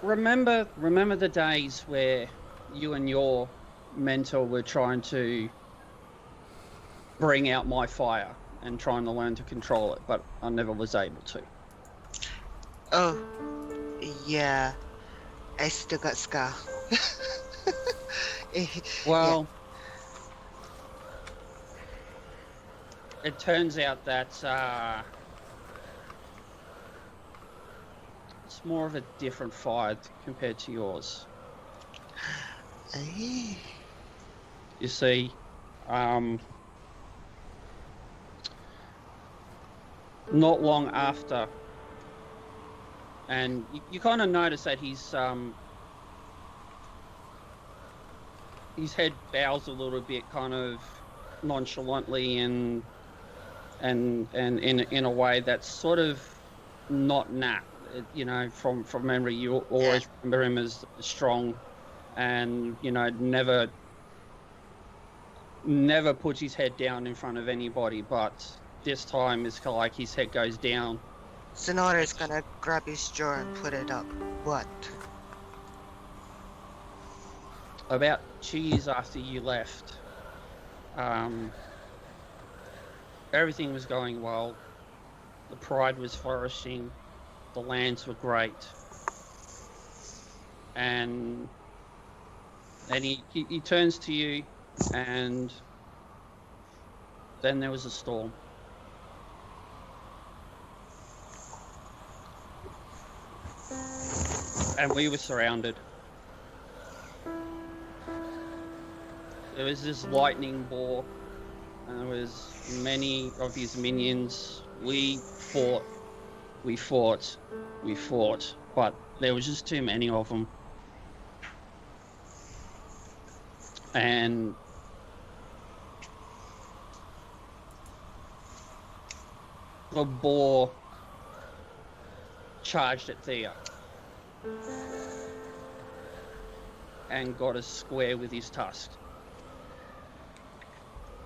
remember the days where you and your mentor were trying to bring out my fire and trying to learn to control it, but I never was able to. Oh. Yeah. I still got Scar. Well, it turns out that it's more of a different fire compared to yours. You see, not long after, and you kind of notice that his head bows a little bit, kind of nonchalantly, and in a way that's sort of not Nat. From memory, you always remember him as strong, and never puts his head down in front of anybody. But this time, it's kind of like his head goes down. Sonora's gonna grab his jaw and put it up. What? About 2 years after you left, Everything was going well. The pride was flourishing. The lands were great. And then he turns to you, and then there was a storm. And we were surrounded. There was this lightning ball, and there was many of his minions. We fought, but there was just too many of them. And the boar charged at Thea and got us square with his tusk.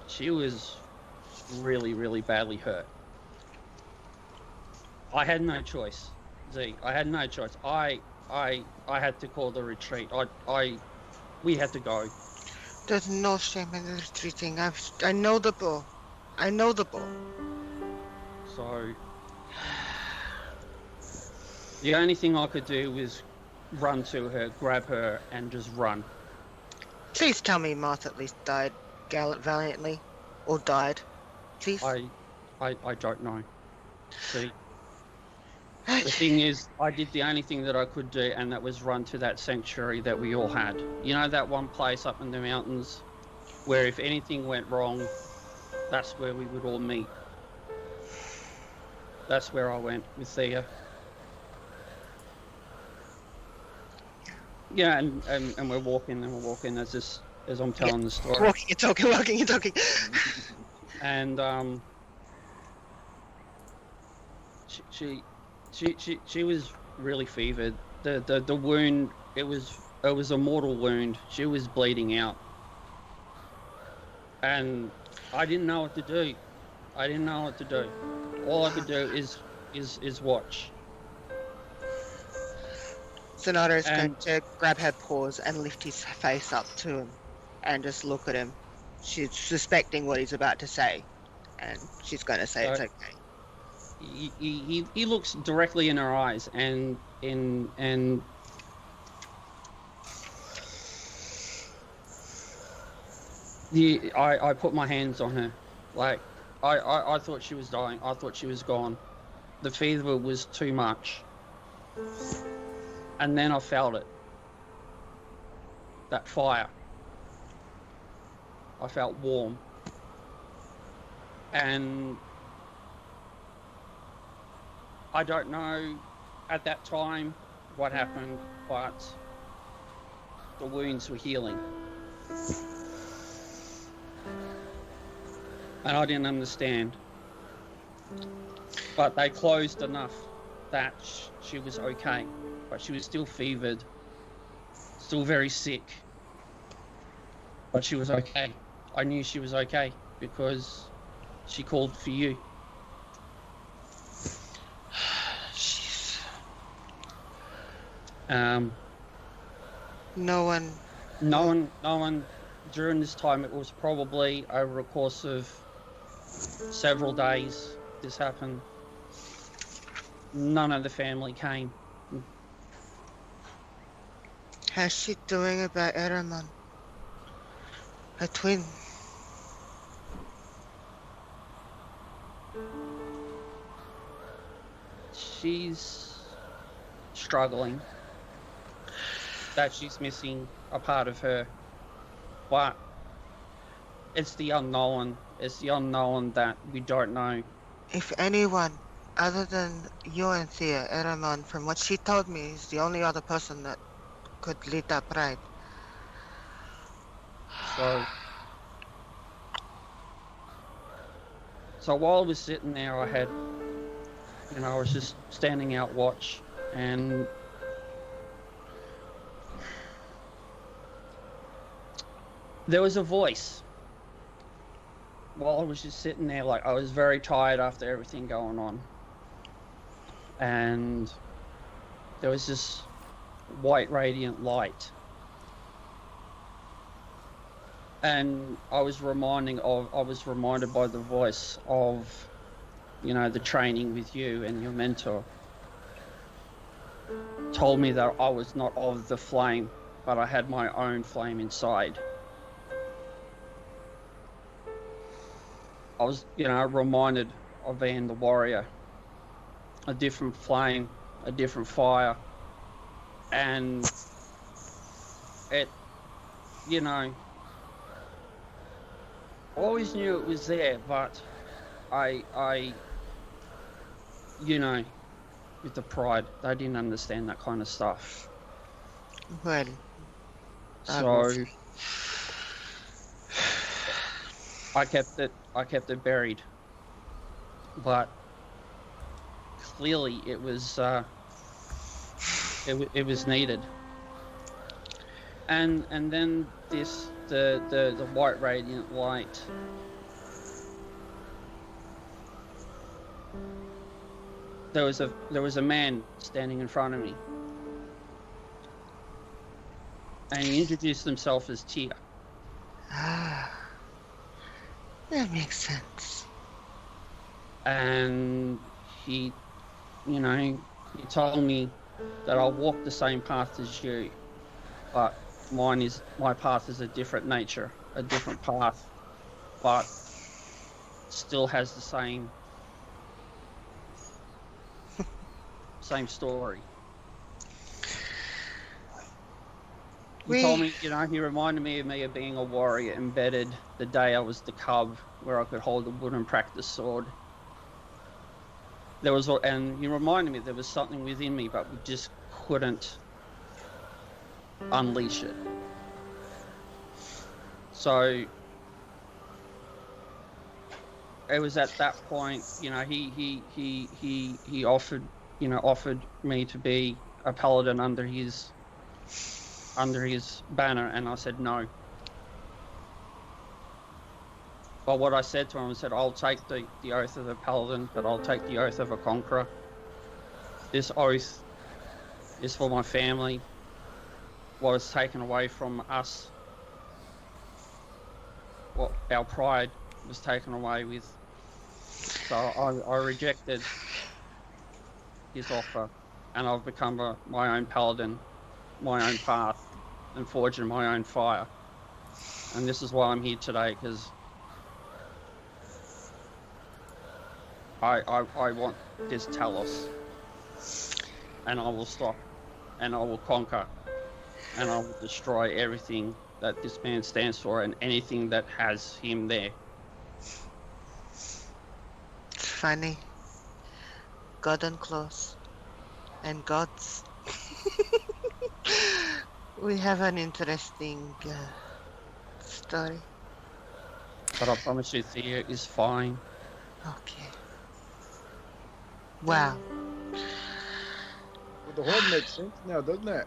She was really, really badly hurt. I had no choice, Z. I had no choice. I had to call the retreat. We had to go. There's no shame in retreating. I know the bull. I know the bull. So the only thing I could do was run to her, grab her, and just run. Please tell me Moth at least died valiantly, or died. Please. I don't know. See, the thing is, I did the only thing that I could do, and that was run to that sanctuary that we all had. You know that one place up in the mountains where if anything went wrong, that's where we would all meet. That's where I went with Thea. Yeah, and we're walking as I'm telling the story. Walking and talking. And she was really fevered. The wound, it was a mortal wound. She was bleeding out, and I didn't know what to do. All I could do is watch. Sonata is going to grab her paws and lift his face up to him and just look at him. She's suspecting what he's about to say, and she's going to say it's okay. He looks directly in her eyes, and I put my hands on her. Like I thought she was dying. I thought she was gone. The fever was too much. And then I felt it. That fire. I felt warm. And I don't know at that time what happened, but the wounds were healing. And I didn't understand. But they closed enough that she was okay. But she was still fevered, still very sick. But she was okay. I knew she was okay because she called for you. Jeez. No one during this time. It was probably over a course of several days this happened. None of the family came. How's she doing about Eraman? Her twin. She's struggling. That she's missing a part of her. But it's the unknown. It's the unknown that we don't know. If anyone other than you and Thea, Eraman, from what she told me, is the only other person that could lead that pride. So while I was sitting there, I was just standing out watch, and there was a voice. While I was just sitting there, like I was very tired after everything going on, and there was this white radiant light, And I was reminded by the voice of, the training with you and your mentor. Told me that I was not of the flame, but I had my own flame inside. I was, reminded of being the warrior, a different flame, a different fire, and it, I always knew it was there, but I, with the pride, they didn't understand that kind of stuff. Well, So I kept it buried, but clearly it was needed. And then the white radiant light. There was a man standing in front of me, and he introduced himself as Tia. that makes sense. And he told me that I'll walk the same path as you, but my path is a different nature, a different path, but still has the same story. He told me, he reminded me of being a warrior embedded the day I was the cub, where I could hold a wooden practice sword. And he reminded me there was something within me, but we just couldn't unleash it. So it was at that point, he offered me to be a paladin under his banner, and I said no. But what I said to him, I said, I'll take the oath of a paladin, but I'll take the oath of a conqueror. This oath is for my family. What was taken away from us, what our pride was taken away with. So I rejected his offer, and I've become my own paladin, my own path, and forging my own fire. And this is why I'm here today, because I want this Talos, and I will stop, and I will conquer, and I will destroy everything that this man stands for and anything that has him there. It's funny. God and close. And gods. We have an interesting story. But I promise you, Thea is fine. Okay. Wow. Well, the horn makes sense now, doesn't it?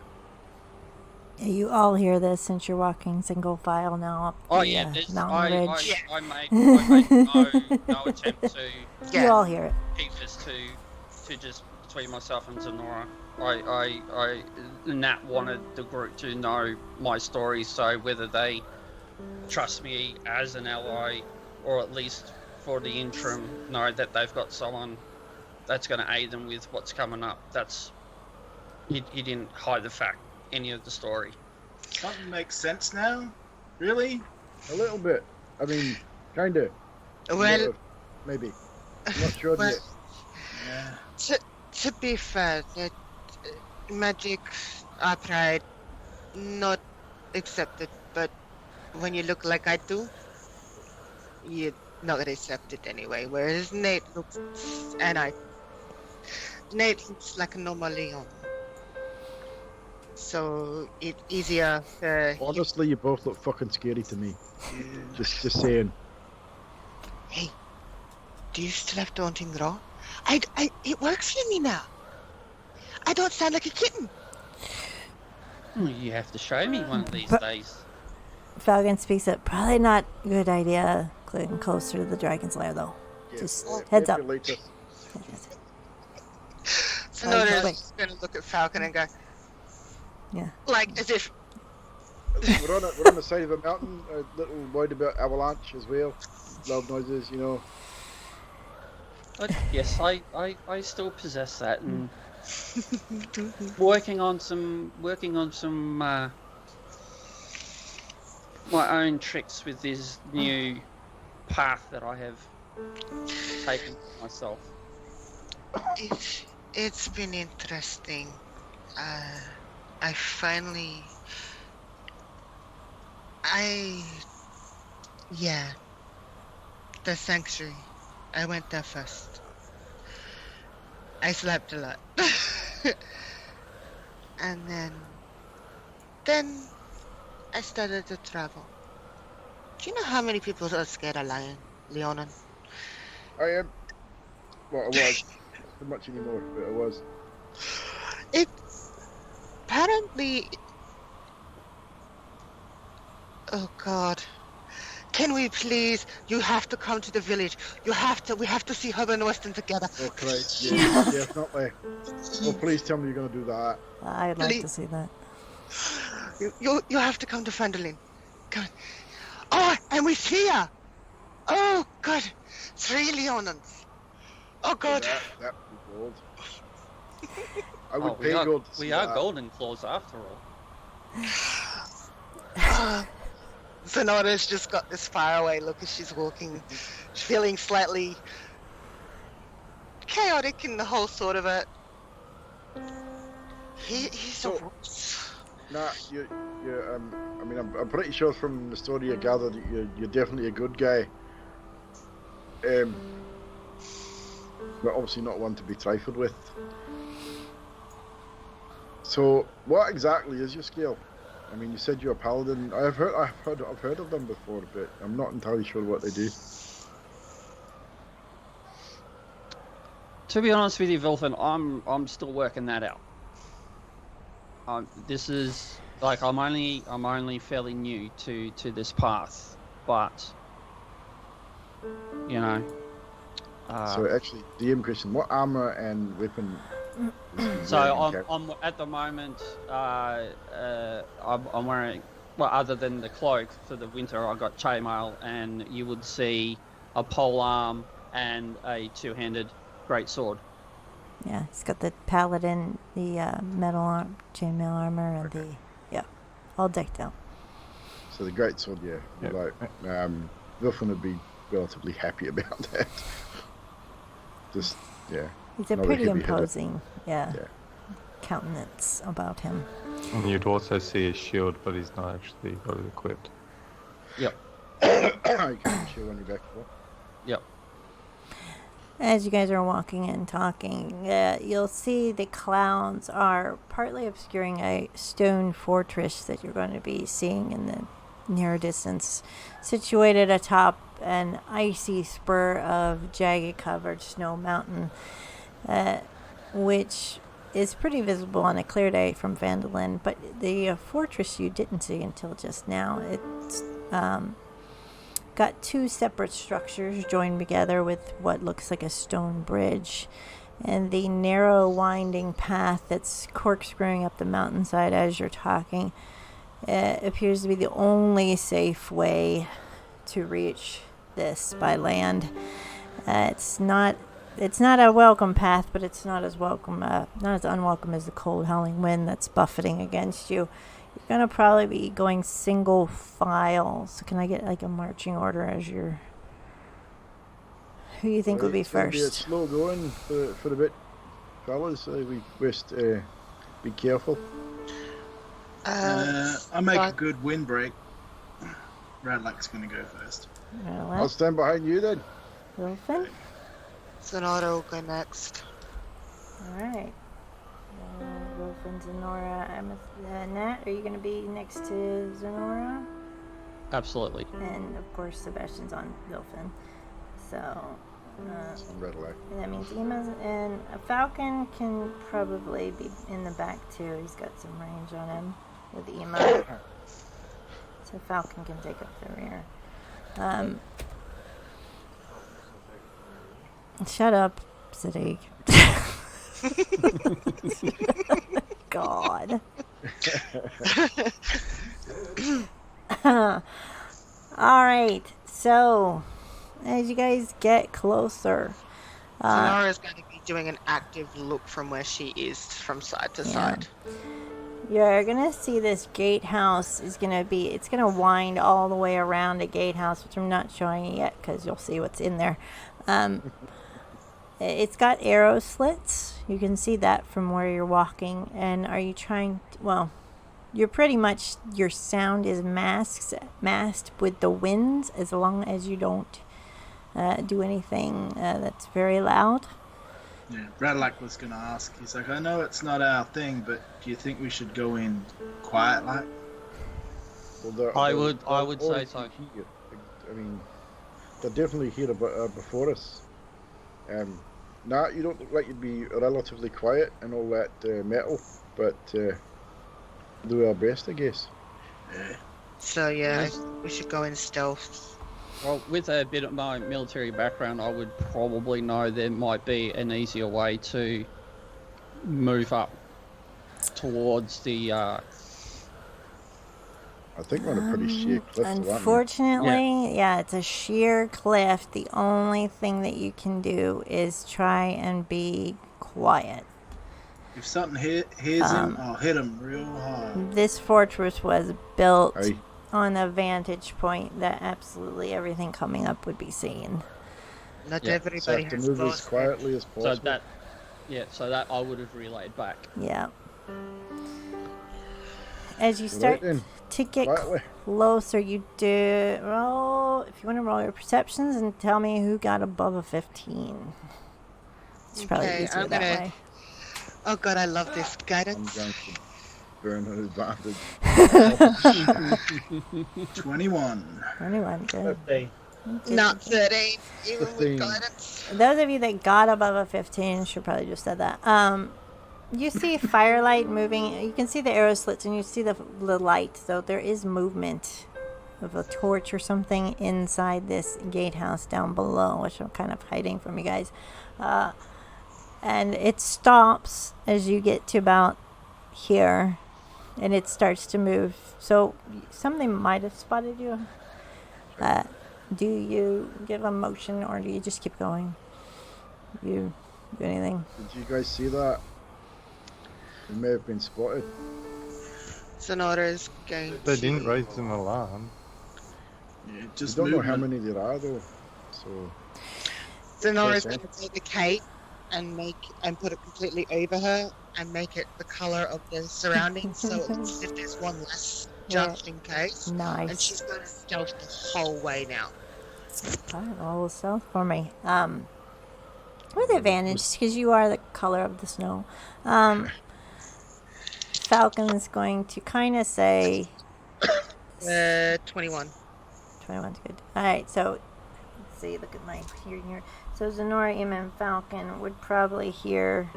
Yeah, you all hear this since you're walking single file now up the mountain ridge. I made no attempt to You all hear it. keep this to just between myself and Zenora. Nat wanted the group to know my story, so whether they trust me as an ally, or at least for the interim know that they've got someone that's going to aid them with what's coming up. He didn't hide any of the story. Something makes sense now? Really? A little bit. I mean, kind of. Well, maybe. I'm not sure yet. Yeah. To be fair, magic, our pride, not accepted, but when you look like I do, you're not gonna accept it anyway. Whereas Nate looks like a normal Leon. So it's easier for Honestly, you both look fucking scary to me. Just saying. Hey, do you still have Daunting Raw? It works for me now. I don't sound like a kitten. You have to show me one of these days. Falcon speaks up. Probably not a good idea getting closer to the dragon's lair, though. Yeah, Just heads up. So Nora's gonna look at Falcon and go, Yeah. like as if we're on the side of a mountain. A little worried about avalanche as well. Loud noises, you know. But yes, I still possess that, and working on some my own tricks with this new path that I have taken for myself. It's been interesting. The sanctuary. I went there first. I slept a lot. And then I started to travel. Do you know how many people are scared of Leonin? I am. Well, I was. Not so much anymore, but I was. It apparently. Oh God! Can we please? You have to come to the village. We have to see Herb and Weston together. Oh Christ! Yeah, definitely. Oh, please tell me you're going to do that. I'd like to see that. You have to come to Fendelin. Come. Oh, and with Thea. Oh God! 3 Leonins. Oh God! That would be gold. I would pay gold. We are golden claws after all. Sonora's just got this faraway look as she's walking, feeling slightly chaotic in the whole sort of it. He's a horse. Nah, I mean, I'm pretty sure from the story I gathered that you're definitely a good guy. But obviously not one to be trifled with. So, what exactly is your skill? I mean, you said you're a paladin. I've heard of them before, but I'm not entirely sure what they do. To be honest with you, Vilfin, I'm still working that out. This is like I'm only fairly new to this path, but you know. So actually, DM question: what armor and weapon? So I'm at the moment. I'm wearing, well, other than the cloak for the winter, I got chainmail, and you would see a pole arm and a two-handed great sword. Yeah, he's got the paladin, the metal chainmail armor, and all decked out. So the great sword, like Wilfin would be relatively happy about that. Just He's a pretty imposing, countenance about him. And you'd also see his shield, but he's not actually got it equipped. Yep. You can shield on your back. Yep. As you guys are walking and talking, you'll see the clouds are partly obscuring a stone fortress that you're going to be seeing in the near distance, situated atop an icy spur of jagged-covered snow mountain, which is pretty visible on a clear day from Vandalin. But the fortress you didn't see until just now. It's got 2 separate structures joined together with what looks like a stone bridge, and the narrow winding path that's corkscrewing up the mountainside as you're talking appears to be the only safe way to reach this by land. It's not a welcome path, but it's not as unwelcome as the cold howling wind that's buffeting against you. You're gonna probably be going single file. So can I get like a marching order as you're? Who do you think would be first? It's slow going for a bit, fellas. We best be careful. I make a good windbreak. Radlack's gonna go first. I'll stand behind you then. Wilfin? Sonora will go next. Alright. Wilfin, Zenora, Nat, are you going to be next to Zenora? Absolutely. And of course, Sebastian's on Wilfin. So, that means Ema's and a Falcon can probably be in the back too. He's got some range on him with Ema. So Falcon can take up the rear. Shut up, Sadiq. right. So, as you guys get closer, Sonora's going to be doing an active look from where she is, from side to side. you're gonna see this gatehouse is it's gonna wind all the way around a gatehouse, which I'm not showing you yet because you'll see what's in there. It's got arrow slits. You can see that from where you're walking. And are you trying to, well, you're pretty much, your sound is masked with the winds as long as you don't do anything that's very loud. Yeah, Bradlack was gonna ask. He's like, I know it's not our thing, but do you think we should go in quiet, like? Well, I would say so. Here. I mean, they're definitely here before us. Nah, you don't look like you'd be relatively quiet and all that metal, but do our best, I guess. Yeah. So yeah, we should go in stealth. Well, with a bit of my military background, I would probably know there might be an easier way to move up towards the. I think we're on a pretty sheer cliff. Unfortunately, yeah, it's a sheer cliff. The only thing that you can do is try and be quiet. If something hits him, I'll hit him real hard. This fortress was built on a vantage point that absolutely everything coming up would be seen. Not everybody so have to has move as both. quietly as possible. So that I would have relayed back. Yeah. As you start to get closer, you do roll. If you want to roll your perceptions and tell me who got above a 15. It's probably easier that way. Oh god, I love this guidance. I'm going to burn an advantage. 21. 21, good. 15. Not 13, even with guidance. Those of you that got above a 15 should probably just said that. You see firelight moving. You can see the arrow slits and you see the light. So there is movement of a torch or something inside this gatehouse down below, which I'm kind of hiding from you guys. And it stops as you get to about here, and it starts to move. So something might have spotted you. Do you give a motion, or do you just keep going? You do anything? Did you guys see that? We may have been spotted. Sonora's going They to... didn't raise an alarm. Yeah, just don't know how movement. many there are though. So Sonora's going to take the cape and put it completely over her and make it the color of the surroundings, so it looks as if there's one less just in case. Nice. And she's going to stealth the whole way now. Alright, roll stealth for me. With advantage, because you are the color of the snow. Falcon's going to kind of say... 21. 21's good. Alright, so... Let's see, look at my hearing here. So Zenora, Im, and Falcon would probably hear...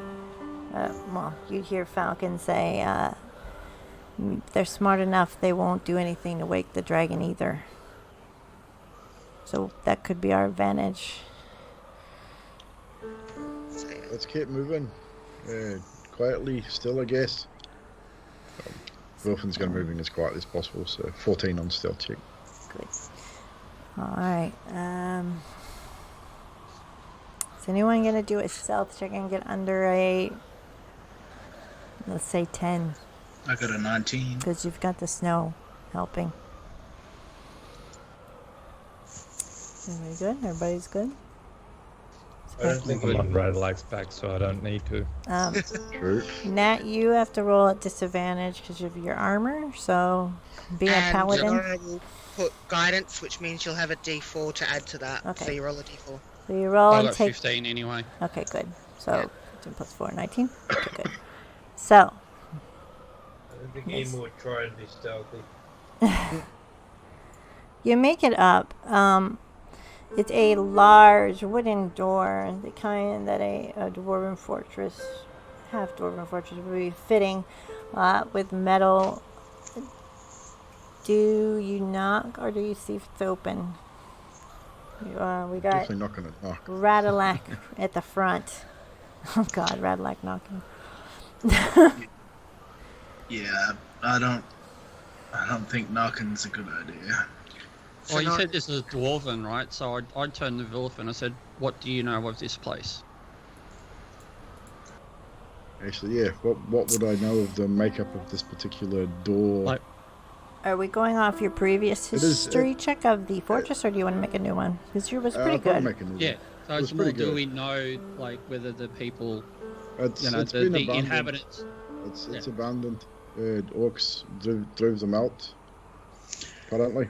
you'd hear Falcon say, if they're smart enough, they won't do anything to wake the dragon either. So that could be our advantage. let's keep moving. Quietly, still, I guess. Wilfon's going to moving as quietly as possible, so 14 on stealth check. Good. Alright, is anyone going to do a stealth check and get under a, let's say 10? I got a 19. Because you've got the snow helping. Everybody good? Everybody's good? I don't think I'm on Radlax's back, so I don't need to. True. Nat, you have to roll at disadvantage because of your armor, so being a paladin. Sonora will put guidance, which means you'll have a d4 to add to that. Okay. So you roll a d4. So you roll I and got take... 15 anyway. Okay, good. So 15 plus 4, 19? Okay, good. So... I don't think Emma would try and be stealthy. You make it up. It's a large wooden door, the kind that a dwarven fortress, half-dwarven fortress would be fitting, with metal. Do you knock, or do you see if it's open? We got Definitely not going to knock. Radalac at the front. Oh God, Radalac knocking. Yeah, I don't think knocking's a good idea. Well, you said this is dwarven, right? So I turned to Vilf and I said, "What do you know of this place?" Actually, yeah. What would I know of the makeup of this particular door? Like, Are we going off your previous It is- history check of the fortress, or do you want to make a new one? Because yours was pretty I'll probably good. make a new one. yeah. So It it's was more, pretty do good. we know, like, whether the people, It's you know, it's the been abandoned. inhabitants? It's abandoned. Orcs drove them out. Apparently.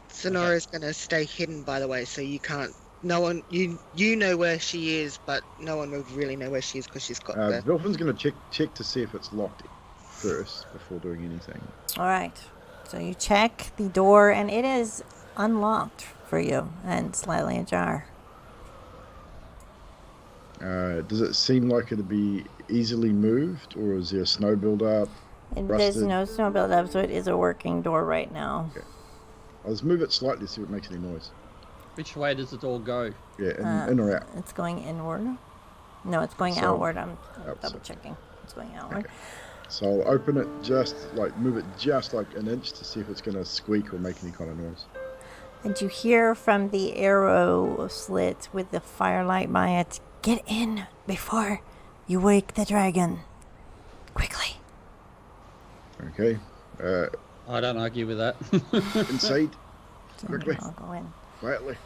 Sonora's gonna stay hidden, by the way, so you can't. No one, you know where she is, but no one will really know where she is because she's got the. Vilfin's going to check to see if it's locked first before doing anything. All right. So you check the door, and it is unlocked for you and slightly ajar. Does it seem like it'd be easily moved, or is there snow build-up? And there's Rusted? no snow build-up, so it is a working door right now. Okay. Let's move it slightly, see if it makes any noise. Which way does the door go? Yeah, in or out. It's going inward. No, it's going So- outward. I'm outside. double checking. It's going outward. Okay. So I'll open it move it just like an inch to see if it's going to squeak or make any kind of noise. And you hear from the arrow slit with the firelight by it, "Get in before you wake the dragon. Quickly." Okay. I don't argue with that. Inside, So Quickly. I'll go in. quietly.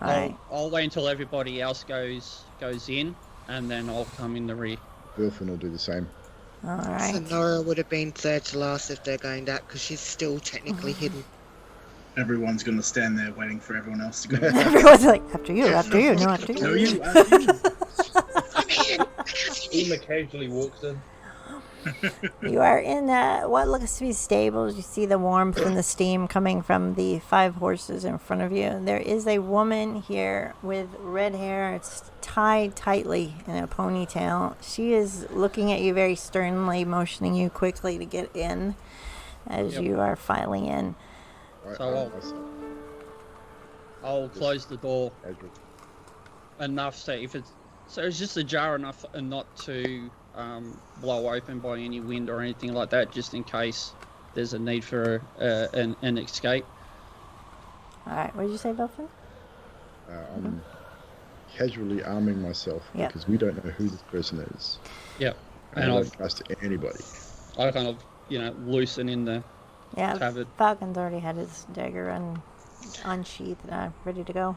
All right. I'll wait until everybody else goes in, and then I'll come in the rear. Vilfin will do the same. All right. Sonora would have been third to last if they're going that, because she's still technically hidden. Everyone's going to stand there waiting for everyone else to go. Everyone's like, after you, no, after you. No, After you. I'm hidden. Uma casually walks in. You are in what looks to be stables. You see the warmth and the steam coming from the 5 horses in front of you. There is a woman here with red hair. It's tied tightly in a ponytail. She is looking at you very sternly, motioning you quickly to get in as you are filing in. So I'll close the door enough so it's just ajar enough and not to blow open by any wind or anything like that, just in case there's a need for an escape. All right. What did you say, Belfin? I'm casually arming myself Yeah. because we don't know who this person is. Yeah, And and I I'll don't trust anybody. kind of loosen in the Yeah, tabard. Falcon's already had his dagger unsheathed, ready to go.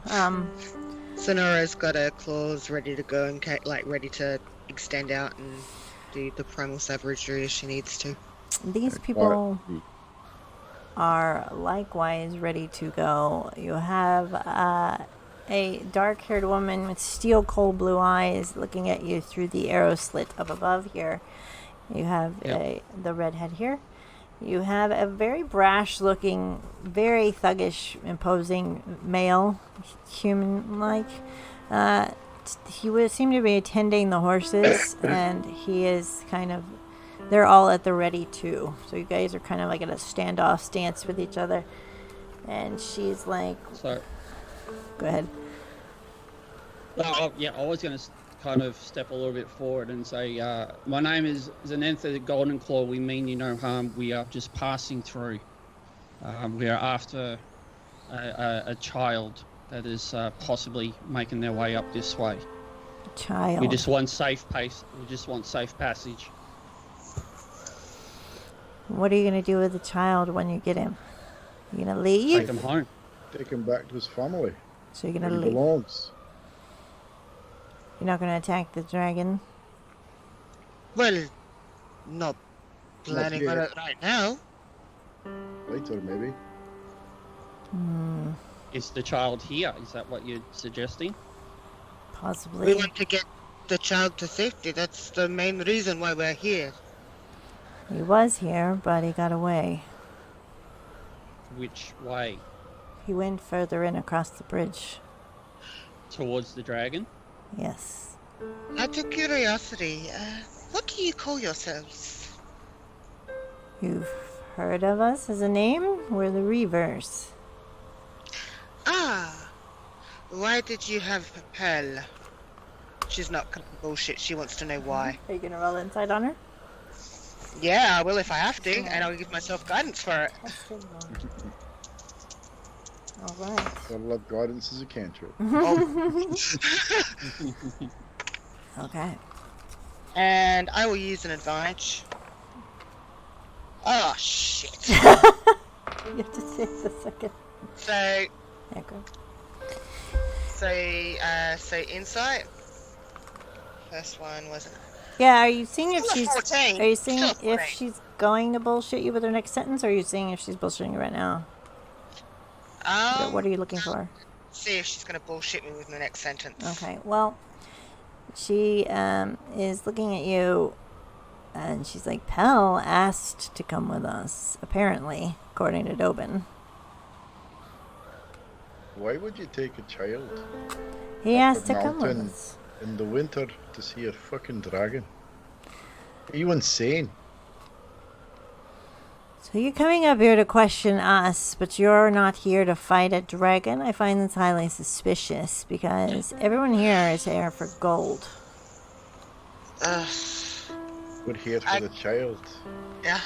Sonora's got her claws ready to go and ready to extend out and do the primal savagery if she needs to. These people are likewise ready to go. You have a dark-haired woman with steel cold blue eyes looking at you through the arrow slit up above here. You have the redhead here. You have a very brash-looking, very thuggish, imposing male, human-like. He would seem to be attending the horses, and he is kind of... They're all at the ready, too. So you guys are kind of like at a standoff stance with each other. And she's like... So, Go ahead. I was going to kind of step a little bit forward and say, my name is Zanentha the Golden Claw. We mean you no harm. We are just passing through. We are after a child that is possibly making their way up this way. Child. We just want safe pace. We just want safe passage. What are you going to do with the child when you get him? You going to leave? Take him home. Take him back to his family. So you're Where going to he leave? belongs. You're not going to attack the dragon? Well, not planning on yet. it right now. Later, maybe. Is the child here? Is that what you're suggesting? Possibly. We want to get the child to safety. That's the main reason why we're here. He was here, but he got away. Which way? He went further in across the bridge. Towards the dragon? Yes. Out of curiosity, what do you call yourselves? You've heard of us as a name? We're the Reavers. Ah, why did you have Pearl? She's not bullshit. She wants to know why. Are you going to roll insight on her? Yeah, I will if I have to, and I'll give myself guidance for it. All right. Gotta love guidance as a cantrip. Okay. And I will use an advantage. Oh, shit. You have to take the second. So, Okay. so insight. First one wasn't. Yeah, are you seeing if Still a she's 14. are you seeing Still a if 14. she's going to bullshit you with her next sentence, or are you seeing if she's bullshitting you right now? What are you looking for? See if she's gonna bullshit me with the next sentence. Okay. Well, she is looking at you, and she's like, "Pell asked to come with us, apparently, according to Dobin. Why would you take a child He up asked a to come with mountain us." in the winter to see a fucking dragon? Are you insane? So you're coming up here to question us, but you're not here to fight a dragon? I find this highly suspicious, because everyone here is here for gold. We're here for the child. Yeah.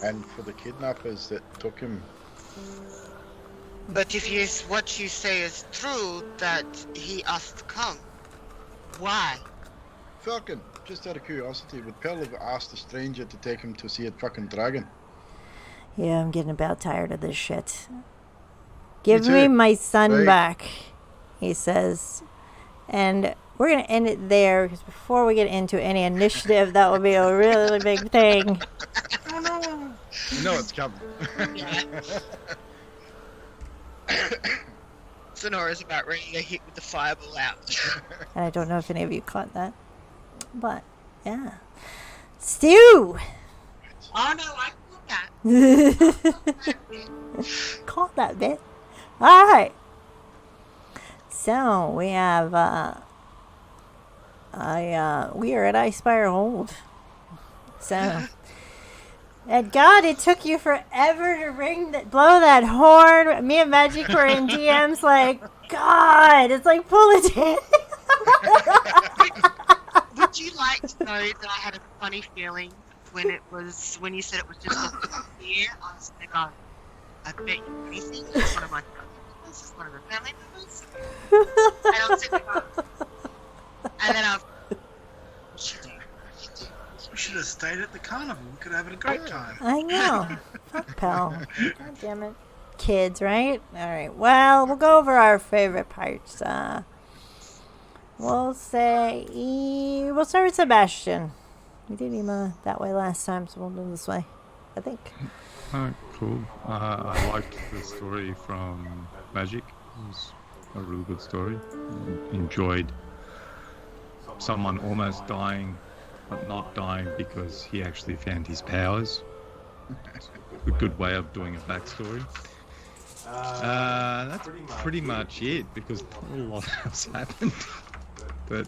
And for the kidnappers that took him. But if what you say is true, that he asked to come, why? Fucking, just out of curiosity, would Pell have asked a stranger to take him to see a fucking dragon? Yeah, I'm getting about tired of this shit. Give too, me my son right? back, he says. And we're going to end it there, because before we get into any initiative, that would be a really big thing. Oh no! You know it's coming. Sonora's about ready to get hit with the fireball out. And I don't know if any of you caught that. But, yeah. Stew! Oh no, I caught that. Caught that bit. Alright. So, we have, we are at icespire hold. So... And God, it took you forever to blow that horn. Me and Magic were in DMs like, God, it's like pulling it. Would you like to know that I had a funny feeling when you said it was just a year? I was going to go, I bet you anything, it's one of my family members, it's one of the family members. And I was sitting there going, and then We should have stayed at the carnival. We could have had a great time. I know. Fuck Pell. God damn it. Kids, right? Alright, well, we'll go over our favorite parts. We'll start with Sebastian. We did him that way last time, so we'll do this way, I think. Oh, cool. I liked the story from Magic. It was a really good story. Enjoyed someone almost dying, but not dying because he actually found his powers. A good way of doing a backstory. That's pretty much it, because not a lot else happened that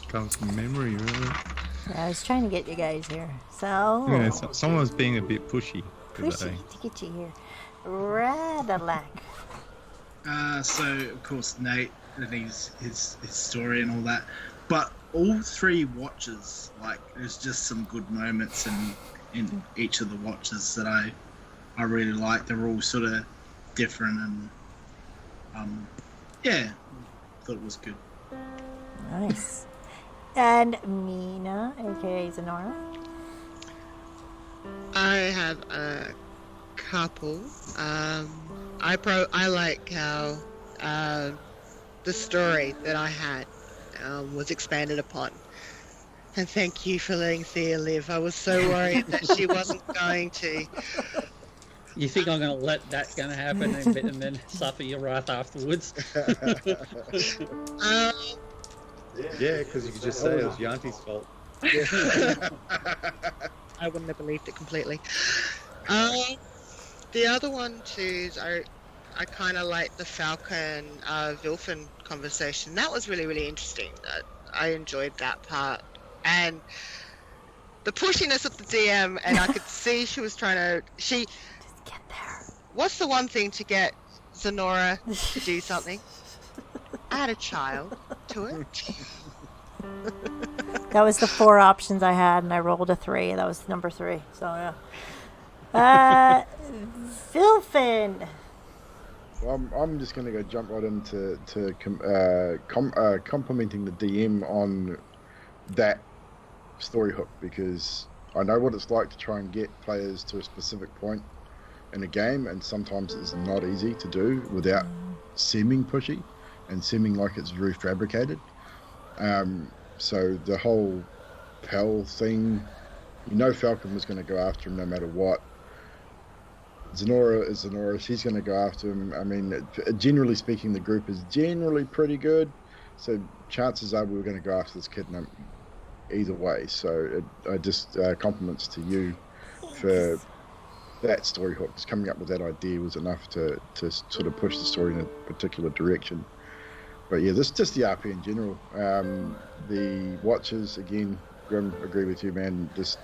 comes from memory, really. Yeah, I was trying to get you guys here. So, Yeah, someone was being a bit pushy today. pushy to get you here. Radalac. So of course Nate and his story and all that, but all three watches, like, there's just some good moments in each of the watches that I really like. They're all sort of different, and yeah, thought it was good. Nice. And Mina, aka Zenora. I have a couple. I like how the story that I had was expanded upon. And thank you for letting Thea live. I was so worried that she wasn't going to. You think I'm going to let that going to happen and then suffer your wrath afterwards? Yeah, because you could just say it was Yanti's fault. I wouldn't have believed it completely. The other one too is I kind of like the Falcon Vilfin conversation. That was really, really interesting. I enjoyed that part. And the pushiness of the DM, and I could see she was trying to... Just get there. What's the one thing to get Zenora to do something? Add a child to it. That was the 4 options I had, and I rolled a 3. That was number 3. So, yeah. Vilfin. Well, I'm just going to go jump right into complimenting the DM on that story hook, because I know what it's like to try and get players to a specific point in a game, and sometimes it's not easy to do without seeming pushy and seeming like it's very fabricated. So the whole Pell thing, Falcon was going to go after him no matter what. Zenora is Zenora. She's going to go after him. I mean, generally speaking, the group is generally pretty good. So chances are we're going to go after this kid either way. So I just compliments to you for that story hook. Just coming up with that idea was enough to sort of push the story in a particular direction. But yeah, this just the RP in general. The Watchers, again, Grim, agree with you, man. Just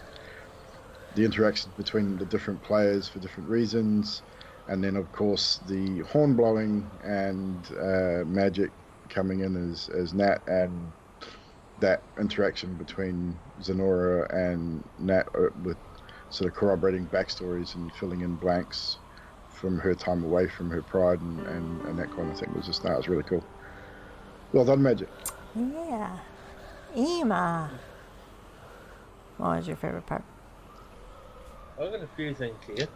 the interaction between the different players for different reasons, and then of course the horn blowing and Magic coming in as Nat, and that interaction between Zenora and Nat with sort of corroborating backstories and filling in blanks from her time away from her pride and that kind of thing was was really cool. Well done, Magic. Yeah. Ema. What was your favorite part? I've got a few things here.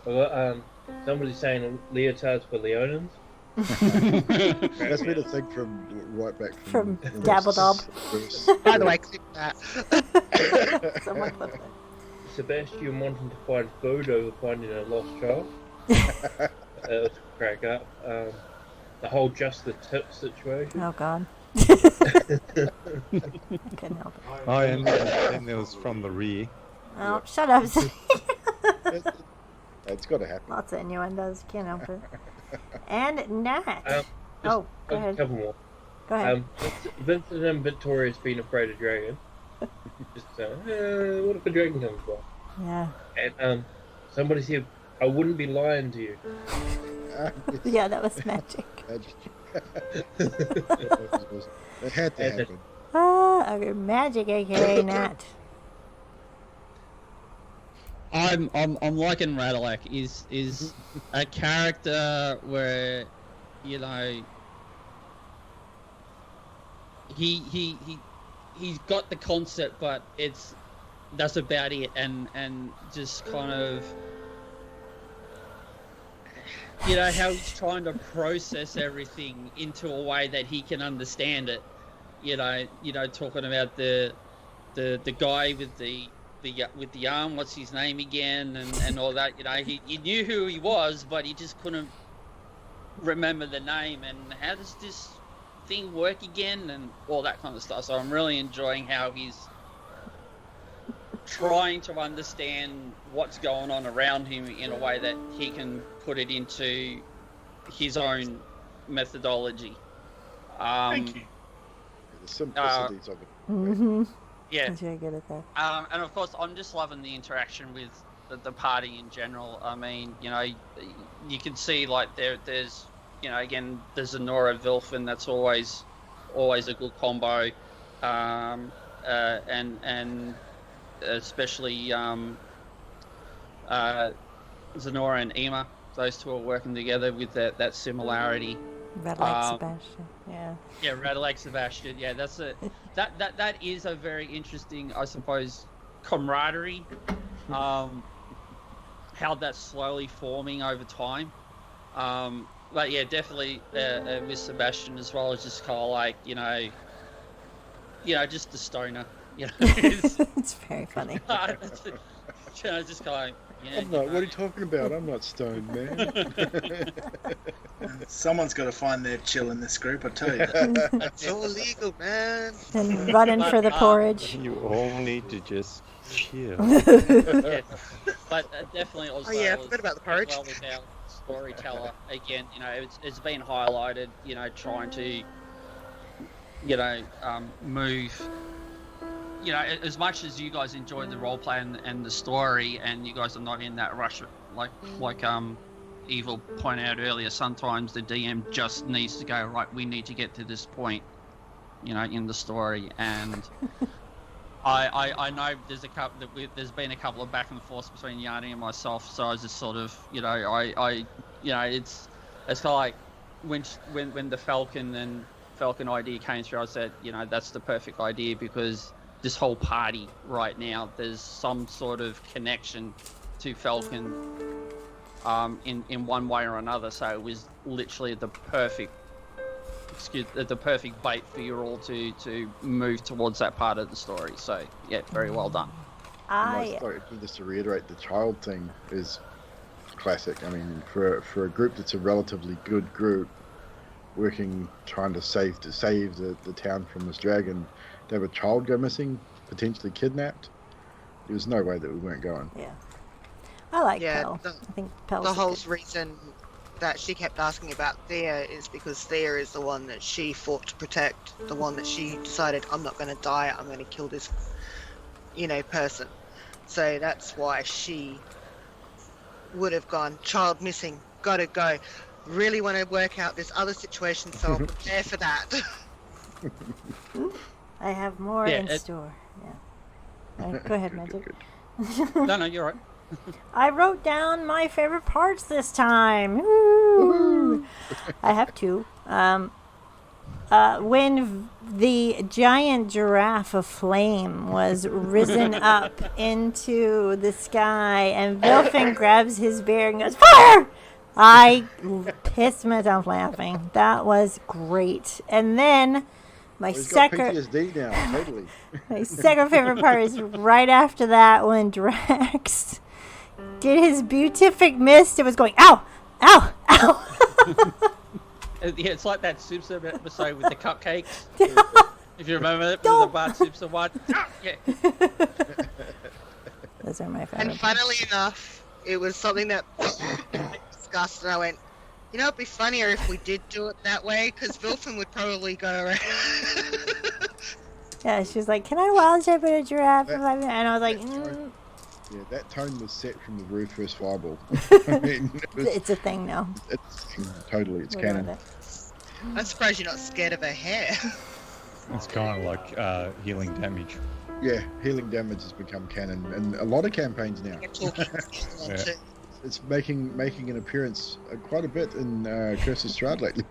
I've got somebody saying leotards for Leonins. That's been a thing from right back from Dabbledob. By the way, click that. Someone clip it. Sebastian wanting to find food over finding a lost child. That was crack up. The whole just the tip situation. Oh God. I couldn't help it. Oh, and then there was from the rear. Oh, shut up. It's got to happen. Lots of innuendos. Can't help it. And Nat. Go ahead. A couple more. Go ahead. Vincent and Victoria's been afraid of dragon. Just what if a dragon comes by? Yeah. And somebody said, I wouldn't be lying to you. Yeah, that was Magic. It had to happen. Okay, Magic, aka Nat. I'm liking Radalak. Is a character where, he's got the concept, but that's about it, and just kind of how he's trying to process everything into a way that he can understand it. Talking about the guy with the arm, what's his name again, and all that. He knew who he was, but he just couldn't remember the name, and how does this thing work again, and all that kind of stuff. So I'm really enjoying how he's trying to understand what's going on around him in a way that he can put it into his own methodology. Thank you. The simplicities of it. Mm-hmm. Yeah. He's very good at that. And of course, I'm just loving the interaction with the party in general. I mean, you can see like there's again, there's a Nora Vilfin, that's always a good combo, and especially Zenora and Ema. Those two are working together with that similarity. Radalak Sebastian, yeah. Yeah, Radalak Sebastian. Yeah, that is a very interesting, I suppose, camaraderie. How that's slowly forming over time. But yeah, definitely with Sebastian as well, as just kind of like just the stoner. It's very funny. Just kind of. I'm not. What are you talking about? I'm not stoned, man. Someone's got to find their chill in this group, I tell you. It's all illegal, man. And running for the porridge. You all need to just chill. Yeah. But definitely also. Oh yeah, I forgot about the porridge. Well with our storyteller again, it's been highlighted. Trying to, move. As much as you guys enjoy the role play and the story, and you guys are not in that rush, like Evil pointed out earlier, sometimes the DM just needs to go, right, we need to get to this point, in the story. And I know there's been a couple of back and forths between Yanni and myself, so I was just sort of, it's kind of like when the Falcon idea came through, I said, that's the perfect idea, because this whole party right now, there's some sort of connection to Falcon in one way or another. So it was literally the perfect bait for you all to move towards that part of the story. So yeah, very well done. Just to reiterate, the child thing is classic. I mean, for a group that's a relatively good group, trying to save the town from this dragon, to have a child go missing, potentially kidnapped. There was no way that we weren't going. Yeah. I like Pell. I think Pell's the whole reason that she kept asking about Thea is because Thea is the one that she fought to protect, the one that she decided, I'm not going to die, I'm going to kill this, person. So that's why she would have gone, child missing, gotta go. Really want to work out this other situation, so I'll prepare for that. I have more in store. Yeah. Go ahead, Magic. No, you're right. I wrote down my favorite parts this time. Ooh. I have two. When the giant giraffe of flame was risen up into the sky and Vilfin grabs his bear and goes, fire! I pissed myself laughing. That was great. And then my second favorite part is right after that, when Drax did his beatific mist. It was going, ow, ow, ow. Yeah, it's like that Simpson episode with the cupcakes. If you remember it, with the Bart Simpson one. Yeah. Those are my favorite. And funnily enough, it was something that discussed, and I went, it'd be funnier if we did do it that way, because Vilfin would probably go around. Yeah, she was like, can I wild shape in a giraffe? And I was like, Yeah, that tone was set from the very first Fireball. It's a thing now. It's canon. I'm surprised you're not scared of her hair. It's kind of like healing damage. Yeah, healing damage has become canon in a lot of campaigns now. It's making an appearance quite a bit in Curse of Strahd lately.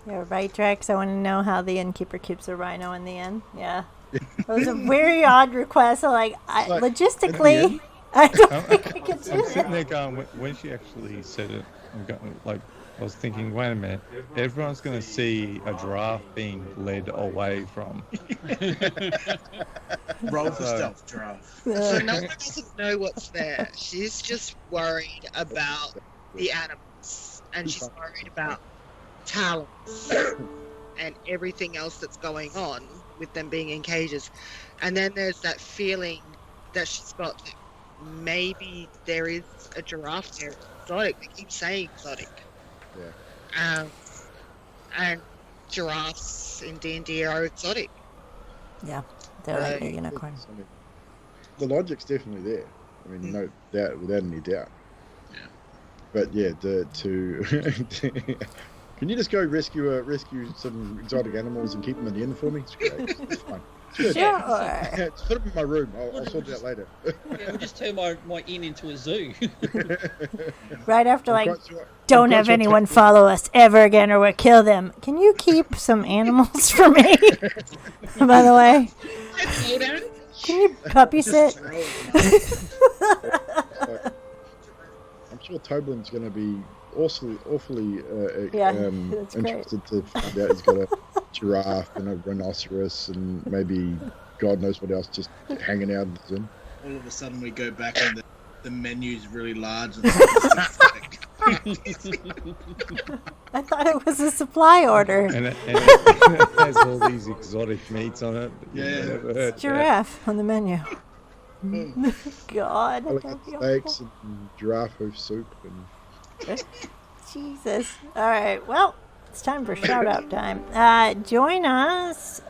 Yeah, right, Drax. I want to know how the innkeeper keeps a rhino in the end. Yeah. It was a very odd request. So, logistically, I don't think I could do I'm that. sitting there going, when she actually said it, I was thinking, wait a minute, everyone's going to see a giraffe being led away from. Roll for stealth, giraffe. So no one doesn't know what's there. She's just worried about the animals, and she's worried about talents and everything else that's going on with them being in cages. And then there's that feeling that she's got that maybe there is a giraffe there. Exotic. They keep saying exotic. Yeah. And giraffes in D&D are exotic. Yeah, they're like a unicorn. The logic's definitely there. I mean, no doubt, without any doubt. Yeah. But yeah, can you just go rescue some exotic animals and keep them in the inn for me? It's great. It's fine. It's Sure. Just put them in my room. I'll sort it out later. Yeah, we'll just turn my inn into a zoo. Right after, don't have anyone follow us ever again or we'll kill them. Can you keep some animals for me? By the way. Can you puppy sit? I'm sure Toblin's going to be awfully interested to find out he's got a giraffe and a rhinoceros and maybe God knows what else just hanging out in the inn. All of a sudden we go back and the menu's really large. And I thought it was a supply order. And it has all these exotic meats on it. Yeah. Giraffe on the menu. God. I got steaks and giraffe hoof soup and Jesus. All right. Well, it's time for shout out time. Join us.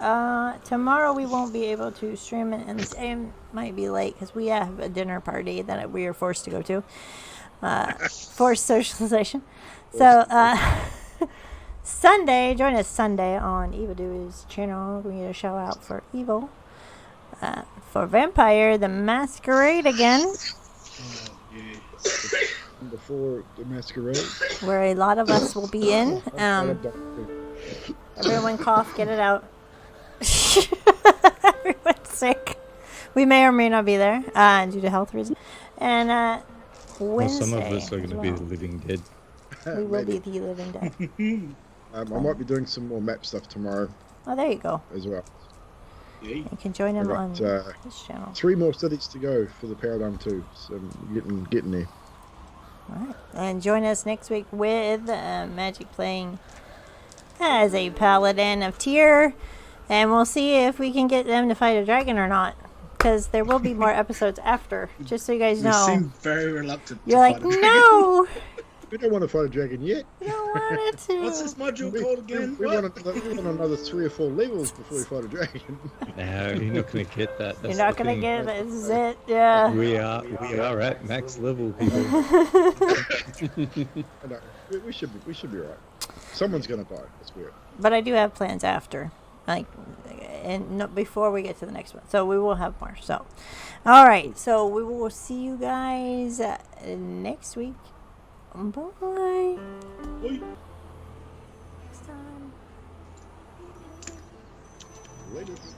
Tomorrow we won't be able to stream it, and today might be late because we have a dinner party that we are forced to go to. Forced socialization. So, Sunday, join us Sunday on Evildoer's channel. We need a shout out for Evil. For Vampire the Masquerade again. oh, yeah. before the masquerade. where a lot of us will be in. Everyone cough, get it out. Everyone's sick. We may or may not be there due to health reasons. And Well, some Wednesday of us are going as to be well. the living dead. We will be the living dead. I might be doing some more map stuff tomorrow Oh, there you go. as well. You can join I him got on his channel. 3 more cities to go for the Paradigm 2, so I'm getting there. All right. And join us next week with Magic playing as a paladin of tier. And we'll see if we can get them to fight a dragon or not. Because there will be more episodes after, just so you guys You know. seem very reluctant. You're to like, fight a dragon. no! We don't want to fight a dragon yet. You don't want it to. What's this module called again? We What? want another 3 or 4 levels before we fight a dragon. No, you're not going to get that. You're That's not the going to thing. get it. This is it. Yeah. We are at max level, people. No, we should be right. Someone's gonna die. That's weird. But I do have plans after. And not before we get to the next one. So we will have more. So, all right. So we will see you guys next week. Bye. Next time. Latest.